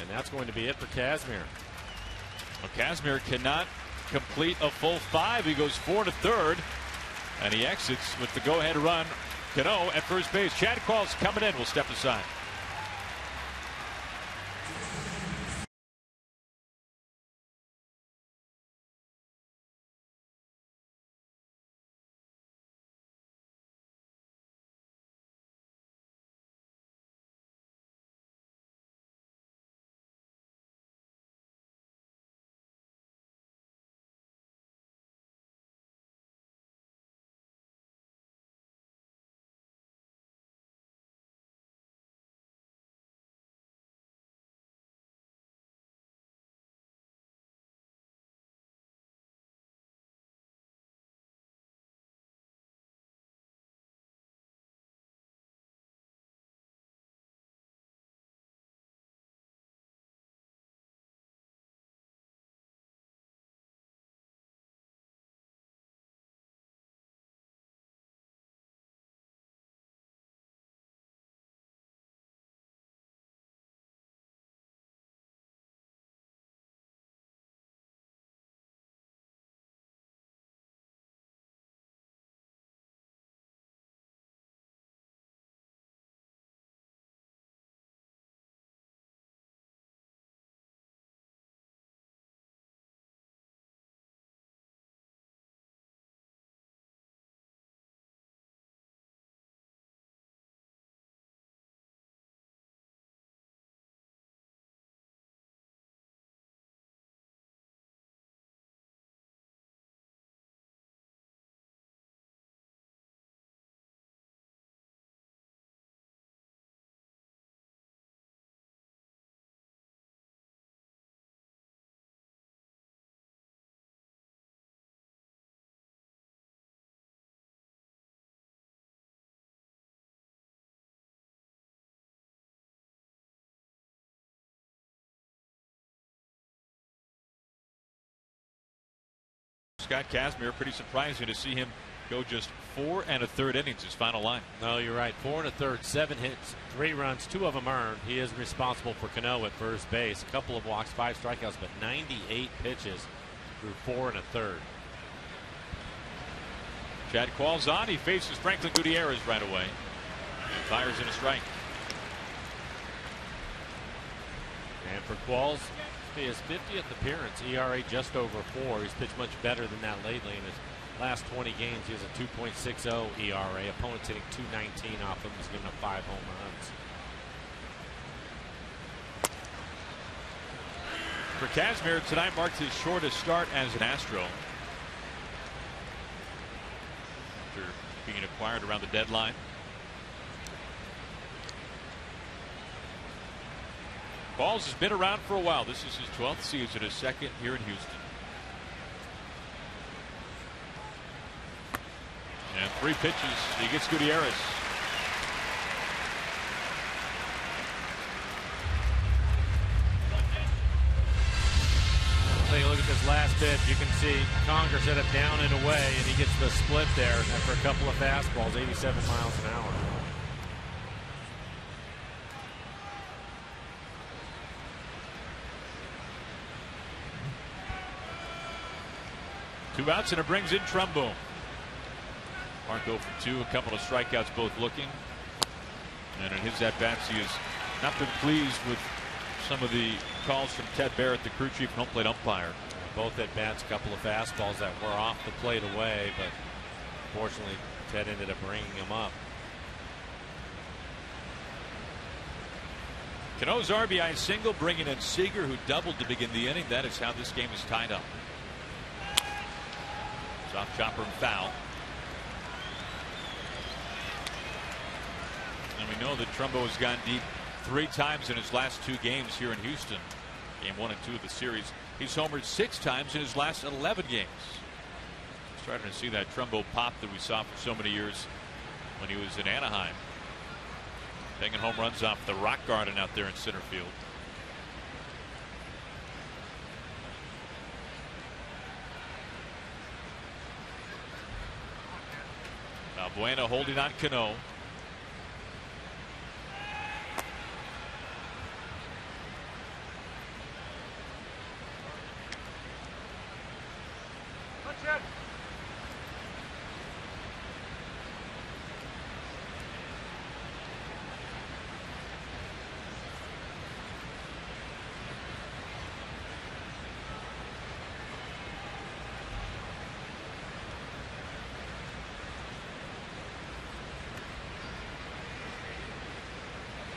And that's going to be it for Kazmir. Well, Kazmir cannot complete a full 5. He goes 4 to third, and he exits with the go-ahead run. Cano at first base. Chad Qualls coming in. Will step aside. Scott Kazmir, pretty surprising to see him go just 4 1/3 innings, his final line. No, you're right. 4 1/3, 7 hits, 3 runs, 2 of them earned. He is responsible for Cano at first base. A couple of walks, 5 strikeouts, but 98 pitches through 4 1/3. Chad Qualls on. He faces Franklin Gutierrez right away. Fires in a strike. And for Qualls, his 50th appearance, ERA just over 4. He's pitched much better than that lately. In his last 20 games, he has a 2.60 ERA. Opponents hitting 219 off him. He's given up 5 home runs. For Kazmir, tonight marked his shortest start as an Astro. After being acquired around the deadline. Qualls has been around for a while. This is his 12th season, his second here in Houston. And 3 pitches. He gets Gutierrez. Take a look at this last pitch. You can see Conger set it down and away, and he gets the split there after a couple of fastballs, 87 miles an hour. Two outs, and it brings in Trumbo. Mark 0 for 2, a couple of strikeouts both looking. And in his at-bats, he has not been pleased with some of the calls from Ted Barrett, the crew chief and home plate umpire. Both at-bats, a couple of fastballs that were off the plate away, but fortunately Ted ended up bringing him up. Cano's RBI single, bringing in Seager, who doubled to begin the inning. That is how this game is tied up. Soft chopper and foul. And we know that Trumbo has gone deep 3 times in his last 2 games here in Houston. Game 1 and 2 of the series. He's homered 6 times in his last 11 games. Starting to see that Trumbo pop that we saw for so many years when he was in Anaheim. Banging home runs off the rock garden out there in center field. Buena holding on Cano.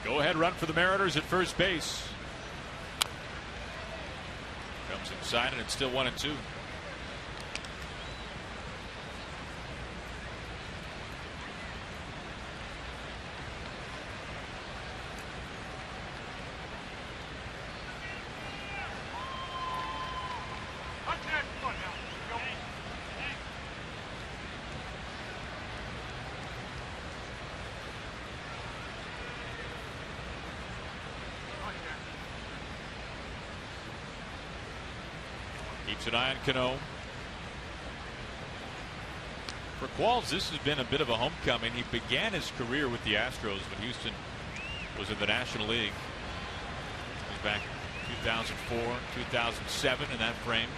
Go ahead run for the Mariners at first base. Comes inside and it's still 1-2. Keeps an eye on Cano. For Qualls, this has been a bit of a homecoming. He began his career with the Astros when Houston was in the National League. He was back in 2004, 2007 in that frame.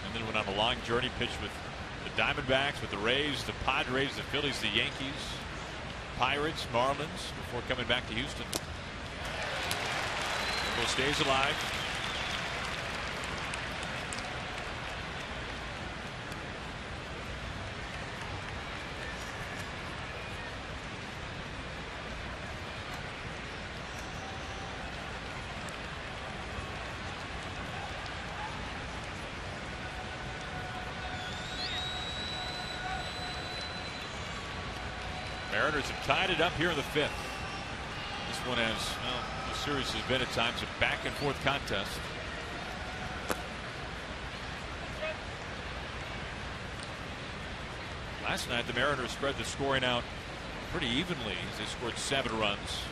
And then went on a long journey, pitched with the Diamondbacks, with the Rays, the Padres, the Phillies, the Yankees, Pirates, Marlins, before coming back to Houston. He stays alive. Mariners have tied it up here in the 5th. This one has, well, the series has been at times a back and forth contest. Last night the Mariners spread the scoring out pretty evenly as they scored 7 runs.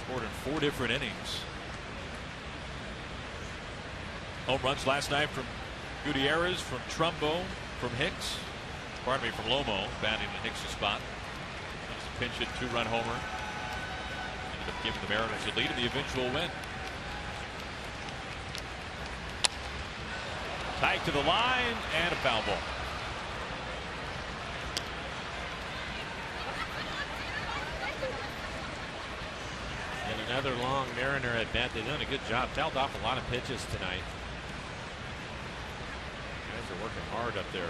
Scored in 4 different innings. Home runs last night from Gutierrez, from Trumbo, from Hicks. Pardon me, from Lomo, batting in Hicks' spot. That was a pinch hit 2-run homer. Ended up giving the Mariners a lead in the eventual win. Tight to the line and a foul ball. And another long Mariner at bat. They've done a good job. Fouled off a lot of pitches tonight. Guys are working hard up there.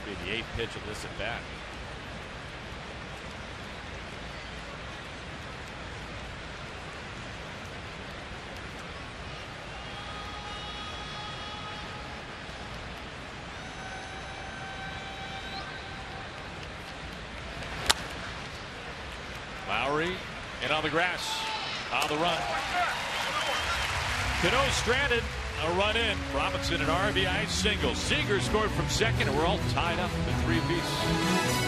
Be the 8th pitch of this at bat. Lowry in on the grass on the run. Cano stranded. A run in. Robinson an RBI single. Seager scored from second, and we're all tied up at 3 apiece.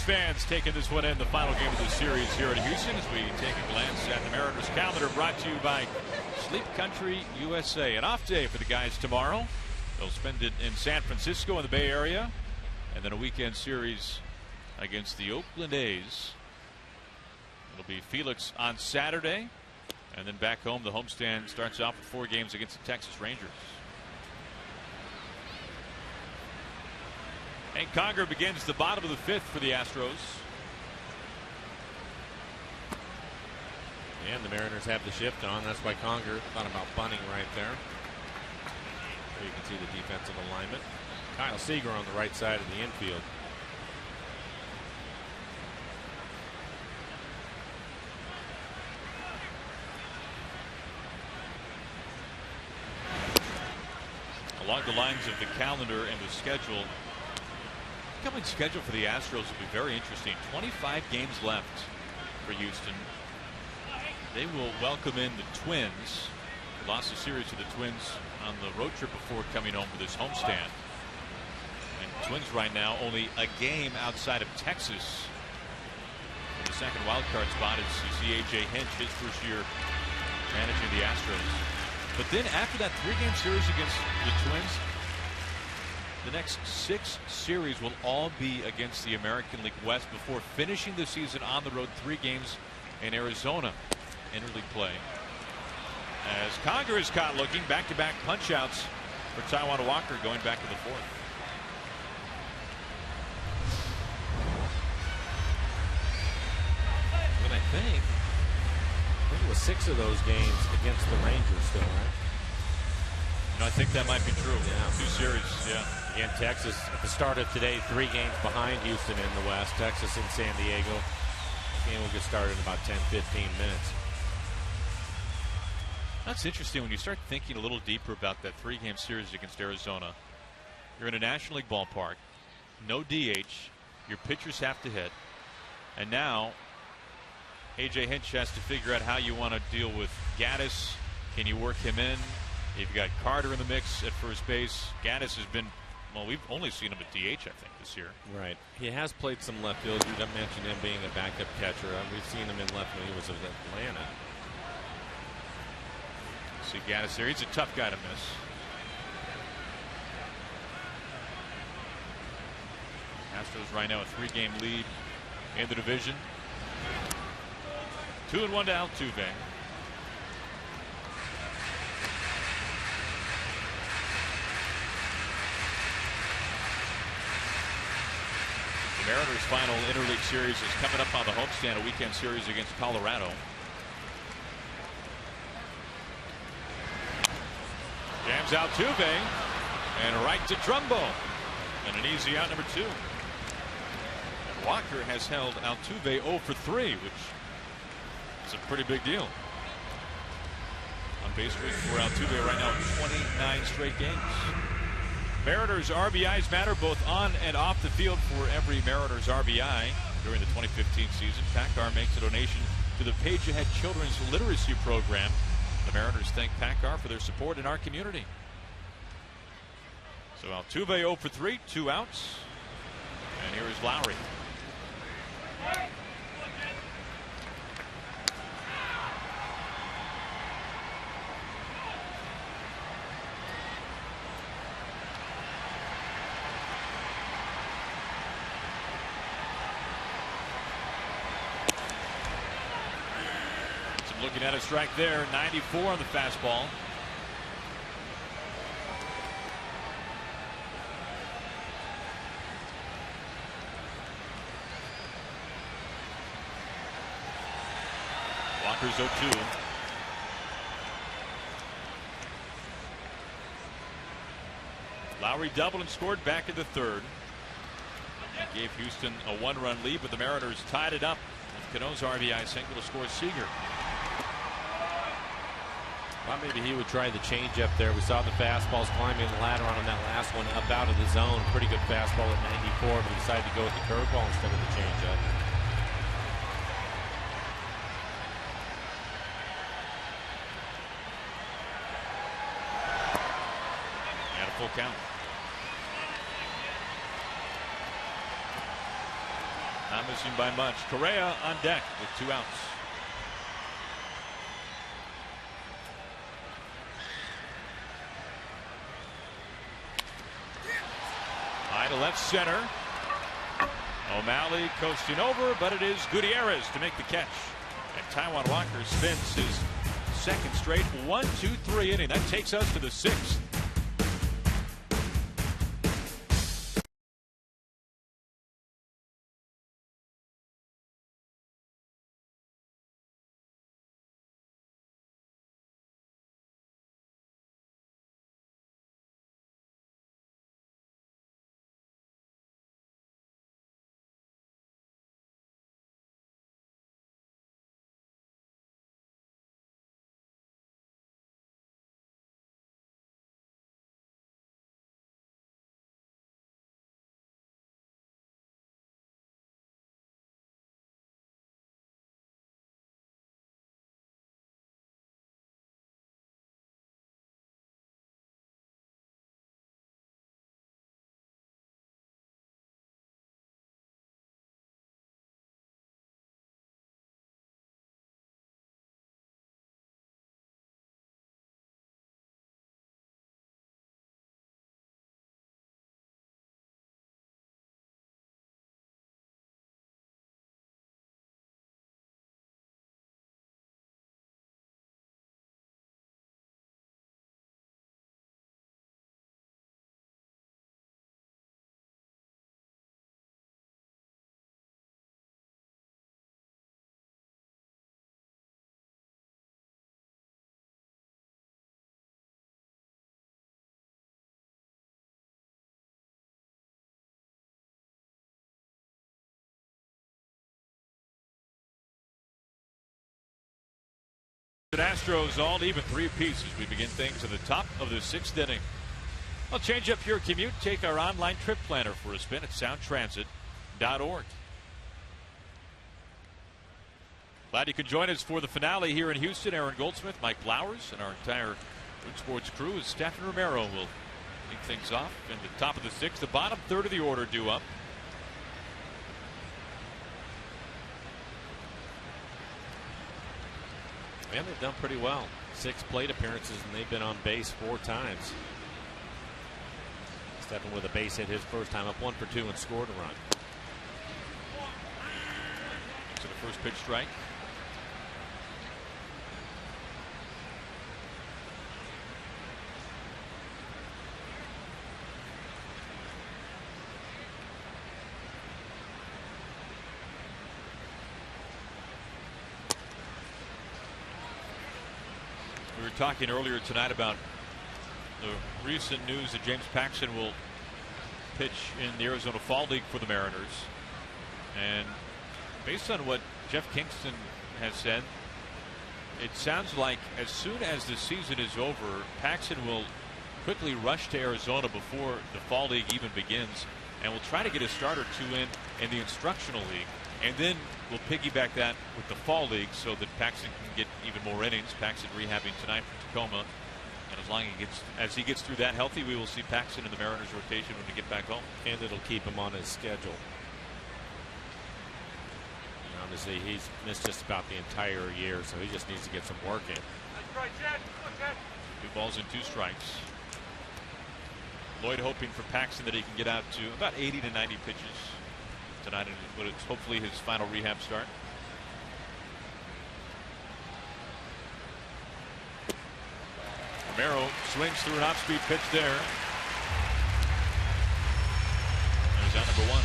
fans taking this one in, the final game of the series here at Houston, as we take a glance at the Mariners calendar, brought to you by Sleep Country USA. An off day for the guys tomorrow. They'll spend it in San Francisco in the Bay Area, and then a weekend series against the Oakland A's. It'll be Felix on Saturday, and then back home the homestand starts off with 4 games against the Texas Rangers. And Conger begins the bottom of the 5th for the Astros. And the Mariners have the shift on. That's why Conger thought about bunting right there. There you can see the defensive alignment. Kyle Seager on the right side of the infield. Along the lines of the calendar and the schedule, the coming schedule for the Astros will be very interesting. 25 games left for Houston. They will welcome in the Twins. They lost a series to the Twins on the road trip before coming home for this homestand. And the Twins right now only a game outside of Texas. In the second wild card spot is A.J. Hinch, his first year managing the Astros. But then after that 3-game series against the Twins, the next 6 series will all be against the American League West before finishing the season on the road, 3 games in Arizona interleague play. As Conger is caught looking, back-to-back punch-outs for Taijuan Walker going back to the 4th. And I think it was 6 of those games against the Rangers still, right? You know, I think that might be true. Yeah. 2 series, yeah. Again, Texas at the start of today, 3 games behind Houston in the West. Texas and San Diego. The game will get started in about 10-15 minutes. That's interesting when you start thinking a little deeper about that 3-game series against Arizona. You're in a National League ballpark, no DH, your pitchers have to hit, and now A.J. Hinch has to figure out how you want to deal with Gaddis. Can you work him in? You've got Carter in the mix at first base. Gaddis has been, well, we've only seen him at DH, I think, this year. Right. He has played some left field. You mentioned him being a backup catcher. We've seen him in left when he was with Atlanta. See Gaddis here. He's a tough guy to miss. Astros right now a 3-game lead in the division. 2-1 to Altuve. The Mariners' final interleague series is coming up on the homestand, a weekend series against Colorado. Jams Altuve and right to Trumbo, and an easy out, number 2. And Walker has held Altuve 0 for 3, which is a pretty big deal. On base streak for Altuve right now, 29 straight games. Mariners RBIs matter both on and off the field. For every Mariners RBI during the 2015 season, PACCAR makes a donation to the Page Ahead Children's Literacy Program. The Mariners thank PACCAR for their support in our community. So Altuve 0 for 3, 2 outs. And here is Lowry. Looking at a strike there, 94 on the fastball. Walker's 0-2. Lowry doubled and scored back in the 3rd. He gave Houston a 1-run lead, but the Mariners tied it up with Cano's RBI single to score Seager. Thought maybe he would try the changeup there. We saw the fastballs climbing the ladder on that last one up out of the zone. Pretty good fastball at 94, but he decided to go with the curveball instead of the changeup. And a full count. Not missing by much. Correa on deck with 2 outs. High to left center. O'Malley coasting over, but it is Gutierrez to make the catch. And Taijuan Walker spins his second straight 1-2-3 inning. That takes us to the 6th. Astros all even 3 apiece as we begin things in the top of the 6th inning. I'll change up your commute. Take our online trip planner for a spin at soundtransit.org. Glad you could join us for the finale here in Houston. Aaron Goldsmith, Mike Flowers, and our entire Root Sports crew as Stephen Romero will kick things off in the top of the 6th. The bottom third of the order due up. And they've done pretty well. 6 plate appearances, and they've been on base 4 times. Stepping with a base hit his first time up 1 for 2 and scored a run. To the first pitch strike. We were talking earlier tonight about the recent news that James Paxton will pitch in the Arizona Fall League for the Mariners. And based on what Jeff Kingston has said, it sounds like as soon as the season is over, Paxton will quickly rush to Arizona before the Fall League even begins, and will try to get a start or 2 in the instructional league. And then we'll piggyback that with the Fall League so that Paxton can get even more innings. Paxton rehabbing tonight for Tacoma. And as he gets through that healthy, we will see Paxton in the Mariners rotation when we get back home. And it'll keep him on his schedule. And obviously, he's missed just about the entire year, so he just needs to get some work in. 2 balls and 2 strikes. Lloyd hoping for Paxton that he can get out to about 80 to 90 pitches tonight, and it's hopefully his final rehab start. Romero swings through an off-speed pitch there. There's out number 1.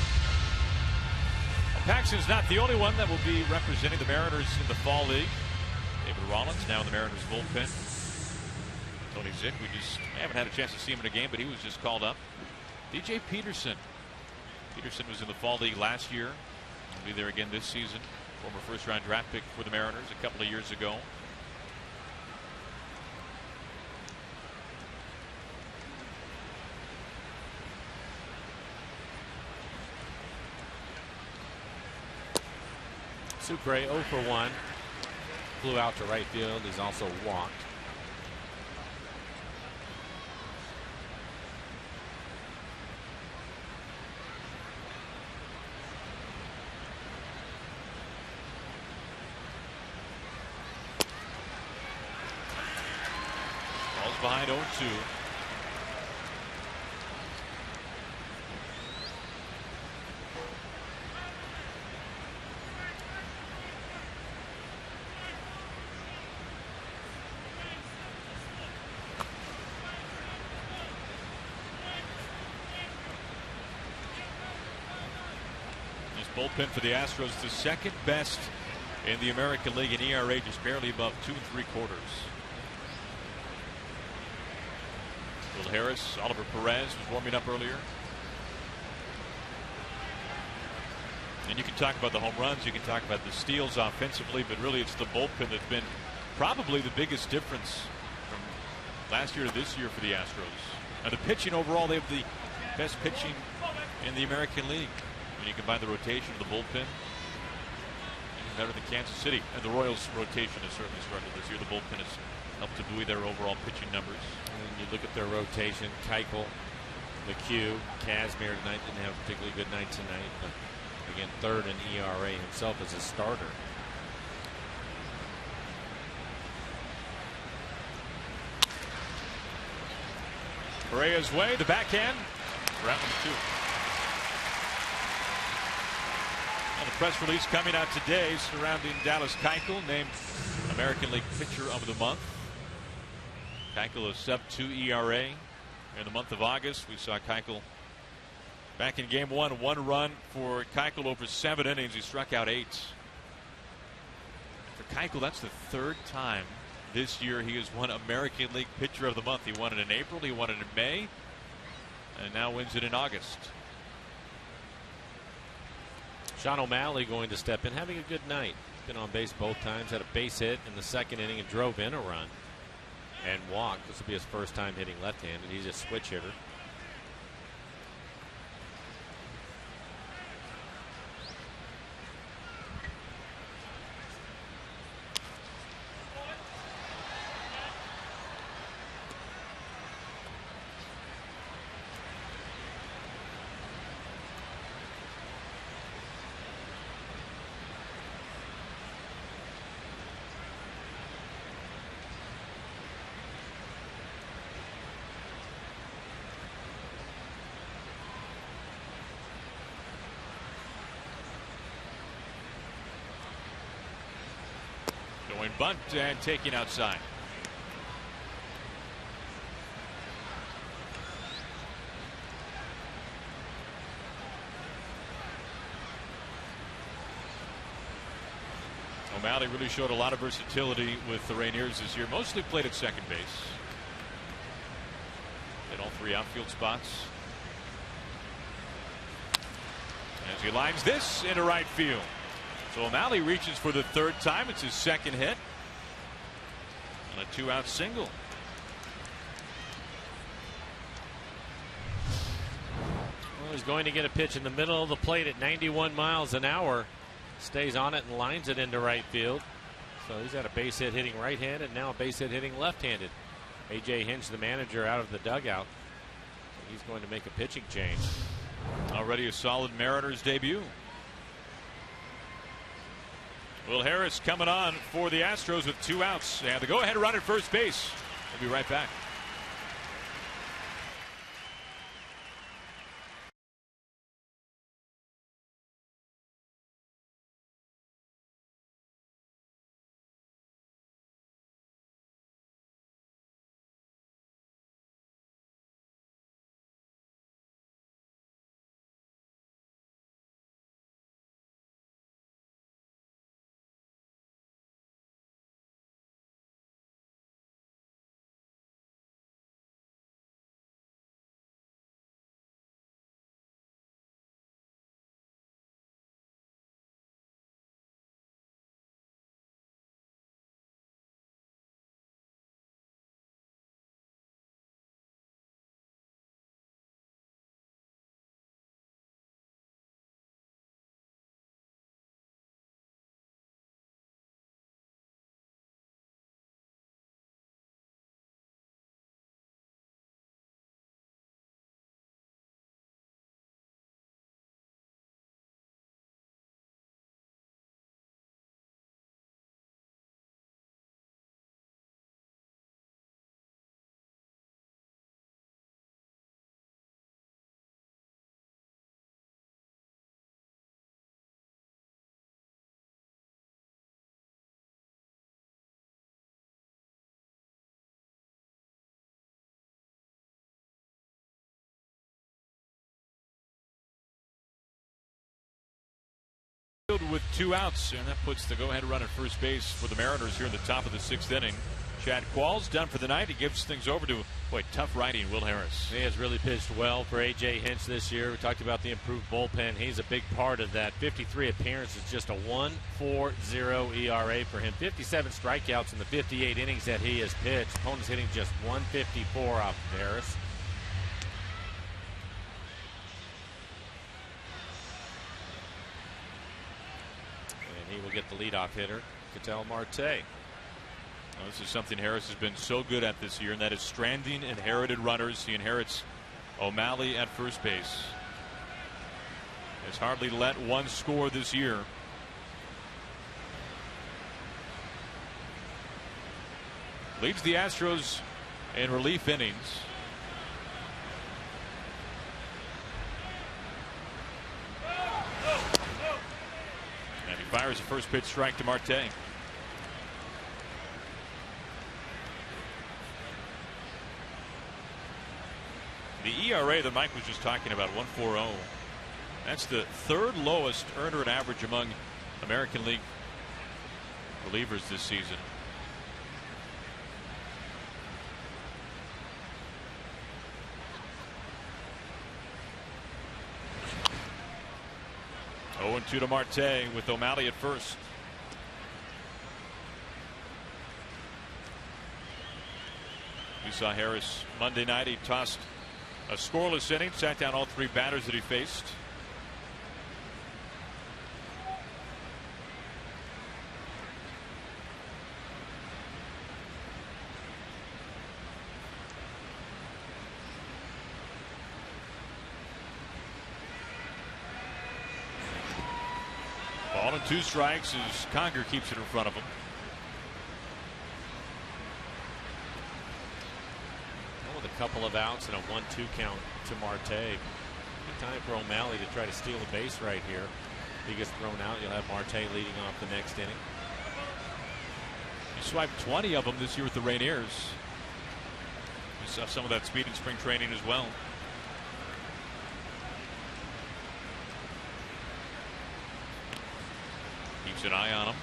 Well, Paxton's not the only one that will be representing the Mariners in the Fall League. David Rollins now in the Mariners bullpen. Tony Zick, we haven't had a chance to see him in a game, but he was just called up. DJ Peterson. Peterson was in the Fall League last year. He'll be there again this season. Former first-round draft pick for the Mariners a couple of years ago. Sucre 0 for 1. Flew out to right field. He's also walked. behind 0-2. Bullpen for the Astros, the second best in the American League in ERA, just barely above 2 3/4. Will Harris, Oliver Perez was warming up earlier. And you can talk about the home runs, you can talk about the steals offensively, but really it's the bullpen that's been probably the biggest difference from last year to this year for the Astros. And the pitching overall, they have the best pitching in the American League. When you combine the rotation of the bullpen, even better than Kansas City. And the Royals' rotation has certainly struggled this year. The bullpen has helped to buoy their overall pitching numbers. And you look at their rotation, Keuchel, McHugh, Kazmir tonight didn't have a particularly good night tonight. But again, third in ERA himself as a starter. Correa's way, the backhand. Round 2. The press release coming out today surrounding Dallas Keuchel, named American League Pitcher of the Month. Keuchel a sub-2 ERA in the month of August. We saw Keuchel back in game 1, 1 run for Keuchel over 7 innings. He struck out 8. For Keuchel, that's the 3rd time this year he has won American League Pitcher of the Month. He won it in April, he won it in May, and now wins it in August. Sean O'Malley going to step in, having a good night. Been on base both times, had a base hit in the 2nd inning and drove in a run and walked. This will be his first time hitting left-handed. He's a switch hitter. Going bunt and taking outside. O'Malley really showed a lot of versatility with the Rainiers this year. Mostly played at second base. Hit all 3 outfield spots. As he lines this into right field. So O'Malley reaches for the 3rd time. It's his 2nd hit. And a 2-out single. Well, he's going to get a pitch in the middle of the plate at 91 miles an hour. Stays on it and lines it into right field. So he's had a base hit hitting right-handed, now a base hit hitting left-handed. A.J. Hinch, the manager, out of the dugout. So he's going to make a pitching change. Already a solid Mariners debut. Will Harris coming on for the Astros with 2 outs. And the go-ahead run at first base. We'll be right back. 2 outs, and that puts the go-ahead run at first base for the Mariners here in the top of the 6th inning. Chad Qualls done for the night. He gives things over to, boy, tough righty Will Harris. He has really pitched well for A.J. Hinch this year. We talked about the improved bullpen. He's a big part of that. 53 appearances, just a 1.40 ERA for him. 57 strikeouts in the 58 innings that he has pitched. Opponents hitting just 154 off of Harris. And he will get the leadoff hitter, Ketel Marte. Well, this is something Harris has been so good at this year, and that is stranding inherited runners. He inherits O'Malley at first base. Has hardly let one score this year. Leads the Astros in relief innings. And he fires a first pitch strike to Marte. The ERA that Mike was just talking about, 1.40. That's the 3rd lowest earner and average among American League relievers this season. Oh, 0-2 to Marte with O'Malley at first. We saw Harris Monday night. He tossed a scoreless inning, sat down all 3 batters that he faced. Ball and 2 strikes as Conger keeps it in front of him. A couple of outs and a 1-2 count to Marte. Good time for O'Malley to try to steal a base right here. If he gets thrown out, you'll have Marte leading off the next inning. He swiped 20 of them this year with the Rainiers. We saw some of that speed in spring training as well. Keeps an eye on him.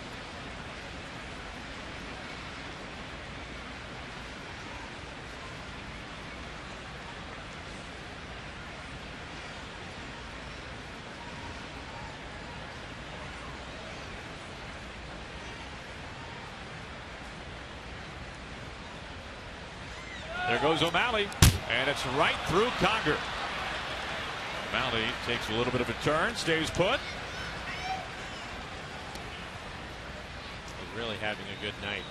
There goes O'Malley, and it's right through Conger. O'Malley takes a little bit of a turn, stays put. He's really having a good night.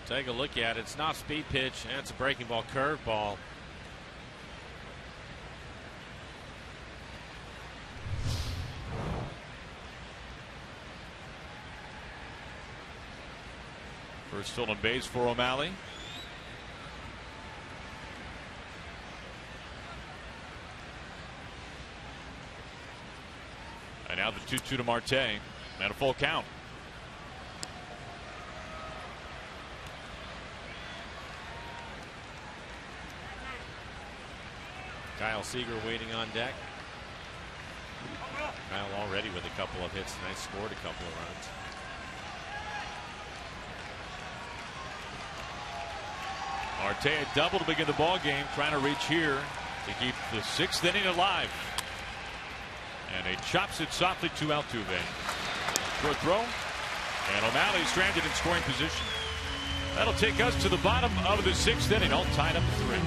Take a look at it. It's not speed pitch, and it's a breaking ball, curve ball. First stolen base for O'Malley. And now the 2-2 to Marte. And a full count. Kyle Seager waiting on deck. Kyle already with a couple of hits. Nice, scored a couple of runs. Marte a double to begin the ball game, trying to reach here to keep the 6th inning alive. And he chops it softly to Altuve. Short throw, and O'Malley stranded in scoring position. That'll take us to the bottom of the 6th inning, all tied up at 3.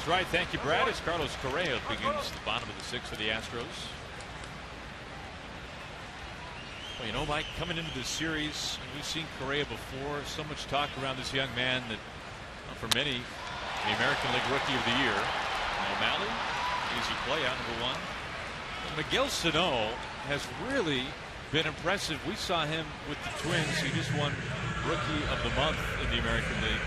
That's right. Thank you, Brad. As Carlos Correa begins the bottom of the sixth for the Astros. Well, you know, Mike, coming into this series, we've seen Correa before. So much talk around this young man that, for many, the American League Rookie of the Year. O'Malley, easy play out, number one. But Miguel Sano has really been impressive. We saw him with the Twins. He just won Rookie of the Month in the American League.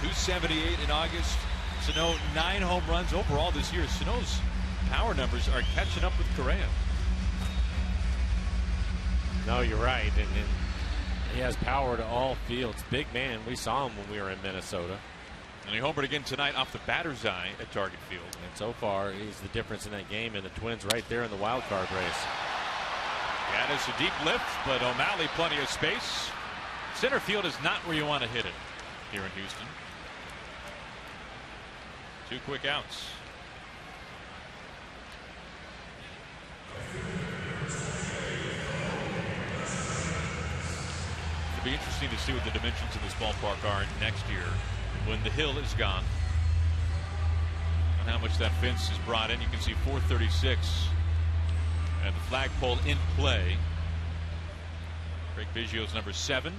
278 in August. Sano 9 home runs overall this year. Sano's power numbers are catching up with Correa. No, you're right, and he has power to all fields. Big man. We saw him when we were in Minnesota. And he homered again tonight off the batter's eye at Target Field. And so far, he's the difference in that game, and the Twins right there in the wild card race. Yeah, it's a deep lift, but O'Malley plenty of space. Center field is not where you want to hit it here in Houston. 2 quick outs. It'll be interesting to see what the dimensions of this ballpark are next year when the hill is gone and how much that fence is brought in. You can see 436 and the flagpole in play. Craig Biggio's number 7,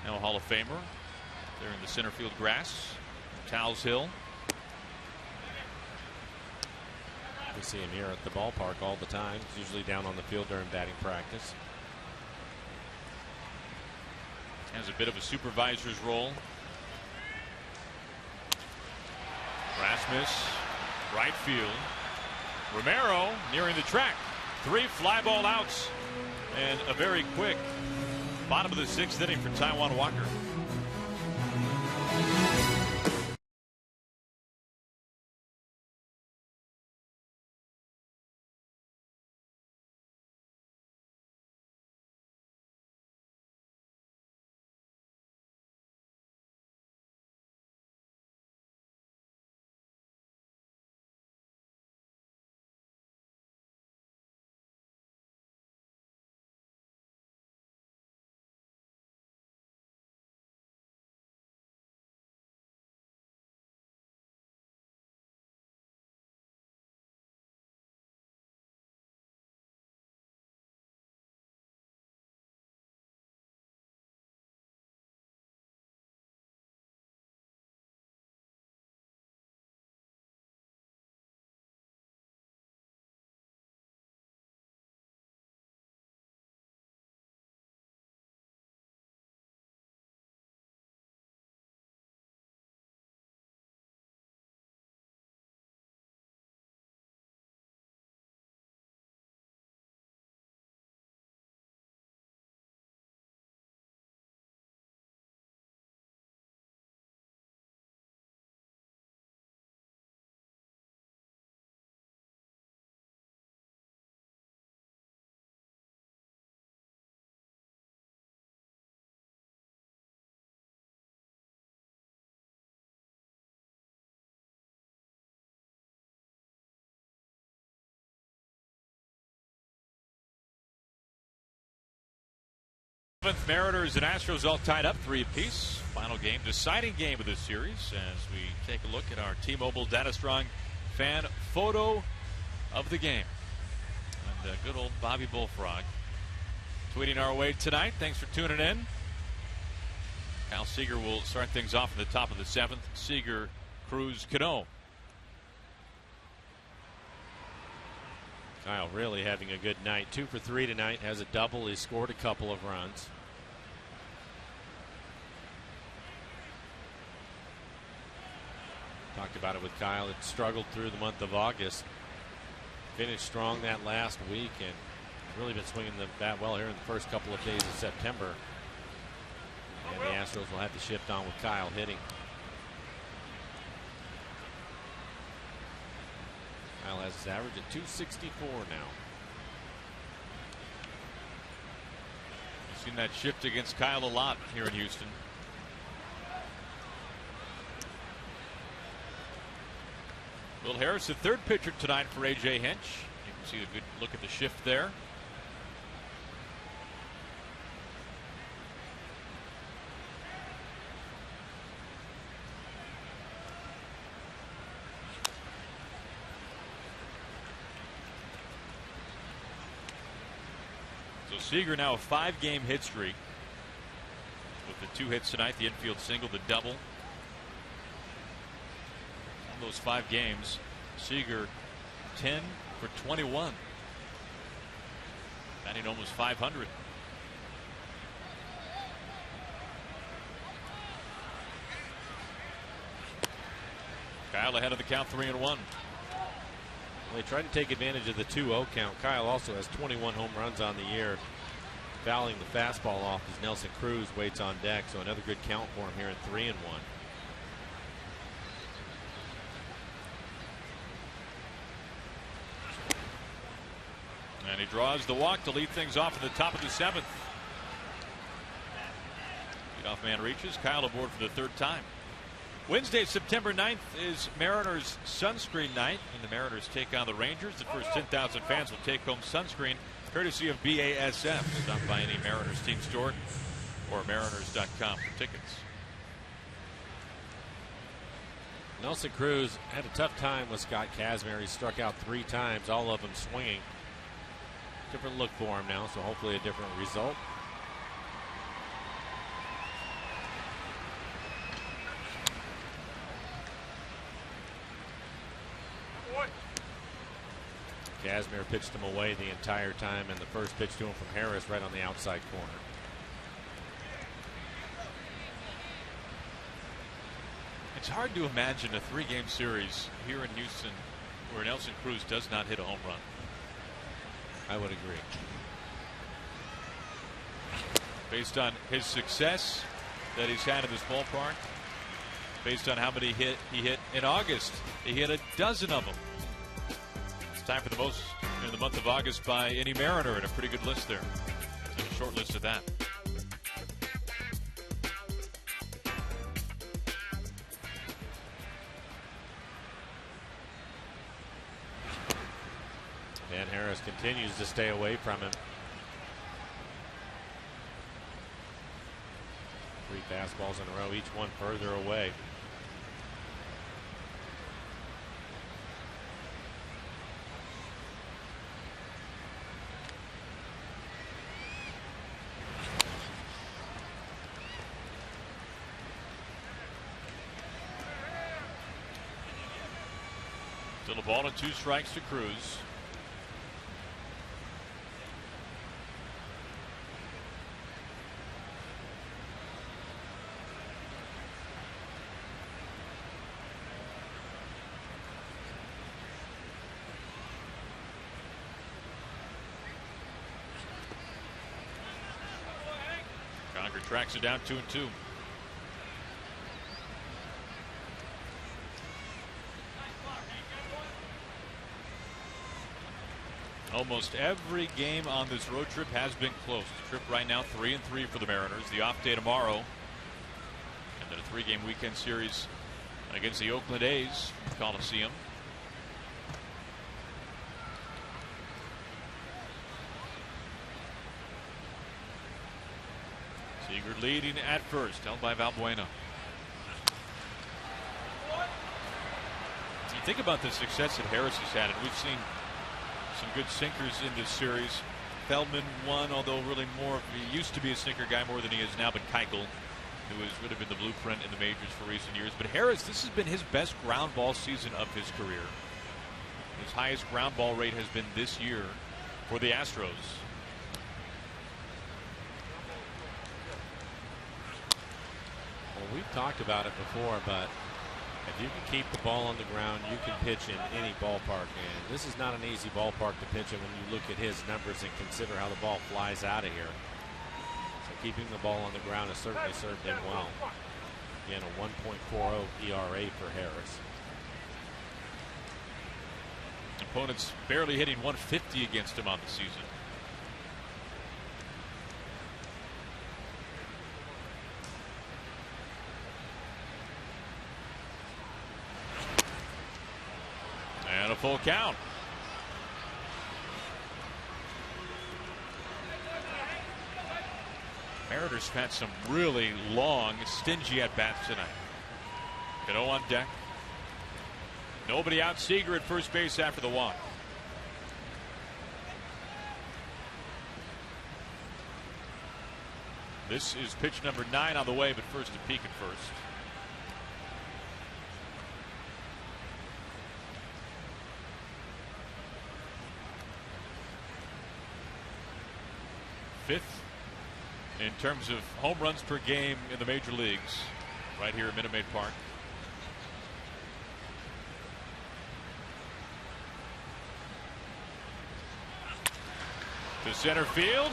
now a Hall of Famer. There in the center field grass. Towles Hill. We see him here at the ballpark all the time. He's usually down on the field during batting practice. Has a bit of a supervisor's role. Rasmus, right field. Romero nearing the track. 3 fly ball outs and a very quick bottom of the 6th inning for Taijuan Walker. Mariners and Astros all tied up 3 apiece. Final game, deciding game of this series as we take a look at our T-Mobile Data Strong fan photo of the game. And good old Bobby Bullfrog tweeting our way tonight. Thanks for tuning in. Kyle Seager will start things off in the top of the 7th. Seager, Cruz, Cano. Kyle really having a good night. 2 for 3 tonight. Has a double. He scored a couple of runs. Talked about it with Kyle. It struggled through the month of August. Finished strong that last week and really been swinging the bat well here in the first couple of days of September. And the Astros will have to shift on with Kyle hitting. Kyle has his average at 264 now. Seen that shift against Kyle a lot here in Houston. Will Harris, the 3rd pitcher tonight for A.J. Hinch. You can see a good look at the shift there. So Seager now a 5-game hit streak with the 2 hits tonight, the infield single, the double. In those 5 games, Seager 10 for 21, batting almost 500. Kyle ahead of the count, 3-1. They tried to take advantage of the 2-0 count. Kyle also has 21 home runs on the year, fouling the fastball off as Nelson Cruz waits on deck. So another good count for him here in 3-1. And he draws the walk to lead things off at the top of the 7th. Leadoff man reaches. Kyle aboard for the 3rd time. Wednesday, September 9th is Mariners sunscreen night, and the Mariners take on the Rangers. The first 10,000 fans will take home sunscreen courtesy of BASF. Stop by any Mariners team store or mariners.com for tickets. Nelson Cruz had a tough time with Scott Kazmir. He struck out 3 times, all of them swinging. Different look for him now, so hopefully a different result. Kazmir pitched him away the entire time, and the first pitch to him from Harris right on the outside corner. It's hard to imagine a 3-game series here in Houston where Nelson Cruz does not hit a home run. I would agree. Based on his success that he's had in this ballpark, based on how many he hit in August, he hit a dozen of them. Time for the most in the month of August by any Mariner, and a pretty good list there. And a short list of that. And Harris continues to stay away from him. 3 fastballs in a row, each one further away. Still a ball and 2 strikes to Cruz. Conger tracks it down 2-2. Almost every game on this road trip has been close. The trip right now 3-3 for the Mariners. The off day tomorrow, and then a 3-game weekend series against the Oakland A's Coliseum. Seager leading at first, held by Valbuena. You think about the success that Harris has had, and we've seen some good sinkers in this series. Feldman won, although really more, he used to be a sinker guy more than he is now, but Keuchel, who has really been the blueprint in the majors for recent years. But Harris, this has been his best ground ball season of his career. His highest ground ball rate has been this year for the Astros. Well, we've talked about it before, but if you can keep the ball on the ground, you can pitch in any ballpark. And this is not an easy ballpark to pitch in when you look at his numbers and consider how the ball flies out of here. So keeping the ball on the ground has certainly served him well. Again, a 1.40 ERA for Harris. Opponents barely hitting 150 against him on the season. And a full count. Mariners had some really long, stingy at-bats tonight. Cano on deck. Nobody out. Seager at first base after the walk. This is pitch number 9 on the way, but first to peek at first. Fifth in terms of home runs per game in the major leagues, right here at Minute Maid Park. To center field,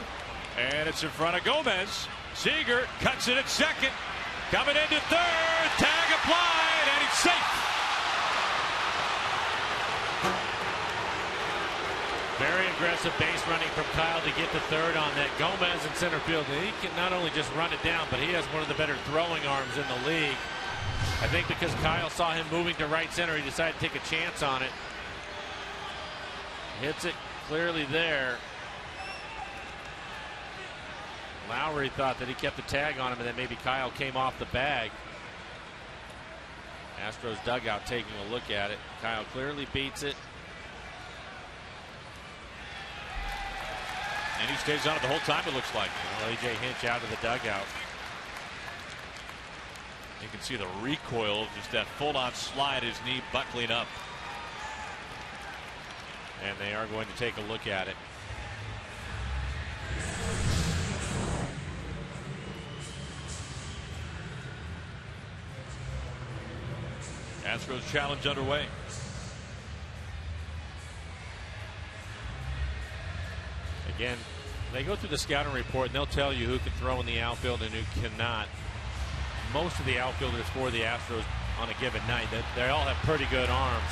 and it's in front of Gomez. Seager cuts it at second, coming into third, tag applied, and he's safe. Very aggressive base running from Kyle to get to third on that. Gomez in center field. He can not only just run it down, but he has one of the better throwing arms in the league. I think because Kyle saw him moving to right center, he decided to take a chance on it. Hits it clearly there. Lowry thought that he kept the tag on him and then maybe Kyle came off the bag. Astros dugout taking a look at it. Kyle clearly beats it. And he stays on it the whole time, it looks like. Well, A.J. Hinch out of the dugout. You can see the recoil of just that full-on slide, his knee buckling up. And they are going to take a look at it. Astros challenge underway. Again, they go through the scouting report and they'll tell you who can throw in the outfield and who cannot. Most of the outfielders for the Astros on a given night, they all have pretty good arms.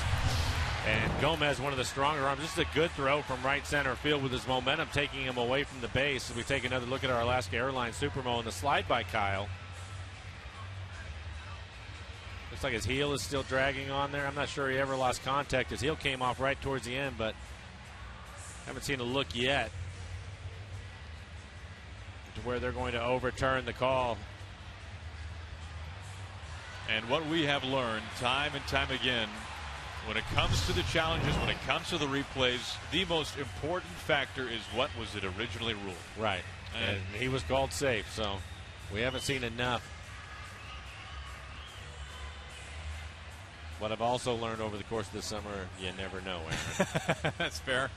And Gomez, one of the stronger arms. This is a good throw from right center field with his momentum taking him away from the base. We take another look at our Alaska Airlines Supermo and the slide by Kyle. Looks like his heel is still dragging on there. I'm not sure he ever lost contact. His heel came off right towards the end, but haven't seen a look yet to where they're going to overturn the call. And what we have learned time and time again, when it comes to the challenges, when it comes to the replays, the most important factor is what was it originally ruled. Right. And he was called safe, so we haven't seen enough. What I've also learned over the course of the summer, you never know, Aaron. That's fair.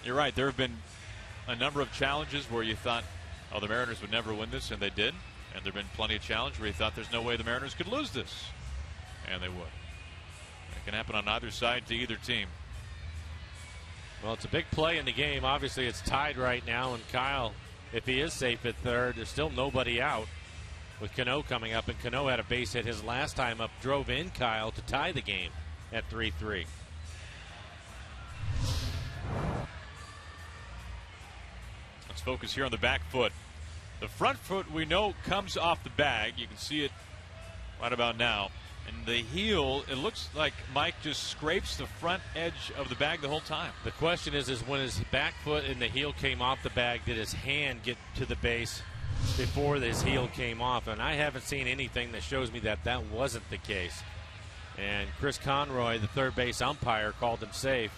You're right. There have been a number of challenges where you thought, oh, the Mariners would never win this, and they did. And there have been plenty of challenges where you thought there's no way the Mariners could lose this, and they would. It can happen on either side to either team. Well, it's a big play in the game. Obviously, it's tied right now, and Kyle, if he is safe at third, there's still nobody out with Cano coming up, and Cano had a base hit his last time up, drove in Kyle to tie the game at 3-3. Let's focus here on the back foot. The front foot we know comes off the bag. You can see it right about now. And the heel, it looks like Mike just scrapes the front edge of the bag the whole time. The question is when his back foot and the heel came off the bag, did his hand get to the base before his heel came off? And I haven't seen anything that shows me that that wasn't the case. And Chris Conroy, the third base umpire, called him safe.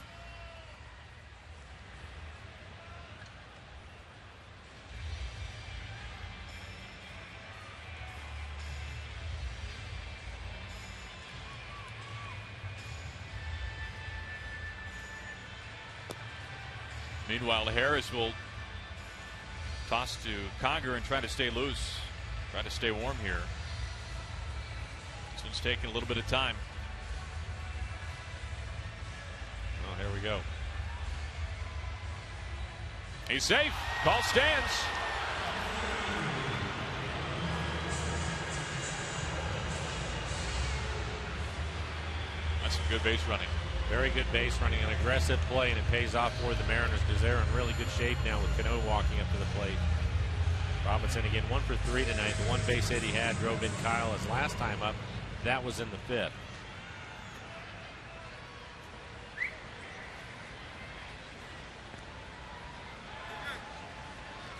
Meanwhile, Harris will toss to Conger and try to stay loose, try to stay warm here. This one's taking a little bit of time. Oh, here we go. He's safe. Ball stands. That's some good base running. Very good base running, an aggressive play, and it pays off for the Mariners because they're in really good shape now with Cano walking up to the plate. Robinson again 1 for 3 tonight. The one base hit he had drove in Kyle his last time up. That was in the fifth.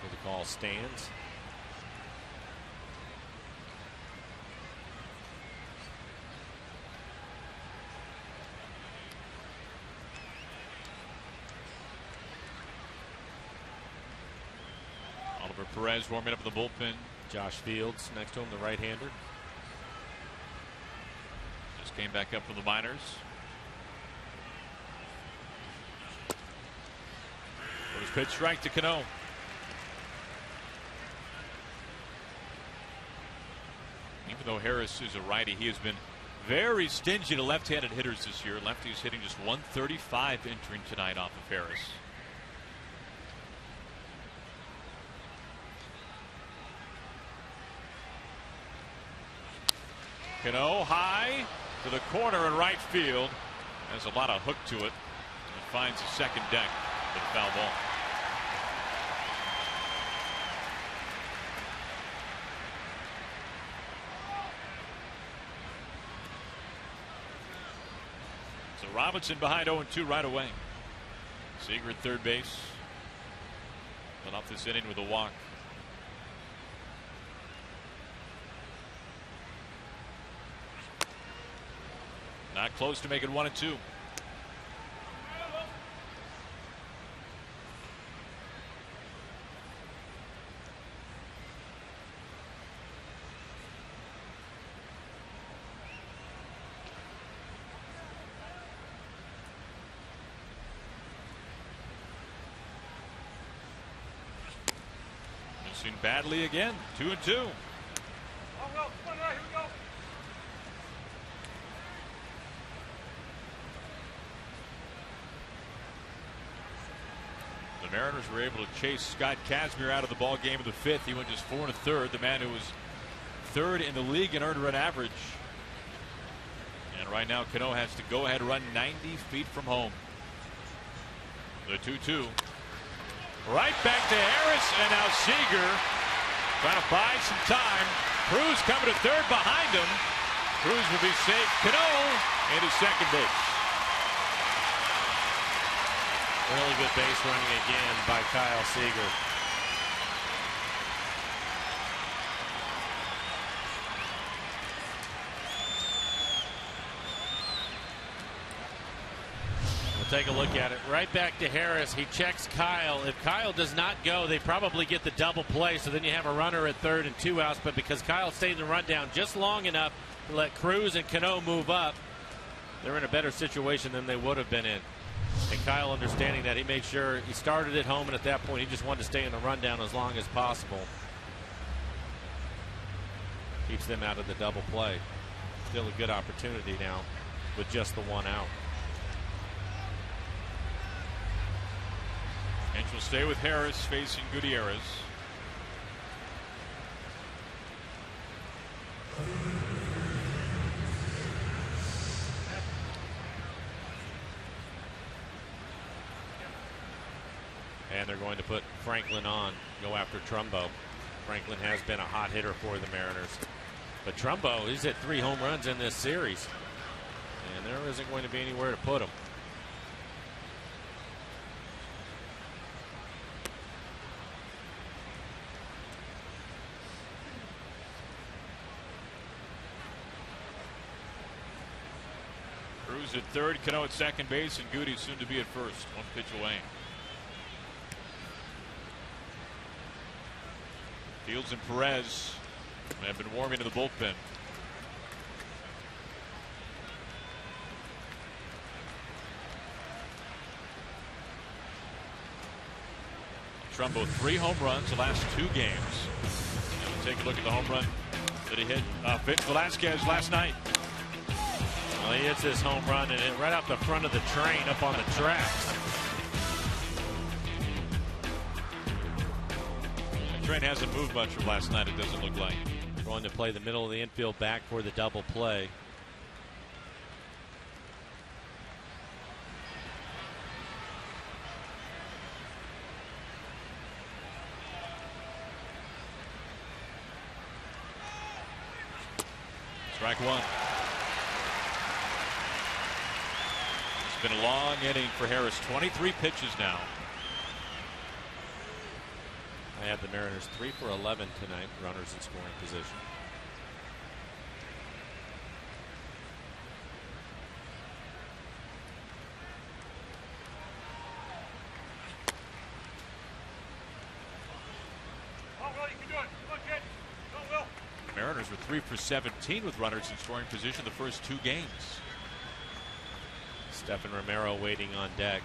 So the call stands. Perez warming up in the bullpen. Josh Fields next to him, the right-hander. Just came back up from the minors. First pitch strike to Cano. Even though Harris is a righty, he has been very stingy to left-handed hitters this year. Lefty's hitting just 135 entering tonight off of Harris. Cano high to the corner in right field. Has a lot of hook to it. And finds the second deck for the foul ball. So Robinson behind 0-2 right away. Seager at third base. Led off this inning with a walk. Not close to making 1-2. Missing badly again. 2-2. The Mariners were able to chase Scott Kazmir out of the ball game of the fifth. He went just 4 1/3. The man who was third in the league in earned run average. And right now Cano has to go ahead run 90 feet from home. The 2-2. Right back to Harris, and now Seager trying to buy some time. Cruz coming to third behind him. Cruz will be safe. Cano into second base. Really good base running again by Kyle Seager. We'll take a look at it. Right back to Harris. He checks Kyle. If Kyle does not go, they probably get the double play. So then you have a runner at third and 2 outs. But because Kyle stayed in the rundown just long enough to let Cruz and Cano move up, they're in a better situation than they would have been in. And Kyle, understanding that, he made sure he started at home, and at that point he just wanted to stay in the rundown as long as possible. Keeps them out of the double play. Still a good opportunity now with just the 1 out. And she'll stay with Harris facing Gutierrez. And they're going to put Franklin on, go after Trumbo. Franklin has been a hot hitter for the Mariners. But Trumbo, he's hit 3 home runs in this series. And there isn't going to be anywhere to put him. Cruz at third, Cano at second base, and Goody soon to be at first. 1 pitch away. Fields and Perez have been warming to the bullpen. Trumbo 3 home runs the last 2 games. And we'll take a look at the home run that he hit Vince Velasquez last night. Well, he hits this home run and it right off the front of the train up on the tracks. Train hasn't moved much from last night, it doesn't look like. Going to play the middle of the infield back for the double play. Strike 1. It's been a long inning for Harris. 23 pitches now. I had the Mariners 3 for 11 tonight, runners in scoring position. Mariners were 3 for 17 with runners in scoring position the first 2 games. Stephen Romero waiting on deck.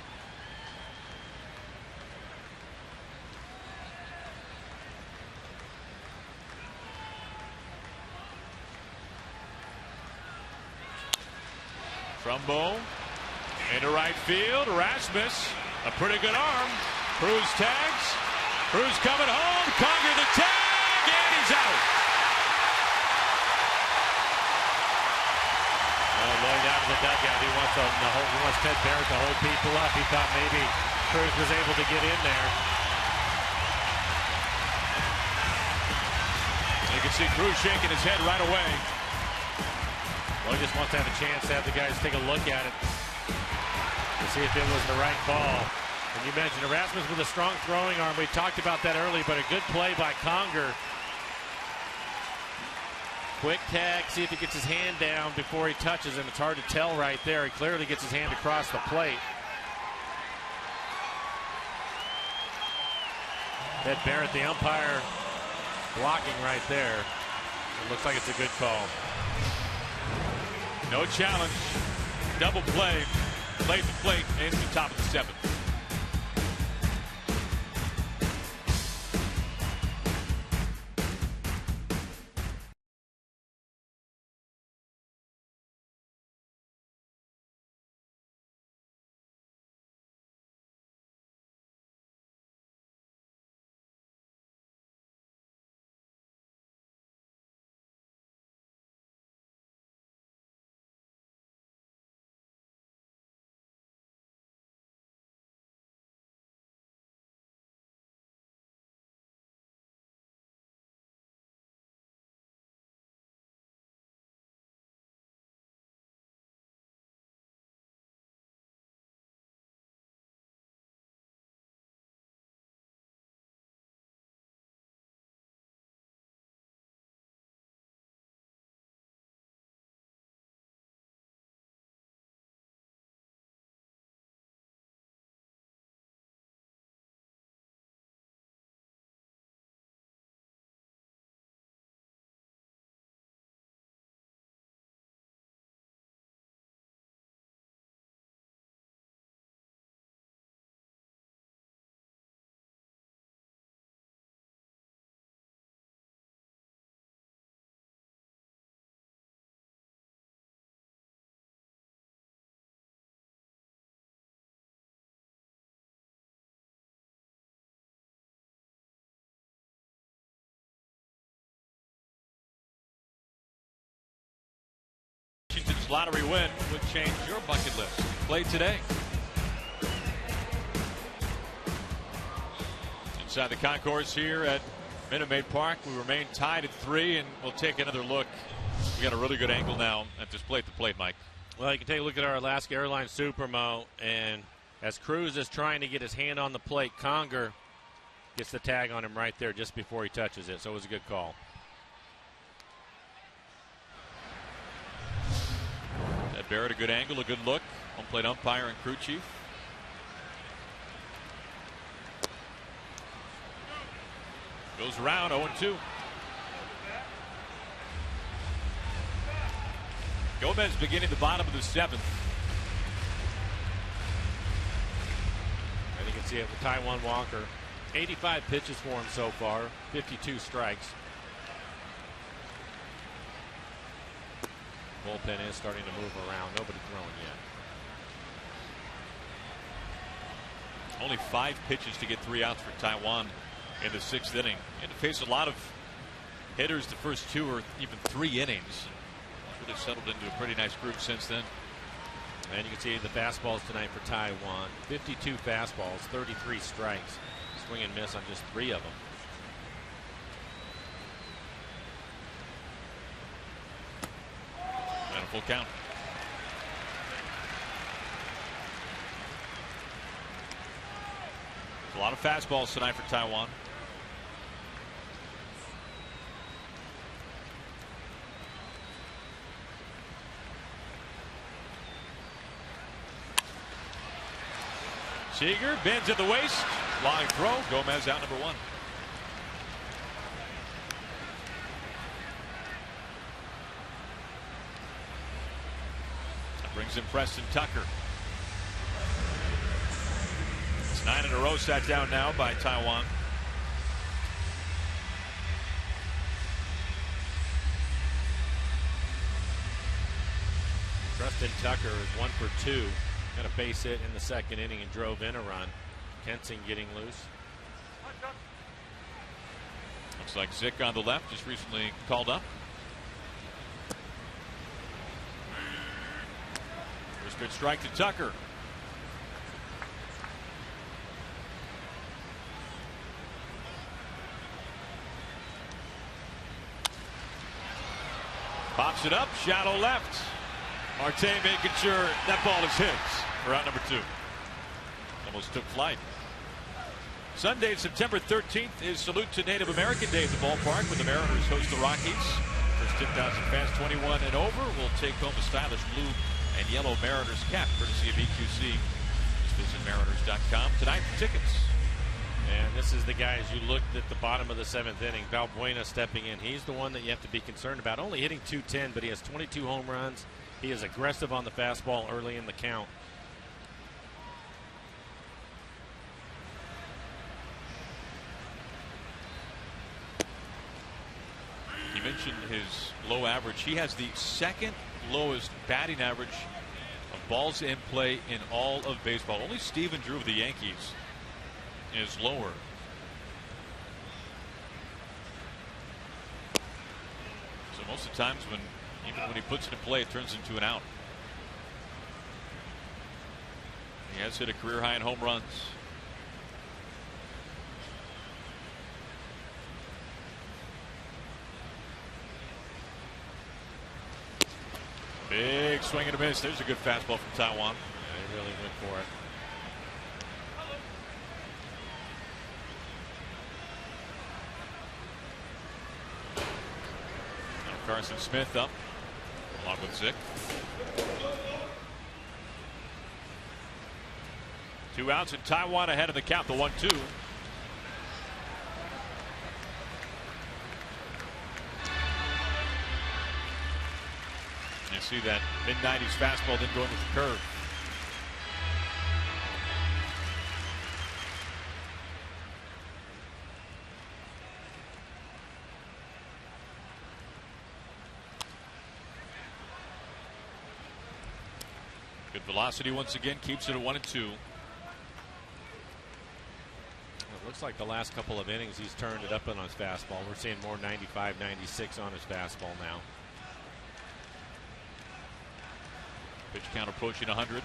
Trumbo into right field. Rasmus, a pretty good arm. Cruz tags. Cruz coming home. Conger the tag, and he's out. Well, Lloyd out of the dugout. He wants Ted Barrett to hold people up. He thought maybe Cruz was able to get in there. You can see Cruz shaking his head right away. Well, he just wants to have a chance to have the guys take a look at it to see if it was the right ball. And you mentioned Erasmus with a strong throwing arm. We talked about that early, but a good play by Conger. Quick tag, see if he gets his hand down before he touches him. It's hard to tell right there. He clearly gets his hand across the plate. Ted Barrett, the umpire, blocking right there. It looks like it's a good call. No challenge. Double play. Played the plate into the top of the 7th. Washington's lottery win would change your bucket list. Play today. Inside the concourse here at Minute Maid Park, we remain tied at 3, and we'll take another look. We got a really good angle now at this plate-to-plate, Mike. Well, you can take a look at our Alaska Airlines Supermo, and as Cruz is trying to get his hand on the plate, Conger gets the tag on him right there just before he touches it, so it was a good call. Ted Barrett, a good angle, a good look. Home plate umpire and crew chief. Goes around 0-2. Gomez beginning the bottom of the 7th. And you can see it with Taijuan Walker. 85 pitches for him so far, 52 strikes. Bullpen is starting to move around. Nobody throwing yet. Only 5 pitches to get 3 outs for Taijuan in the 6th inning. And to face a lot of hitters the first 2 or even 3 innings. It's really settled into a pretty nice group since then. And you can see the fastballs tonight for Taijuan. 52 fastballs, 33 strikes. Swing and miss on just 3 of them. And a full count. A lot of fastballs tonight for Taijuan. Seager bends at the waist. Line throw. Gomez out number 1. brings in Preston Tucker. It's 9 in a row sat down now by Taiwan. Preston Tucker is 1 for 2. Got a base hit in the second inning and drove in a run. Kensing getting loose. Looks like Zick on the left, just recently called up. First pitch strike to Tucker. Pops it up, shallow left. Marte making sure that ball is his for out number 2. Almost took flight. Sunday, September 13th is Salute to Native American Day at the ballpark when the Mariners host the Rockies. First 10,000 fans 21 and over will take home a stylish blue and yellow Mariners cap courtesy of EQC. Just visit mariners.com tonight for tickets. And this is the guy, as you looked at the bottom of the 7th inning, Valbuena stepping in. He's the one that you have to be concerned about. Only hitting .210, but he has 22 home runs. He is aggressive on the fastball early in the count. You mentioned his low average. He has the second lowest batting average of balls in play in all of baseball. Only Stephen Drew of the Yankees is lower. So most of the times even when he puts it in play, it turns into an out. He has hit a career high in home runs. Big swing and a miss. There's a good fastball from Taiwan. Yeah, he really went for it. Carson Smith up along with Zick. 2 outs and Taiwan ahead of the count, the 1-2. You see that mid-90s fastball then going with the curve. Good velocity once again, keeps it at 1-2. It looks like the last couple of innings he's turned it up on his fastball. We're seeing more 95, 96 on his fastball now. Pitch count approaching 100.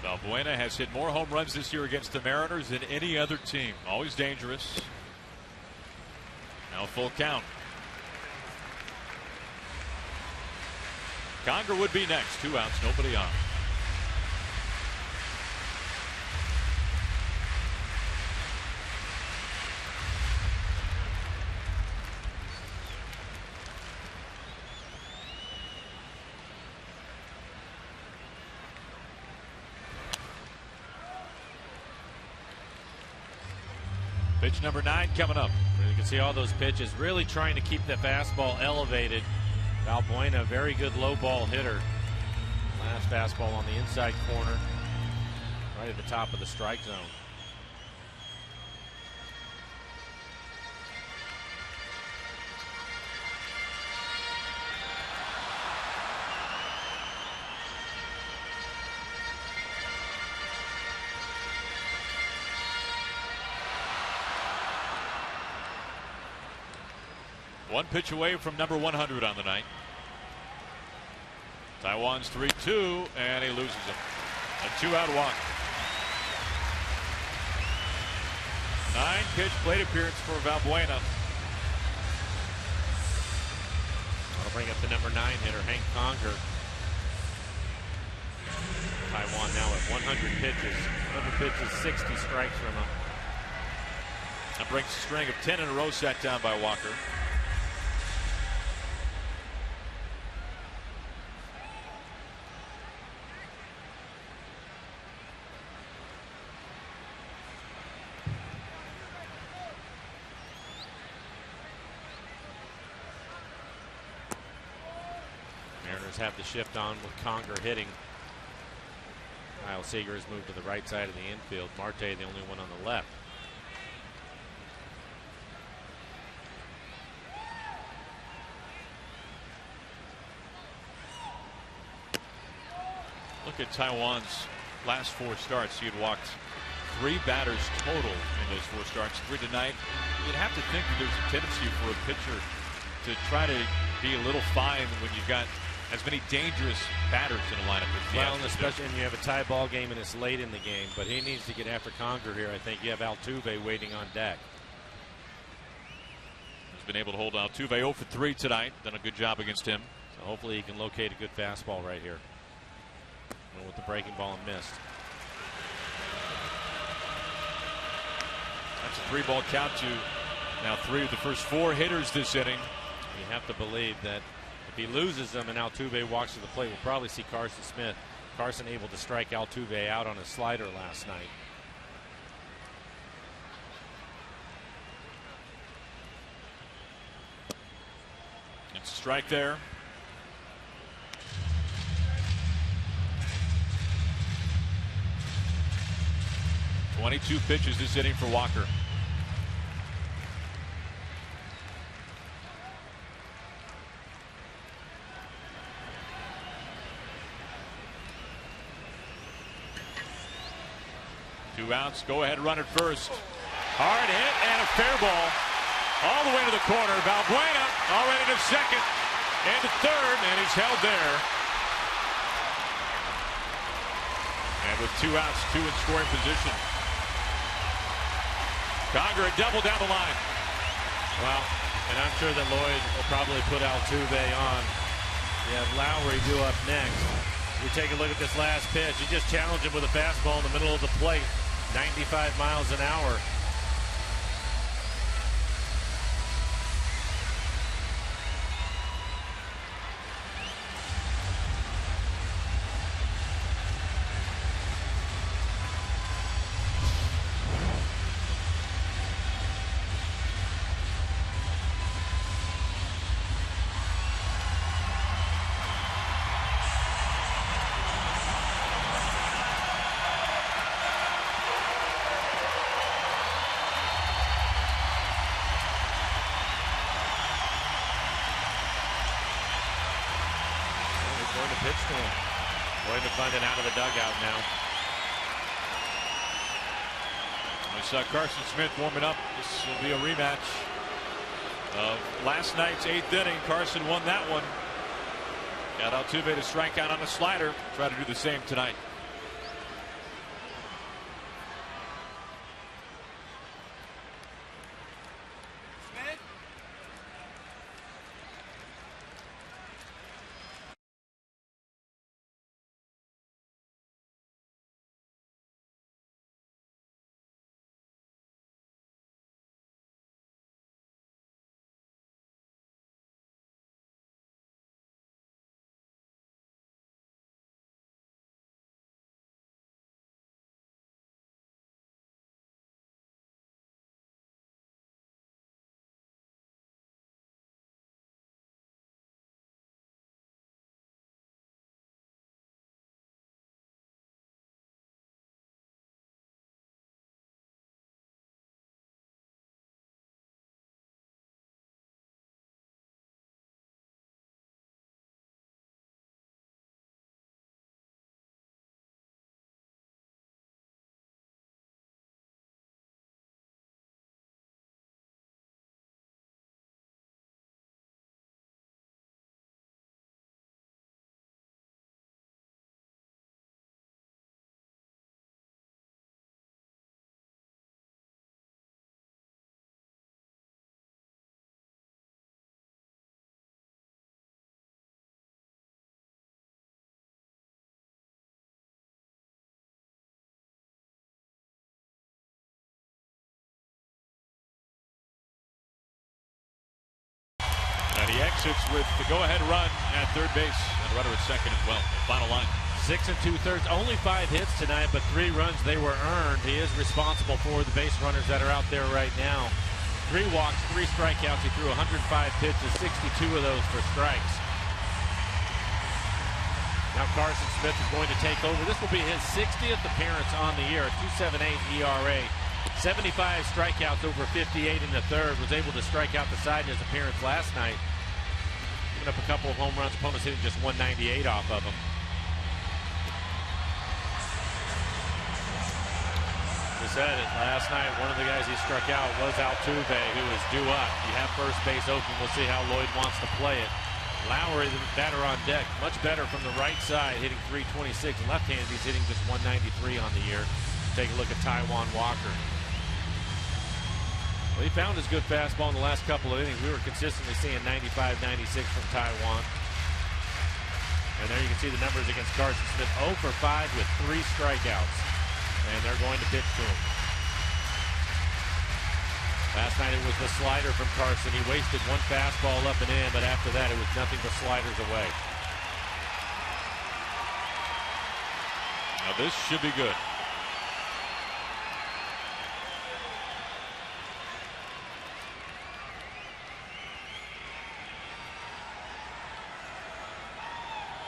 Valbuena has hit more home runs this year against the Mariners than any other team. Always dangerous. Now full count. Conger would be next. 2 outs, nobody on. Pitch number 9 coming up. You can see all those pitches really trying to keep the fastball elevated. Valbuena, very good low ball hitter. Last fastball on the inside corner, right at the top of the strike zone. One pitch away from number 100 on the night. Taiwan's 3-2, and he loses it. A 2-out walk. 9-pitch plate appearance for Valbuena. That'll bring up the number 9 hitter, Hank Conger. Taiwan now at 100 pitches. 100 pitches, 60 strikes from him. That brings a string of 10 in a row set down by Walker. Mariners have the shift on with Conger hitting. Kyle Seager has moved to the right side of the infield. Marte the only one on the left. Look at Taiwan's last 4 starts. He had walked 3 batters total in those 4 starts, 3 tonight. You'd have to think that there's a tendency for a pitcher to try to be a little fine when you've got as many dangerous batters in a lineup as the Well, Astros and especially when you have a tie ball game and it's late in the game, but he needs to get after Conger here. I think you have Altuve waiting on deck. He's been able to hold Altuve 0 for 3 tonight. Done a good job against him. So hopefully he can locate a good fastball right here. And with the breaking ball and missed. That's a 3-ball count to now 3 of the first 4 hitters this inning. You have to believe that if he loses them and Altuve walks to the plate, we'll probably see Carson Smith. Carson able to strike Altuve out on a slider last night. It's a strike there. .22 pitches this inning for Walker. Two outs. Go ahead, run at first. Hard hit and a fair ball all the way to the corner. Valbuena already to second and to third, and he's held there. And with 2 outs, 2 in scoring position. Conger a double down the line. Well, and I'm sure that Lloyd will probably put Altuve on. You have Lowry due up next. You take a look at this last pitch. You just challenge him with a fastball in the middle of the plate. 95 miles an hour. Dugout now. We saw Carson Smith warming up. This will be a rematch of last night's 8th inning. Carson won that one. Got Altuve to strike out on a slider. Try to do the same tonight. He exits with the go-ahead run at third base and runner at second as well. Final line. 6 2/3, only 5 hits tonight, but 3 runs. They were earned. He is responsible for the base runners that are out there right now. 3 walks, 3 strikeouts. He threw 105 pitches, 62 of those for strikes. Now Carson Smith is going to take over. This will be his 60th appearance on the year. 2.78 ERA. 75 strikeouts over 58 in the third. Was able to strike out the side in his appearance last night. Giving up a couple of home runs. Opponents hitting just 198 off of him. We said it last night. One of the guys he struck out was Altuve, who is due up. You have first base open. We'll see how Lloyd wants to play it. Lowry, the batter on deck, much better from the right side, hitting 326. Left-handed, he's hitting just 193 on the year. Take a look at Taijuan Walker. Well, he found his good fastball in the last couple of innings. We were consistently seeing 95, 96 from Taijuan. And there you can see the numbers against Carson Smith. 0 for 5 with 3 strikeouts. And they're going to pitch to him. Last night it was the slider from Carson. He wasted one fastball up and in, but after that it was nothing but sliders away. Now this should be good.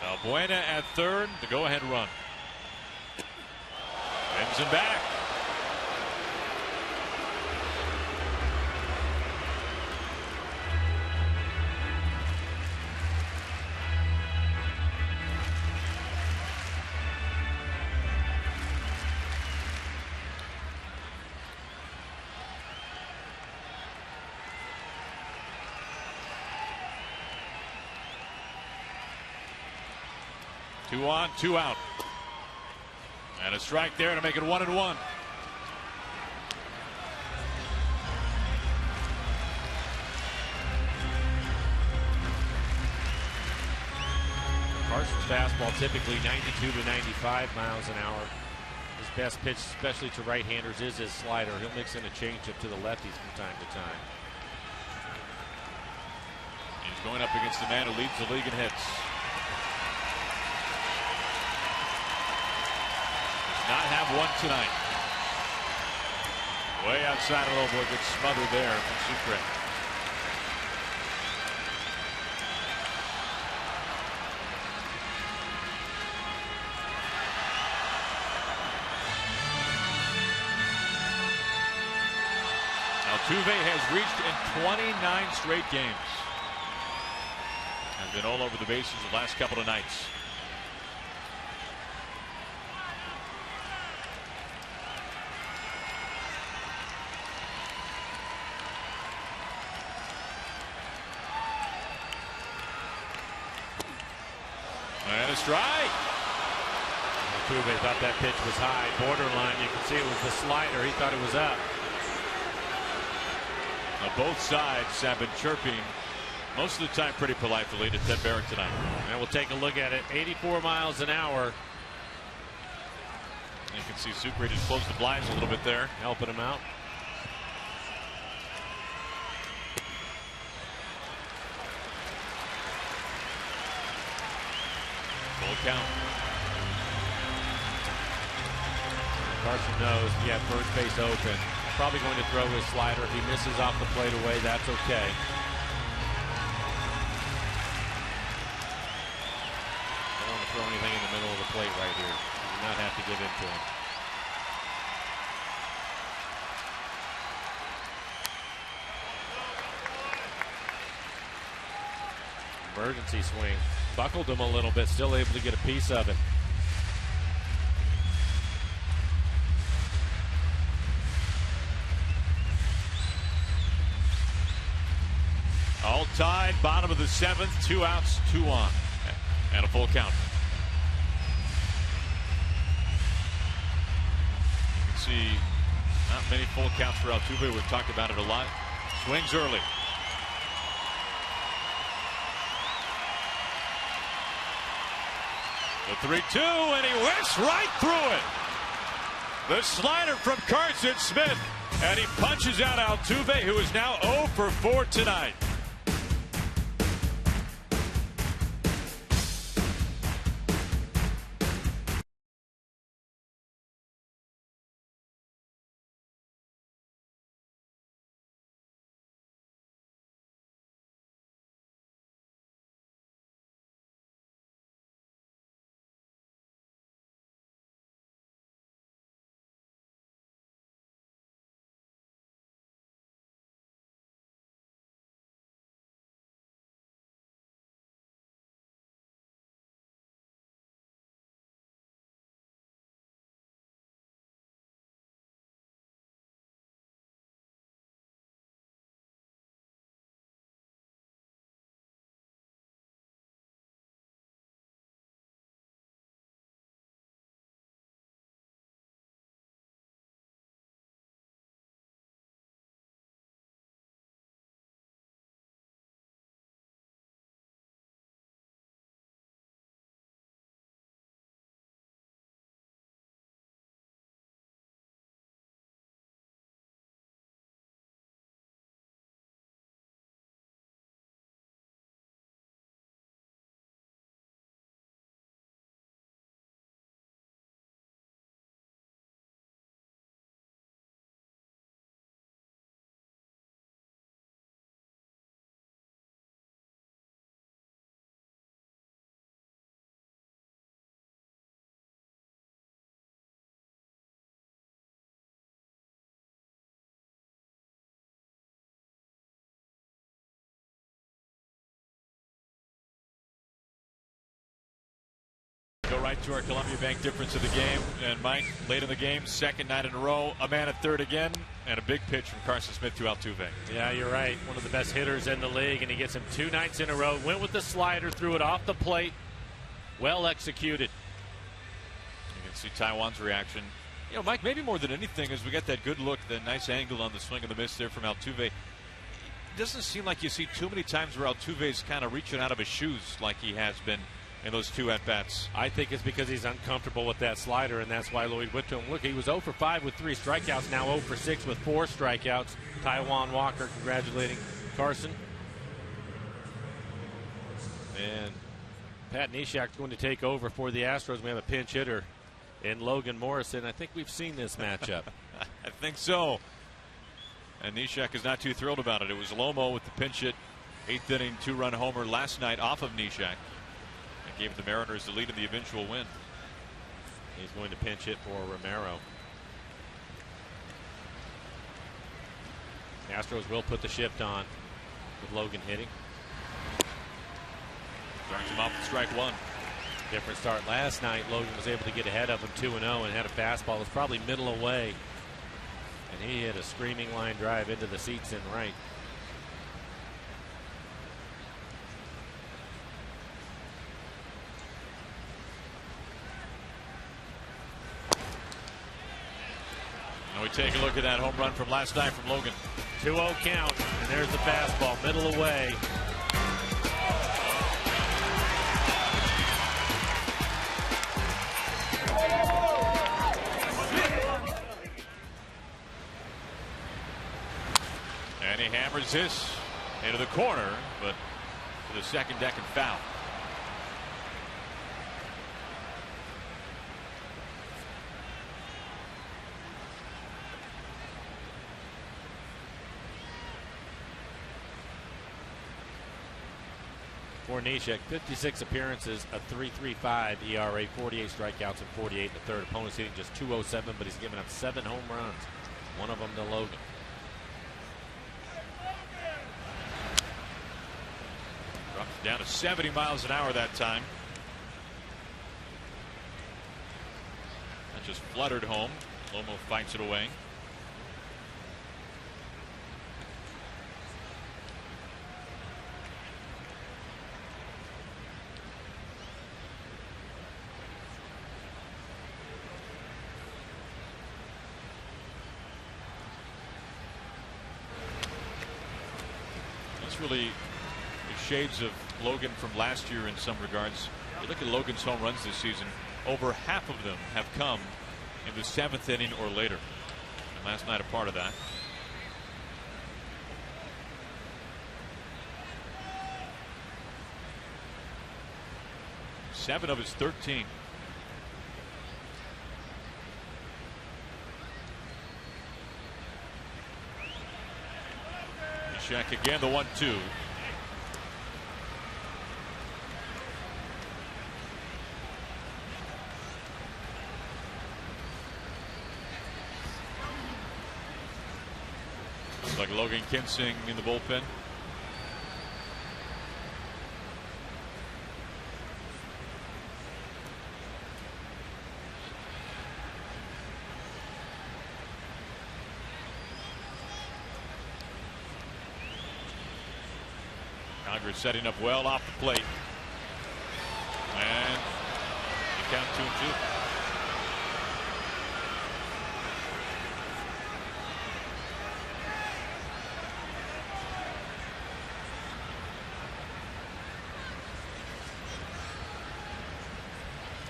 Albuena at third, the go-ahead run. Benson back. Two on, two out. And a strike there to make it 1-1. Carson's fastball typically 92 to 95 miles an hour. His best pitch, especially to right-handers, is his slider. He'll mix in a changeup to the lefties from time to time. He's going up against the man who leads the league in hits. Not have one tonight. Way outside a little boy, good smother there from Sucre. Altuve has reached in 29 straight games. Has been all over the bases the last couple of nights. And a strike. Altuve thought that pitch was high, borderline. You can see it was the slider. He thought it was up. Now both sides have been chirping most of the time pretty politely to Ted Barrett tonight. And we'll take a look at it. 84 miles an hour. You can see Sucre just closed the blinds a little bit there, helping him out. Full count. Carson knows he had first base open. Probably going to throw his slider. If he misses off the plate away, that's okay. Don't want to throw anything in the middle of the plate right here. You do not have to give in to him. Emergency swing. Buckled him a little bit, still able to get a piece of it. All tied, bottom of the seventh, 2 outs, 2 on, and a full count. You can see not many full counts for Altuve. We've talked about it a lot. Swings early. The 3-2, and he whiffs right through it. The slider from Carson Smith, and he punches out Altuve, who is now 0 for 4 tonight. Right to our Columbia Bank difference of the game. And Mike, late in the game, second night in a row, a man at third again, and a big pitch from Carson Smith to Altuve. Yeah, you're right. One of the best hitters in the league, and he gets him 2 nights in a row. Went with the slider, threw it off the plate. Well executed. You can see Taiwan's reaction. You know, Mike, maybe more than anything is we got that good look, the nice angle on the swing and the miss there from Altuve. It doesn't seem like you see too many times where Altuve's kind of reaching out of his shoes like he has been in those 2 at-bats. I think it's because he's uncomfortable with that slider, and that's why Lloyd went to him. Look, he was 0 for 5 with 3 strikeouts, now 0 for 6 with 4 strikeouts. Taiwan Walker congratulating Carson. And Pat Neshek's going to take over for the Astros. We have a pinch hitter in Logan Morrison. I think we've seen this matchup. I think so. And Neshek is not too thrilled about it. It was Lomo with the pinch hit, 8th inning 2-run homer last night off of Neshek. That gave the Mariners the lead in the eventual win. He's going to pinch hit for Romero. The Astros will put the shift on with Logan hitting. Starts him off with strike 1. Different start last night. Logan was able to get ahead of him 2-0 and had a fastball that was probably middle away. And he hit a screaming line drive into the seats in right. Now we take a look at that home run from last night from Logan. 2-0 count, and there's the fastball, middle away. And he hammers this into the corner, but to the second deck and foul. For Neshek, 56 appearances, a 3.35 ERA, 48 strikeouts, and 48 in the third. Opponents hitting just 207, but he's given up 7 home runs, one of them to Logan. Drops down to 70 miles an hour that time. That just fluttered home. Lomo fights it away. Really the shades of Logan from last year in some regards. You look at Logan's home runs this season, over half of them have come in the 7th inning or later. And last night a part of that. 7 of his 13. Check again, the 1-2. Looks like Logan Kinsing in the bullpen. Conger setting up well off the plate. And you count 2-2.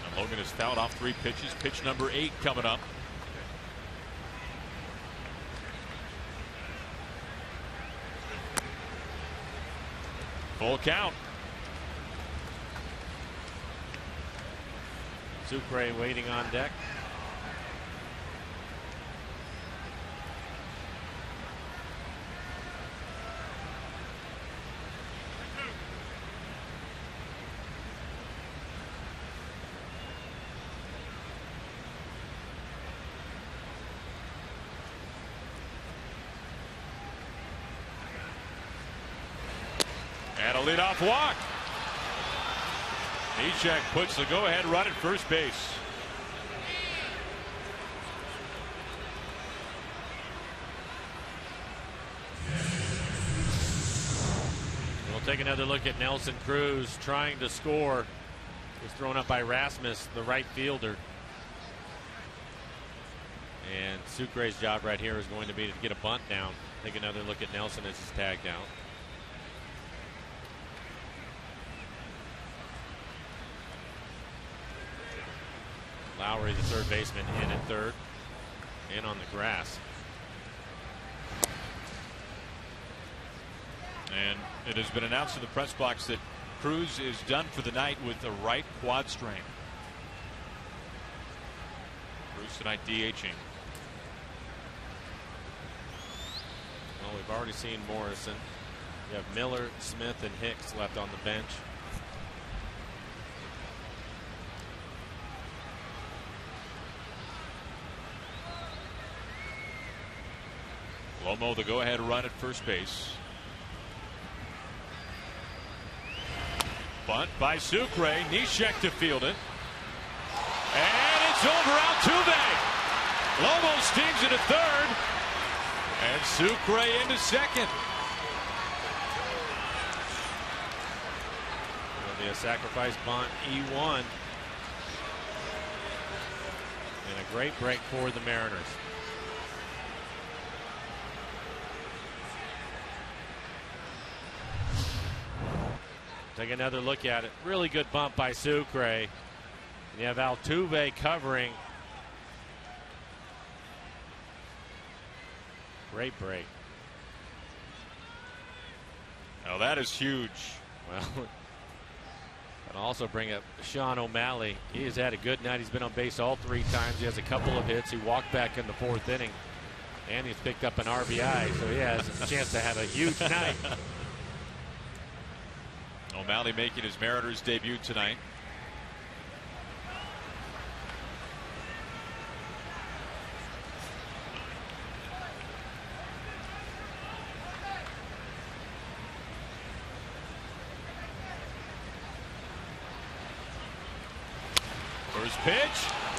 And Logan has fouled off 3 pitches. Pitch number 8 coming up. Full count. Sucre waiting on deck. And a leadoff walk. Neshek puts the go-ahead run at first base. We'll take another look at Nelson Cruz trying to score. Was thrown up by Rasmus, the right fielder. And Sucre's job right here is going to be to get a bunt down. Take another look at Nelson as he's tagged out. Lowry, the third baseman, in at third. In on the grass. And it has been announced in the press box that Cruz is done for the night with the right quad strain. Cruz tonight DHing. Well, we've already seen Morrison. You have Miller, Smith, and Hicks left on the bench. Lomo the go-ahead run at first base. Bunt by Sucre. Neshek to field it. And it's over. Altuve. Lomo steams it to third. And Sucre into second. It'll be a sacrifice bunt, E1. And a great break for the Mariners. Take another look at it. Really good bump by Sucre. You have Altuve covering. Great break. Now that is huge. Well, and also bring up Sean O'Malley. He has had a good night. He's been on base all 3 times. He has a couple of hits. He walked back in the 4th inning. And he's picked up an RBI. So he has a chance to have a huge night. O'Malley making his Mariners debut tonight. First pitch,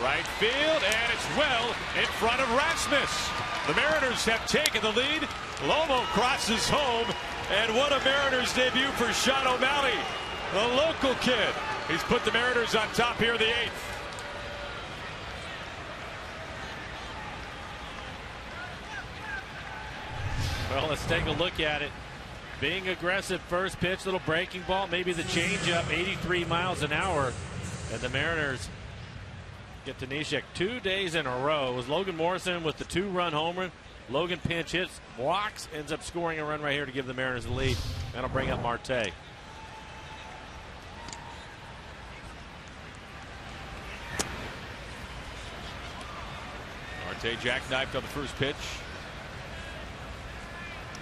right field, and it's well in front of Rasmus. The Mariners have taken the lead. Lomo crosses home, and what a Mariners debut for Sean O'Malley, the local kid. He's put the Mariners on top here in the 8th. Well, let's take a look at it. Being aggressive, first pitch, little breaking ball, maybe the changeup, 83 miles an hour, and the Mariners get to Neshek 2 days in a row. It was Logan Morrison with the 2-run homer. Logan pinch hits, walks, ends up scoring a run right here to give the Mariners the lead. That'll bring up Marte. Marte jackknifed on the first pitch.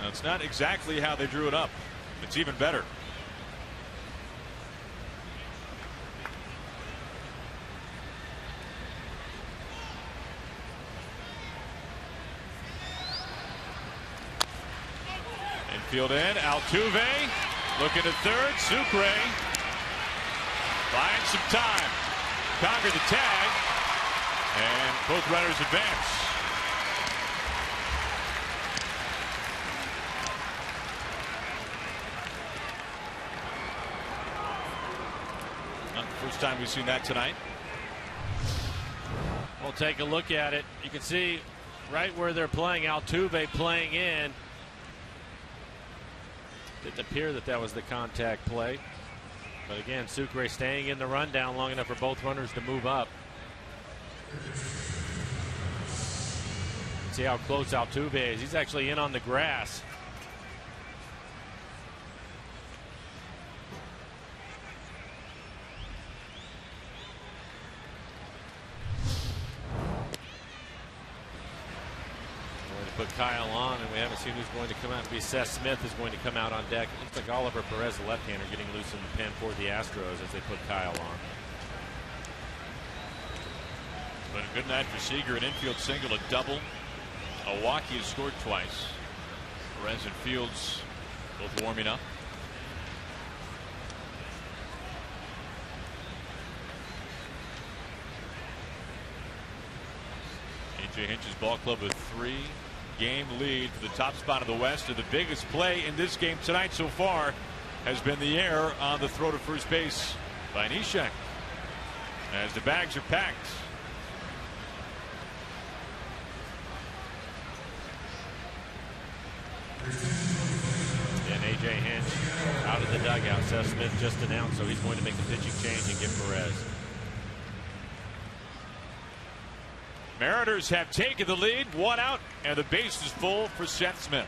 Now, it's not exactly how they drew it up. It's even better. Infield in, Altuve looking at third. Sucre finds some time. Conquered the tag, and both runners advance. Not the first time we've seen that tonight. We'll take a look at it. You can see right where they're playing, Altuve playing in. Didn't appear that that was the contact play. But again, Sucre staying in the rundown long enough for both runners to move up. See how close Altuve is. He's actually in on the grass. Put Kyle on, and we haven't seen who's going to come out. It'll be Seth Smith is going to come out on deck. It looks like Oliver Perez, the left-hander, getting loose in the pen for the Astros as they put Kyle on. But a good night for Seager, an infield single, a double. Milwaukee has scored twice. Perez and Fields both warming up. A.J. Hinch's ball club a 3-game lead for the top spot of the West. And the biggest play in this game tonight so far has been the error on the throw to first base by Neshek, as the bags are packed. And A.J. Hinch out of the dugout. Seth Smith just announced, so he's going to make the pitching change and get Perez. Mariners have taken the lead, 1 out, and the base is full for Seth Smith.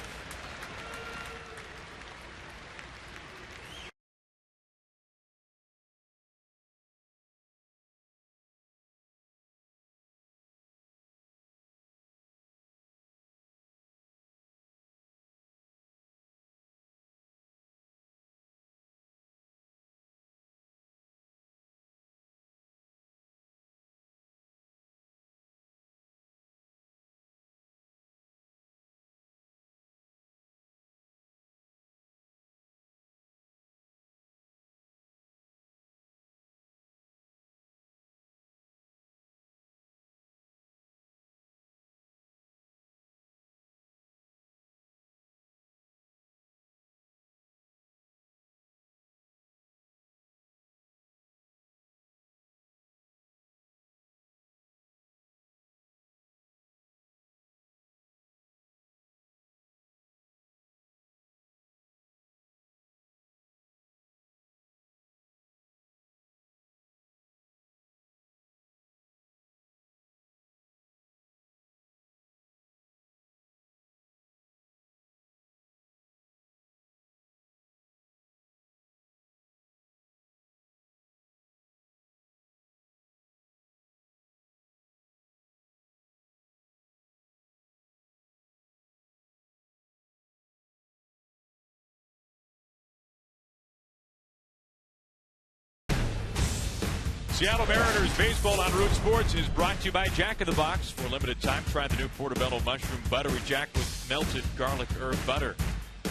Seattle Mariners baseball on Root Sports is brought to you by Jack in the Box. For a limited time, try the new Portobello Mushroom Buttery Jack with melted garlic herb butter.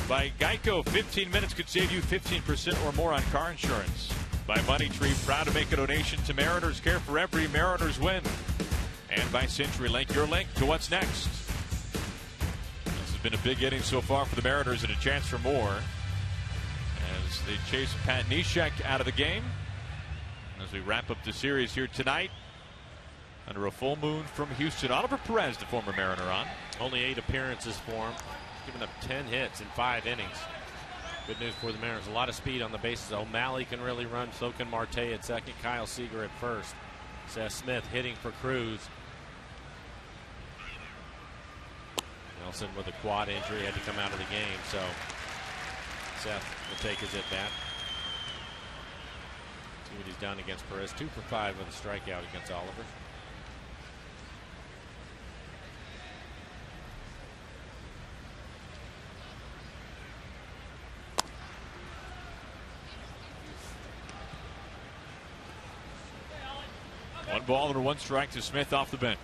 By Geico, 15 minutes could save you 15% or more on car insurance. By Money Tree, proud to make a donation to Mariners Care for every Mariners win. And by CenturyLink, your link to what's next. This has been a big inning so far for the Mariners and a chance for more as they chase Pat Neshek out of the game. As we wrap up the series here tonight under a full moon from Houston. Oliver Perez, the former Mariner, on. Only 8 appearances for him, giving up 10 hits in 5 innings. Good news for the Mariners. A lot of speed on the bases. O'Malley can really run. So can Marte at second. Kyle Seager at first. Seth Smith hitting for Cruz. Nelson with a quad injury had to come out of the game. So Seth will take his at bat. See what he's done against Perez. 2 for 5 with a strikeout against Oliver. One ball and 1 strike to Smith off the bench.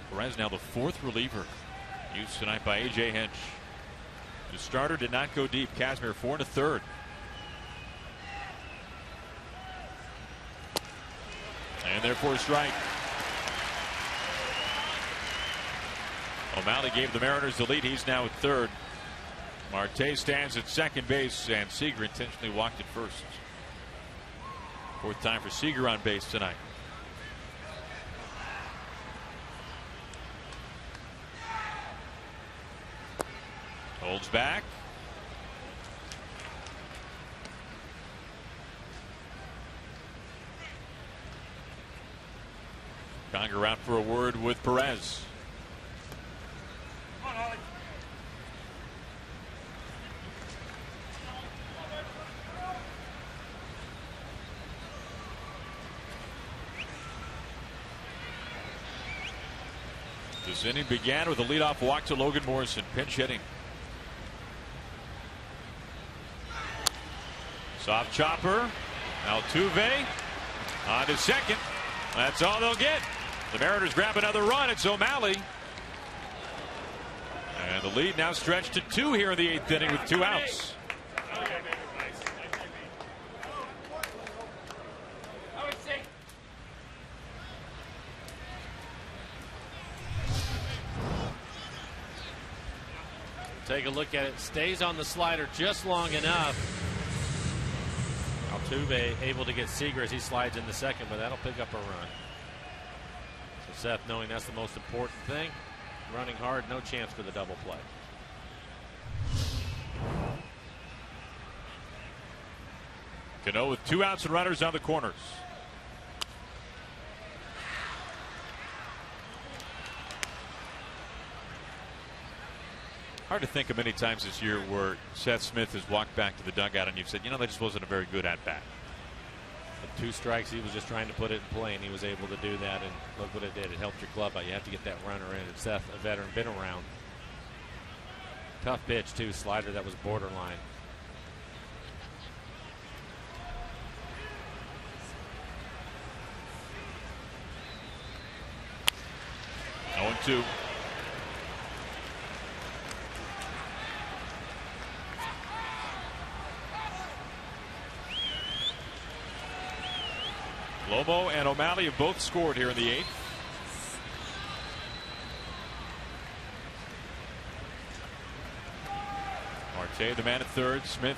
Perez now the 4th reliever used tonight by A.J. Hinch. The starter did not go deep. Kazmir 4 1/3. And therefore a strike. O'Malley gave the Mariners the lead. He's now at third. Marte stands at second base, and Seager intentionally walked at first. 4th time for Seager on base tonight. Holds back. Conger out for a word with Perez. Come on, Ollie. This inning began with a leadoff walk to Logan Morrison, pinch hitting. Soft chopper. Altuve on to second. That's all they'll get. The Mariners grab another run. It's O'Malley. And the lead now stretched to 2 here in the 8th inning with 2 outs. Take a look at it. Stays on the slider just long enough. Altuve able to get Seager as he slides in the second, but that'll pick up a run. So Seth, knowing that's the most important thing, running hard, no chance for the double play. Cano with 2 outs and runners on the corners. Hard to think of many times this year where Seth Smith has walked back to the dugout and you've said, you know, that just wasn't a very good at bat. With 2 strikes, he was just trying to put it in play, and he was able to do that. And look what it did. It helped your club out. You have to get that runner in. And Seth, a veteran, been around. Tough pitch, too. Slider that was borderline. Oh, 2. Lobo and O'Malley have both scored here in the 8th. Marte, the man at third. Smith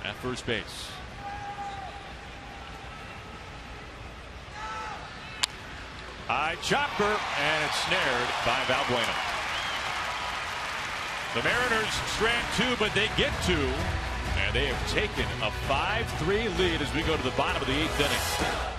at first base. High chopper, and it's snared by Valbuena. The Mariners strand 2, but they get 2. And they have taken a 5-3 lead as we go to the bottom of the 8th inning.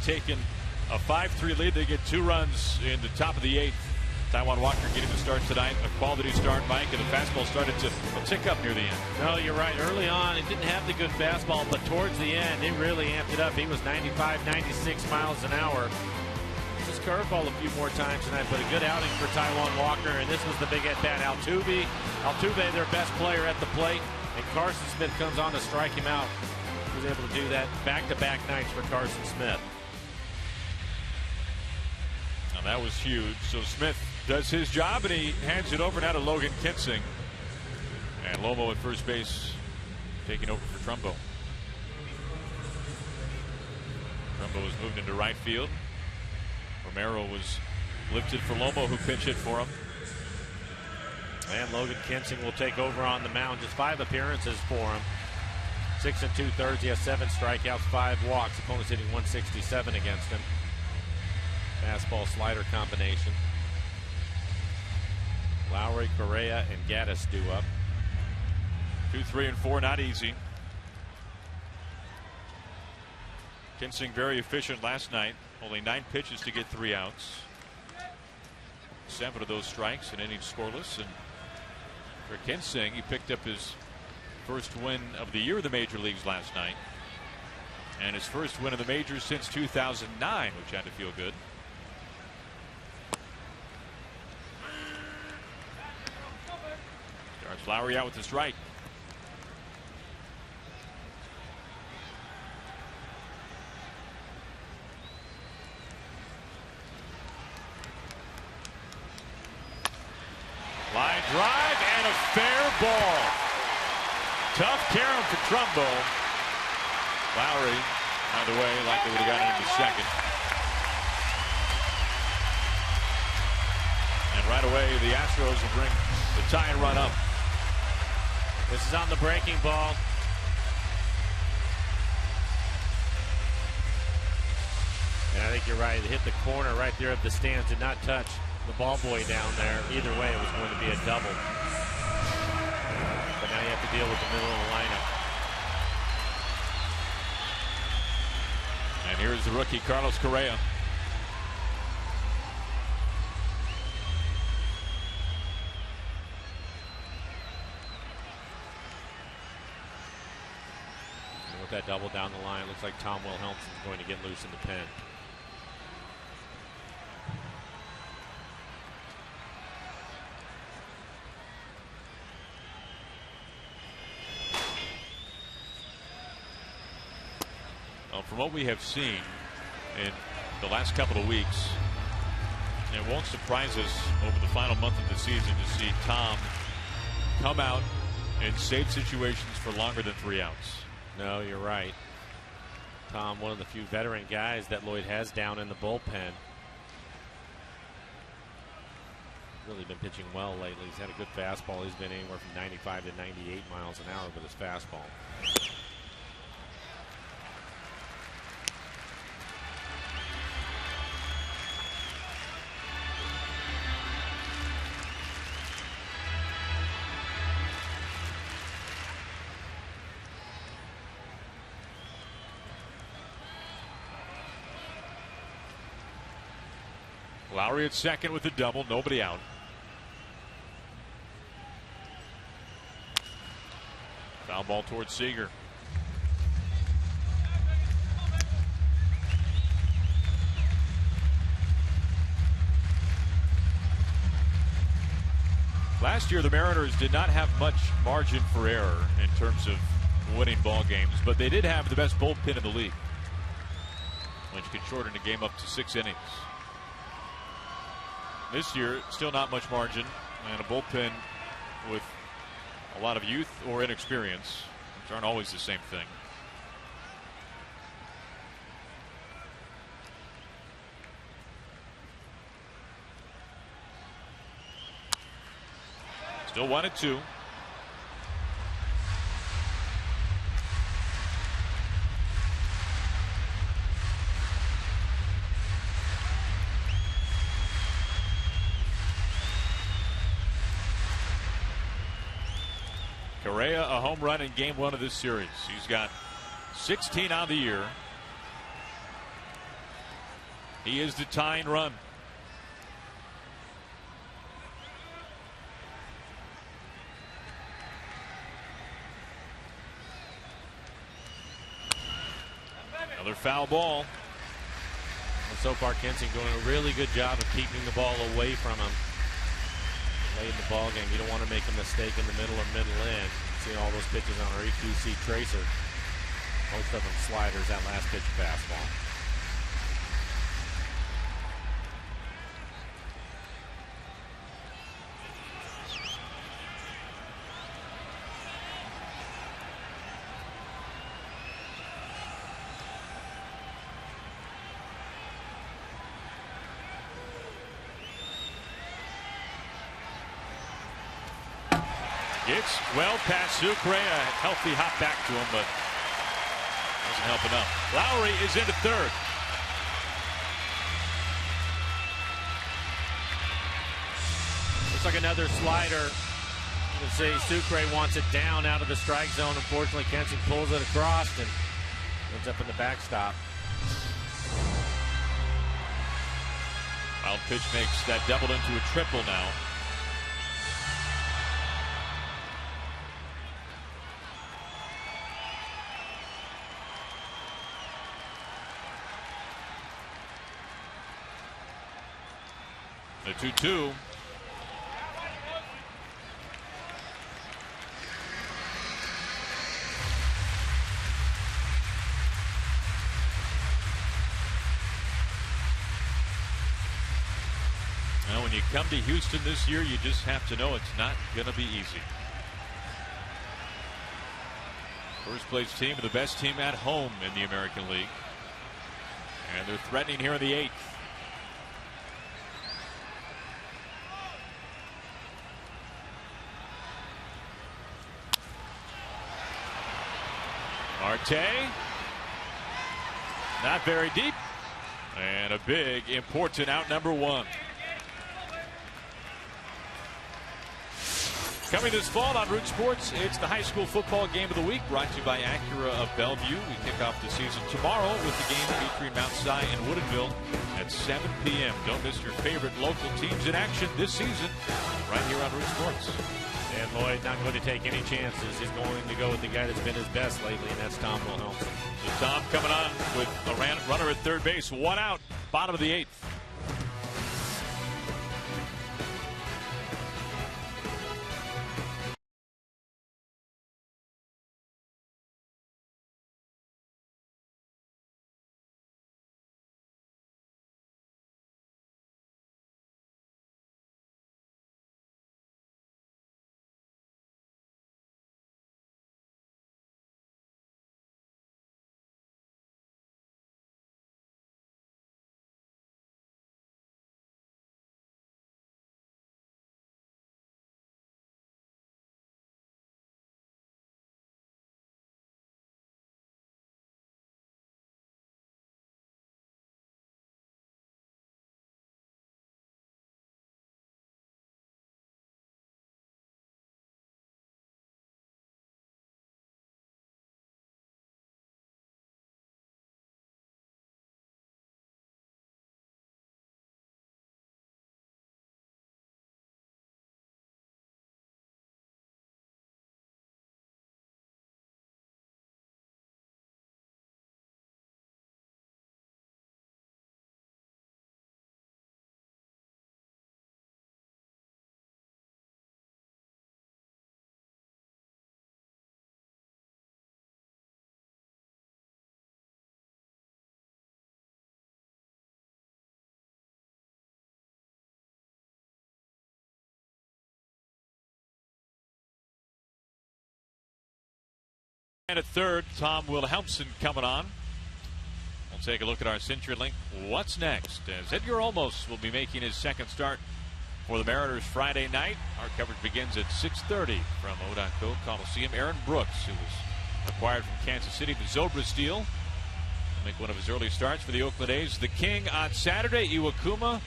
Taken a 5-3 lead. They get 2 runs in the top of the 8th. Taijuan Walker getting the start tonight. A quality start, Mike, and the fastball started to tick up near the end. No, you're right. Early on, it didn't have the good fastball, but towards the end, it really amped it up. He was 95, 96 miles an hour. Just curveball a few more times tonight, but a good outing for Taijuan Walker, and this was the big at-bat. Altuve, their best player at the plate, and Carson Smith comes on to strike him out. He was able to do that back-to-back nights for Carson Smith. That was huge. So Smith does his job, and he hands it over now to Logan Kinsing. And Lomo at first base taking over for Trumbo. Trumbo was moved into right field. Romero was lifted for Lomo, who pinch hit for him. And Logan Kinsing will take over on the mound. Just 5 appearances for him. 6 2/3. He has 7 strikeouts, 5 walks. Opponents hitting 167 against him. Fastball slider combination. Lowry, Correa, and Gaddis due up. 2, 3, and 4, not easy. Kinsing very efficient last night. Only 9 pitches to get 3 outs. 7 of those strikes, and inning scoreless. And for Kinsing, he picked up his first win of the year in the major leagues last night. And his first win of the majors since 2009, which had to feel good. Starts Lowry out with the strike. drive and a fair ball. Tough carom for Trumbo. Lowry, by the way, likely would have gotten into second. And right away, the Astros will bring the tying run up. This is on the breaking ball. And I think you're right. It hit the corner right there of the stands. Did not touch the ball boy down there. Either way, it was going to be a double. But now you have to deal with the middle of the lineup. And here's the rookie, Carlos Correa. And with that double down the line, it looks like Tom Wilhelmson's going to get loose in the pen. From what we have seen in the last couple of weeks, it won't surprise us over the final month of the season to see Tom come out and save situations for longer than 3 outs. No, you're right. Tom, one of the few veteran guys that Lloyd has down in the bullpen. Really been pitching well lately. He's had a good fastball. He's been anywhere from 95 to 98 miles an hour with his fastball. Lowry at second with a double, nobody out. Foul ball towards Seager. Last year, the Mariners did not have much margin for error in terms of winning ball games, but they did have the best bullpen in the league, which could shorten a game up to 6 innings. This year, still not much margin, and a bullpen with a lot of youth or inexperience, which aren't always the same thing. Still 1-2. Correa, a home run in game 1 of this series. He's got 16 on the year. He is the tying run. Another foul ball. And so far, Kensington doing a really good job of keeping the ball away from him. Late in the ball game, you don't want to make a mistake in the middle or middle end. See all those pitches on our EQC tracer. Most of them sliders. That last pitch, fastball. It's well past Sucre. A healthy hop back to him, but doesn't help enough. Lowry is into third. Looks like another slider. You can see Sucre wants it down out of the strike zone. Unfortunately, Kensington pulls it across and ends up in the backstop. Wild pitch makes that double into a triple now. The 2-2. Now, when you come to Houston this year, you just have to know it's not going to be easy. First place team, the best team at home in the American League. And they're threatening here in the 8th. Marte. Not very deep. And a big, important out, number 1. Coming this fall on Root Sports, it's the high school football game of the week, brought to you by Acura of Bellevue. We kick off the season tomorrow with the game featuring Mount Si and Woodinville at 7 p.m. Don't miss your favorite local teams in action this season right here on Root Sports. And Lloyd not going to take any chances. He's going to go with the guy that's been his best lately, and that's Tom Wilhelmsen. So Tom coming on with a runner at third base, 1 out, bottom of the 8th. And at third, Tom Wilhelmsen coming on. We'll take a look at our CenturyLink What's Next, as Edgar Olmos will be making his second start for the Mariners Friday night. Our coverage begins at 6:30 from O.Co Coliseum. Aaron Brooks, who was acquired from Kansas City, the Zobra Steel, will make one of his early starts for the Oakland A's. The King on Saturday, Iwakuma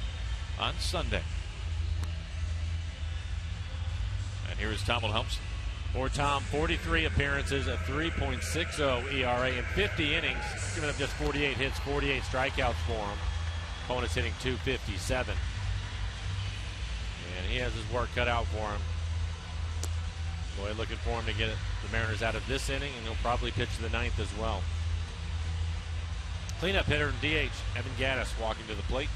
on Sunday. And here is Tom Wilhelmsen. For Tom, 43 appearances, a 3.60 ERA in 50 innings, giving up just 48 hits, 48 strikeouts for him. Opponents hitting .257. And he has his work cut out for him. Boy, looking for him to get the Mariners out of this inning, and he'll probably pitch the 9th as well. Cleanup hitter and DH, Evan Gattis walking to the plate.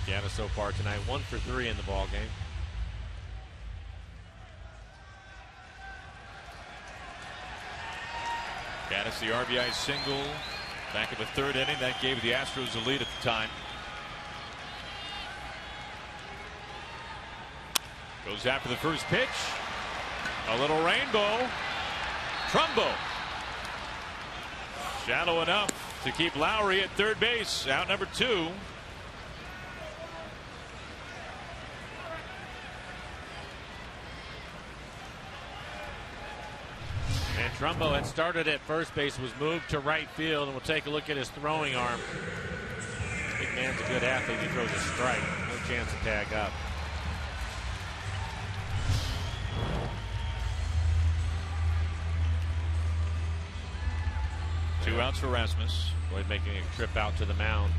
Gattis so far tonight, 1 for 3 in the ball game. Gattis, the RBI single back in the 3rd inning. That gave the Astros a lead at the time. Goes after the first pitch. A little rainbow. Trumbo. Shallow enough to keep Lowry at third base. Out number 2. And Trumbo had started at first base, was moved to right field, and we'll take a look at his throwing arm. Big man's a good athlete. He throws a strike. No chance to tag up. Two outs for Rasmus. Boyd making a trip out to the mound.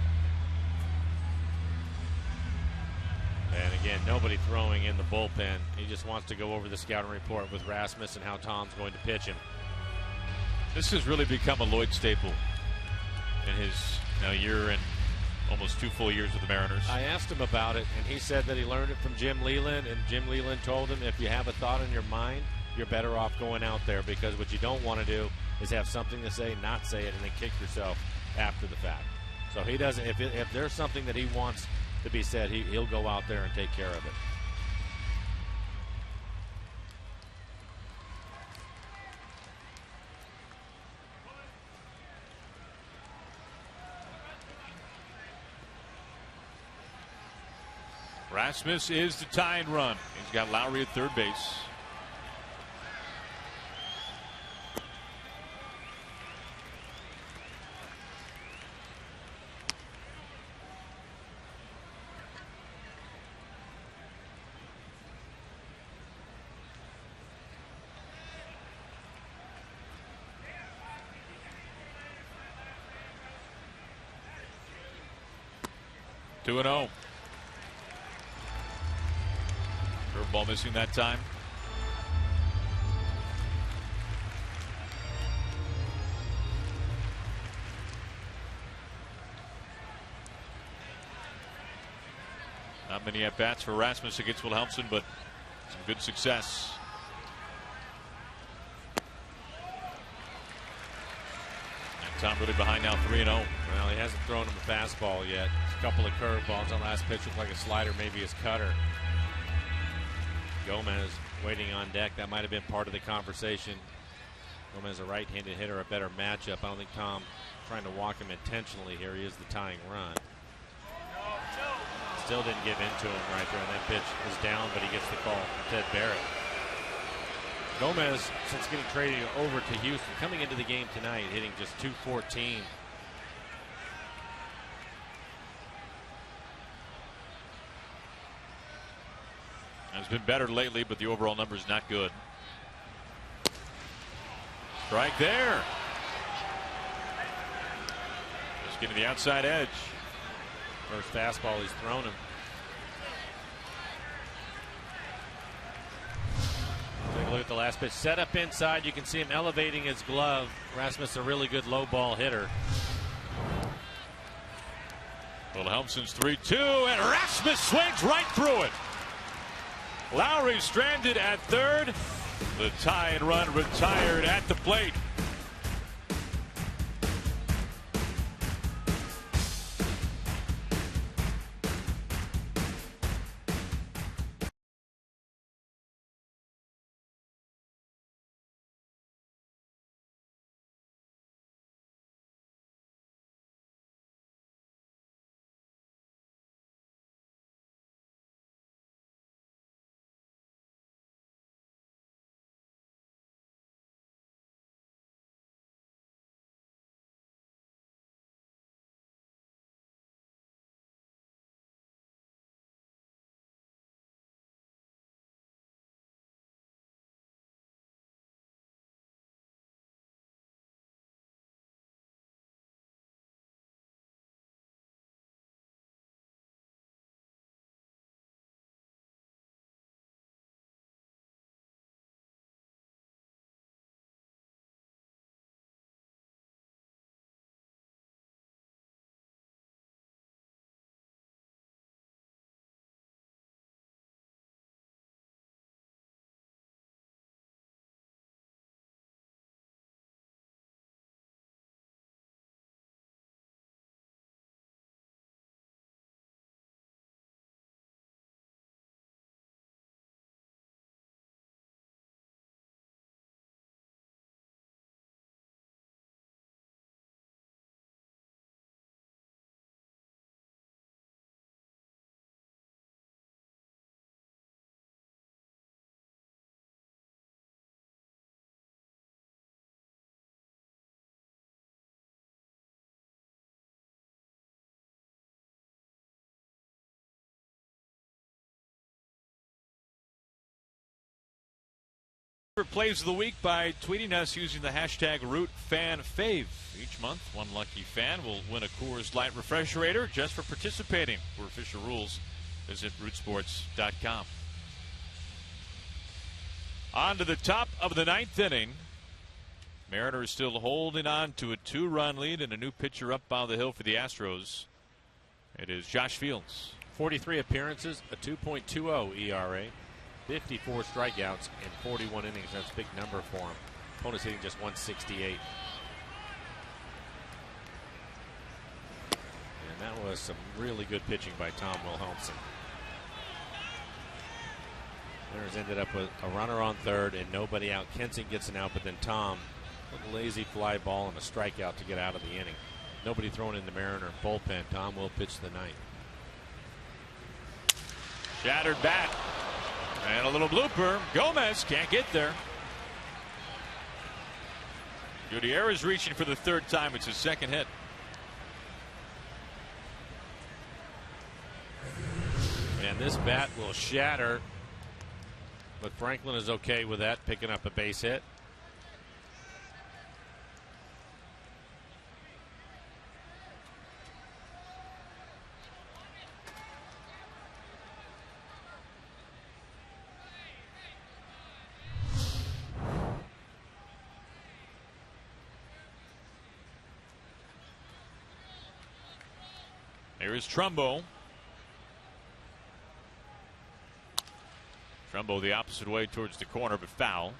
And again, nobody throwing in the bullpen. He just wants to go over the scouting report with Rasmus and how Tom's going to pitch him. This has really become a Lloyd staple in his now year and almost 2 full years with the Mariners. I asked him about it, and he said that he learned it from Jim Leland, and Jim Leland told him if you have a thought in your mind, you're better off going out there, because what you don't want to do is have something to say, not say it, and then kick yourself after the fact. So he doesn't. If there's something that he wants to be said, he'll go out there and take care of it. Rasmus is the tying run. He's got Lowry at third base. Two and 0. Curveball missing that time. Not many at bats for Rasmus against Wilhelmsen, but some good success. And Tom really behind now, 3-0. Well, he hasn't thrown him a fastball yet. A couple of curveballs on last pitch, looked like a slider, maybe his cutter. Gomez waiting on deck. That might have been part of the conversation. Gomez, a right-handed hitter, a better matchup. I don't think Tom trying to walk him intentionally here. He is the tying run. Still didn't give into him right there, and that pitch is down, but he gets the call from Ted Barrett. Gomez, since getting traded over to Houston, coming into the game tonight, hitting just .214. Has been better lately, but the overall number is not good. Strike there. Just getting the outside edge. First fastball he's thrown him. Take a look at the last pitch. Set up inside. You can see him elevating his glove. Rasmus, a really good low ball hitter. Wilhelmsen's 3-2, and Rasmus swings right through it. Lowry stranded at third. The tie and run retired at the plate. Plays of the week by tweeting us using the hashtag RootFanFave. Each month, one lucky fan will win a Coors Light Refresherator just for participating. For official rules, visit rootsports.com. On to the top of the ninth inning. Mariners still holding on to a 2-run lead and a new pitcher up on the hill for the Astros. It is Josh Fields. 43 appearances, a 2.20 ERA. 54 strikeouts in 41 innings. That's a big number for him. Opponent's hitting just 168. was some really good pitching by Tom Wilhelmsen. Mariners ended up with a runner on third and nobody out. Kensing gets an out, but then Tom with a lazy fly ball and a strikeout to get out of the inning. Nobody thrown in the Mariner bullpen. Tom will pitch the ninth. Shattered bat. And a little blooper. Gomez can't get there. Gutierrez reaching for the third time. It's his second hit. And this bat will shatter. But Franklin is okay with that, picking up a base hit. Here's Trumbo. Trumbo the opposite way towards the corner, but foul.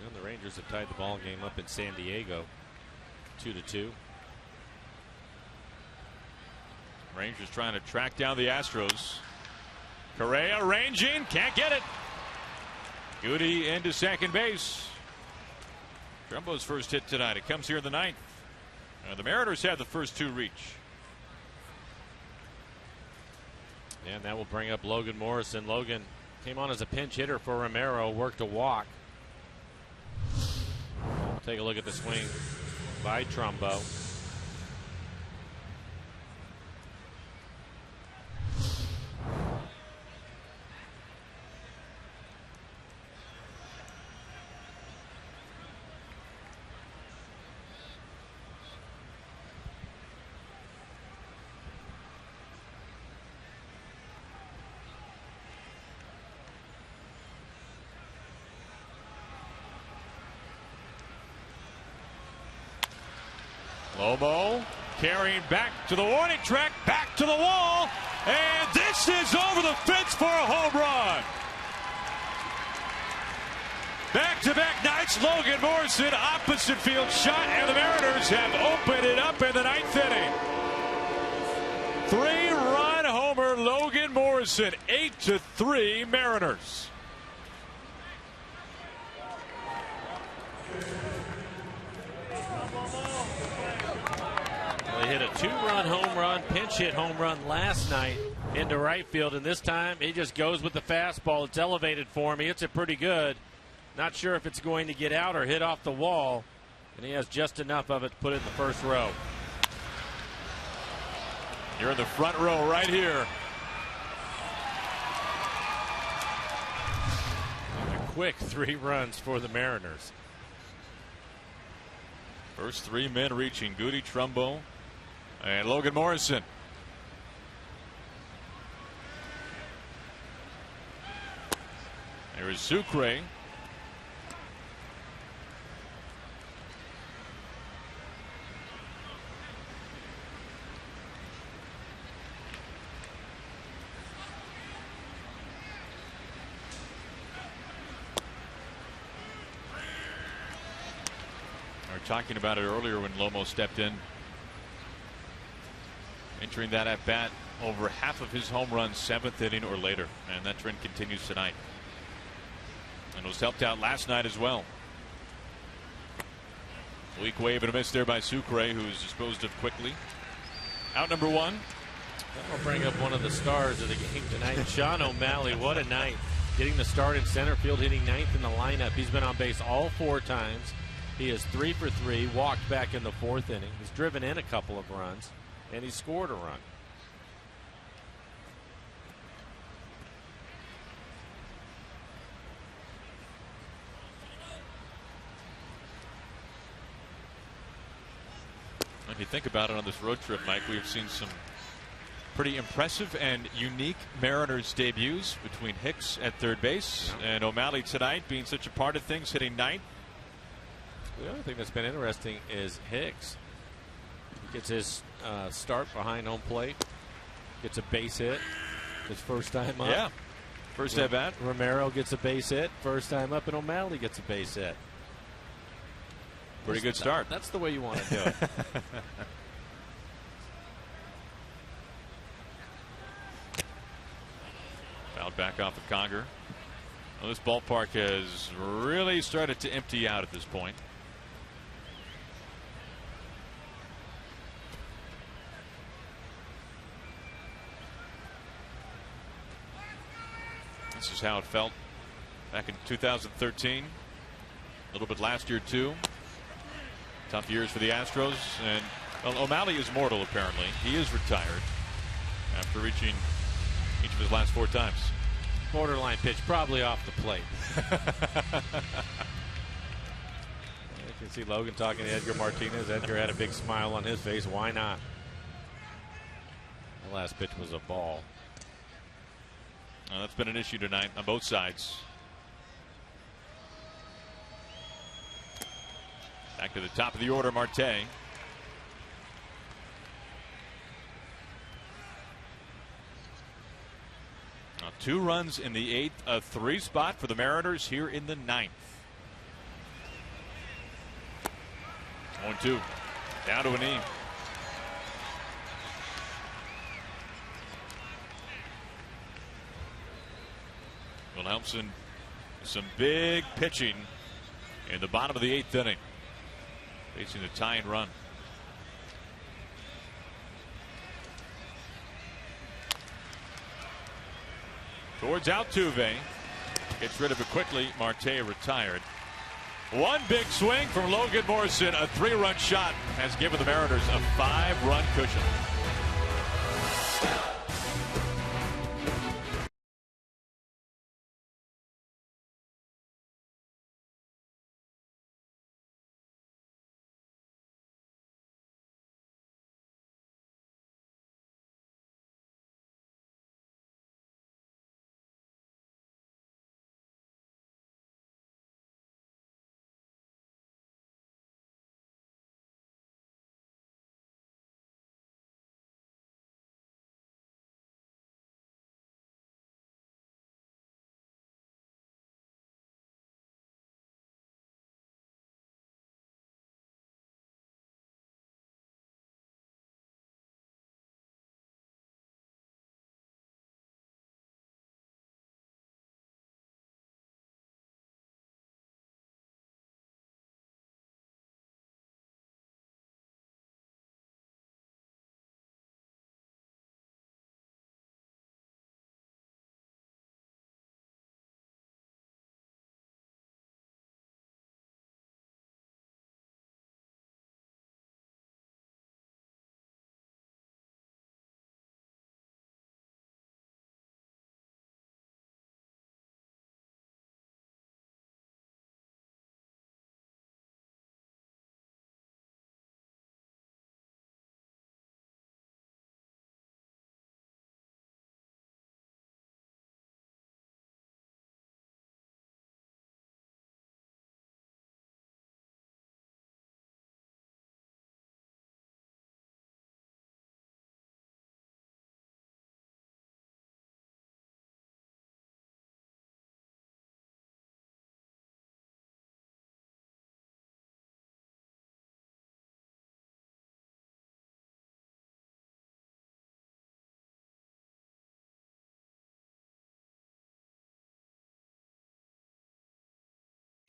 And the Rangers have tied the ball game up in San Diego, 2-2. Rangers trying to track down the Astros. Correa ranging, can't get it. Goody into second base. Trumbo's first hit tonight. It comes here in the ninth. The Mariners have the first two reach. And that will bring up Logan Morrison. Logan came on as a pinch hitter for Romero, worked a walk. Take a look at the swing by Trumbo. Lobo carrying back to the warning track, back to the wall, and this is over the fence for a home run. Back-to-back nights, Logan Morrison, opposite field shot, and the Mariners have opened it up in the ninth inning. 3-run homer, Logan Morrison, 8-3 Mariners. They hit a 2-run home run, pinch hit home run last night into right field, and this time he just goes with the fastball. It's elevated for him. He hits it pretty good. Not sure if it's going to get out or hit off the wall, and he has just enough of it to put it in the first row. You're in the front row right here. And a quick 3 runs for the Mariners. First 3 men reaching: Goody, Trumbo, and Logan Morrison. There is Sucre. We were talking about it earlier when Lomo stepped in. Entering that at bat, over half of his home runs 7th inning or later, and that trend continues tonight. And was helped out last night as well. Weak wave and a miss there by Sucre, who's disposed of quickly. Out number 1. That'll bring up one of the stars of the game tonight, Sean O'Malley. What a night. Getting the start in center field, hitting 9th in the lineup. He's been on base all 4 times. He is 3 for 3, walked back in the 4th inning. He's driven in a couple of runs, and he scored a run. If you think about it, on this road trip, Mike, we've seen some pretty impressive and unique Mariners debuts between Hicks at third base and O'Malley tonight being such a part of things, hitting 9th. The other thing that's been interesting is Hicks. He gets his start behind home plate, gets a base hit, His first time up. Yeah. First at bat. Romero gets a base hit. First time up, and O'Malley gets a base hit. Pretty good start. That's the way you want to do it. Fouled back off of Conger. Well, this ballpark has really started to empty out at this point. This is how it felt back in 2013. A little bit last year, too. Tough years for the Astros. And well, O'Malley is mortal, apparently. He is retired after reaching each of his last 4 times. Borderline pitch, probably off the plate. You can see Logan talking to Edgar Martinez. Edgar had a big smile on his face. Why not? The last pitch was a ball. That's been an issue tonight on both sides. Back to the top of the order, Marte. Now 2 runs in the 8th, a 3 spot for the Mariners here in the 9th. 1-2, down to a knee. Wilhelmsen, some big pitching in the bottom of the 8th inning, facing the tying run. Towards Altuve, gets rid of it quickly. Marte retired. One big swing from Logan Morrison, a 3-run shot has given the Mariners a 5-run cushion.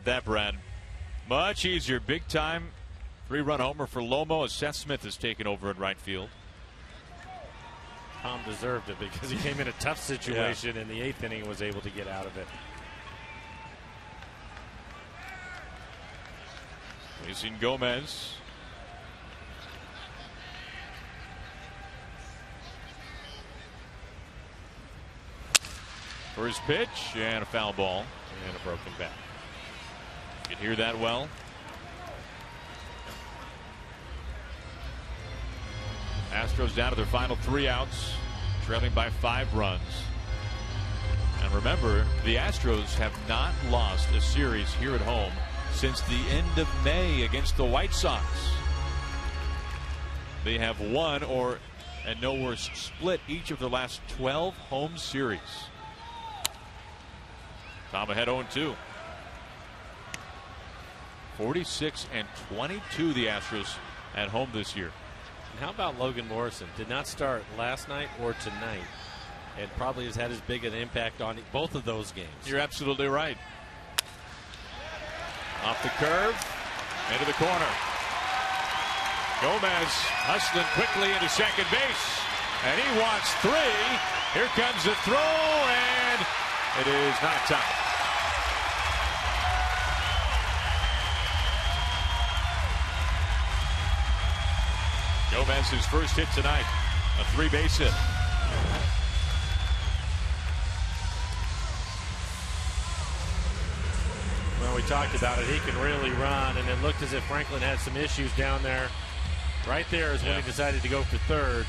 That, Brad. Much easier. Big time 3-run homer for Lomo as Seth Smith has taken over in right field. Tom deserved it because he came in a tough situation in the 8th inning and was able to get out of it. Facing Gomez. For his pitch, and a foul ball. And a broken bat. You can hear that well. Astros down to their final 3 outs, trailing by 5 runs. And remember, the Astros have not lost a series here at home since the end of May against the White Sox. They have won or and no worse split each of the last 12 home series. Tom ahead 0-2. 46-22 the Astros at home this year. And how about Logan Morrison? Did not start last night or tonight, and probably has had as big an impact on both of those games. You're absolutely right. Off the curve, into the corner. Gomez hustling quickly into second base, and he wants 3. Here comes the throw, and it is not in time. Gomez's first hit tonight, a 3-base hit. Well, we talked about it. He can really run, and it looked as if Franklin had some issues down there. Right there is when he decided to go for third.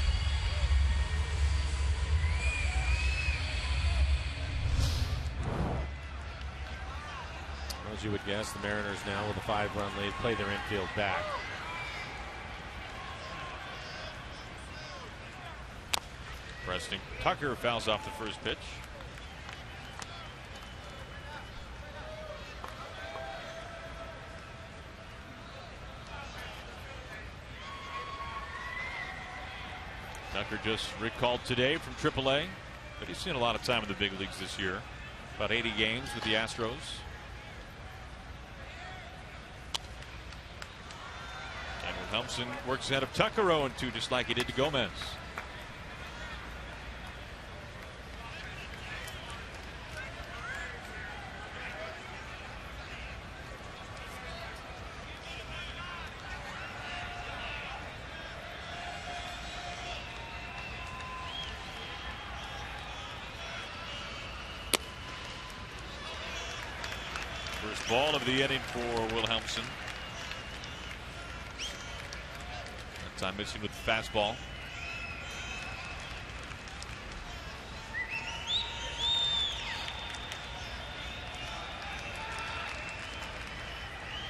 As you would guess, the Mariners now with a 5-run lead play their infield back. Preston Tucker fouls off the first pitch. Tucker just recalled today from AAA, but he's seen a lot of time in the big leagues this year. About 80 games with the Astros. And Wilhelmsen works ahead of Tucker 0-2, just like he did to Gomez. First ball of the inning for Wilhelmsen. That time missing with the fastball.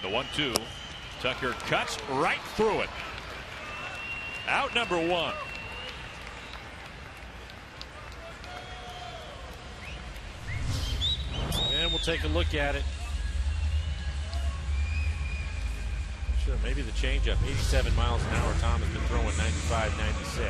The 1-2. Tucker cuts right through it. Out number 1. And we'll take a look at it. Sure, maybe the changeup. 87 miles an hour. Tom has been throwing 95, 96.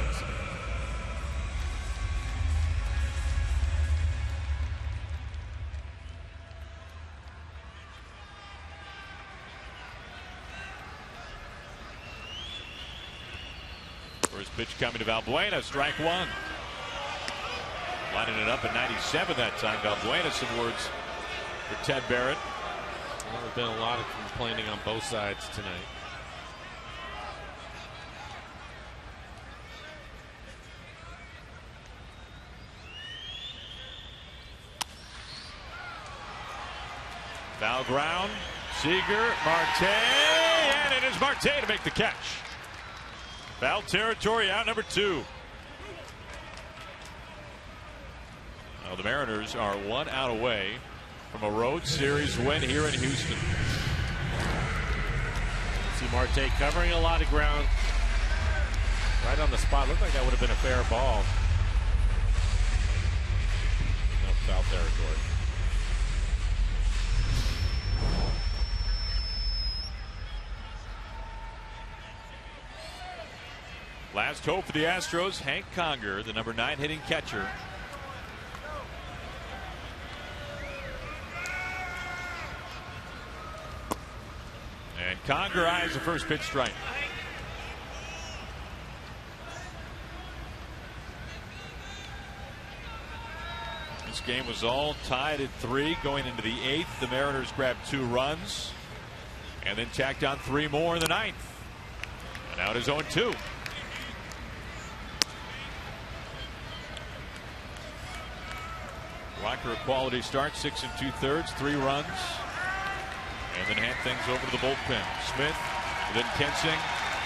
First pitch coming to Valbuena, strike 1. Lining it up at 97 that time. Valbuena, some words for Ted Barrett. Well, there's been a lot of complaining on both sides tonight. Foul ground. Seager, Marte, and it is Marte to make the catch. Foul territory, out number 2. Now the Mariners are 1 out away from a road series win here in Houston. See Marte covering a lot of ground. Right on the spot. Looked like that would have been a fair ball. No, foul territory. Last hope for the Astros, Hank Conger, the number 9 hitting catcher. And Conger eyes the first pitch strike. This game was all tied at 3 going into the 8th. The Mariners grabbed 2 runs and then tacked on 3 more in the 9th. And now it is 0-2. Walker a quality start, 6 2/3, 3 runs. And then hand things over to the bullpen. Smith, then Kensing,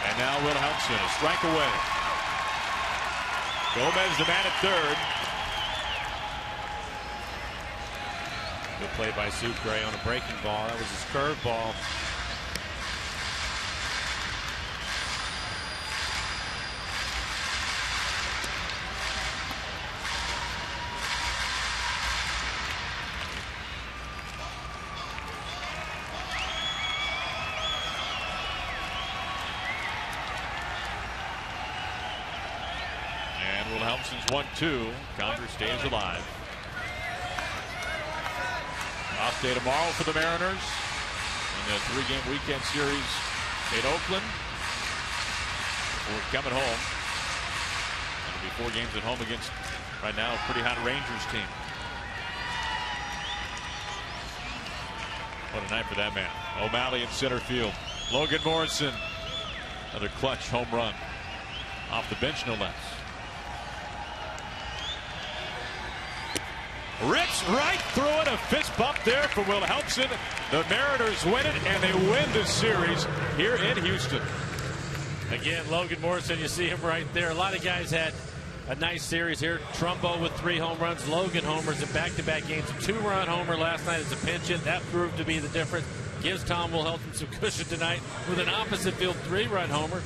and now Wilhelmsen. A strike away. Gomez the man at third. Good play by Sucre on a breaking ball. That was his curve ball. Wilhelmsen's 1-2. Conger stays alive. Off day tomorrow for the Mariners in the 3-game weekend series in Oakland. Before coming home. It'll be 4 games at home against, right now, a pretty hot Rangers team. What a night for that man. O'Malley in center field. Logan Morrison. Another clutch home run. Off the bench, no less. Rips right through it. A fist bump there for Wilhelmsen. The Mariners win it, and they win the series here in Houston. Again, Logan Morrison, you see him right there. A lot of guys had a nice series here. Trumbo with 3 home runs. Logan homers in back-to-back games. A 2-run homer last night as a pinch hit. That proved to be the difference. Gives Tom Wilhelmsen some cushion tonight with an opposite field 3-run homer.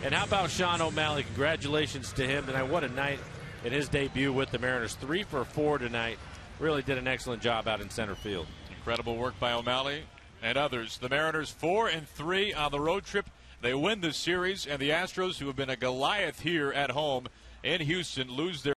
And how about Sean O'Malley? Congratulations to him tonight. What a night in his debut with the Mariners. 3 for 4 tonight. Really did an excellent job out in center field. Incredible work by O'Malley and others. The Mariners 4-3 on the road trip. They win the series, and the Astros, who have been a Goliath here at home in Houston, lose their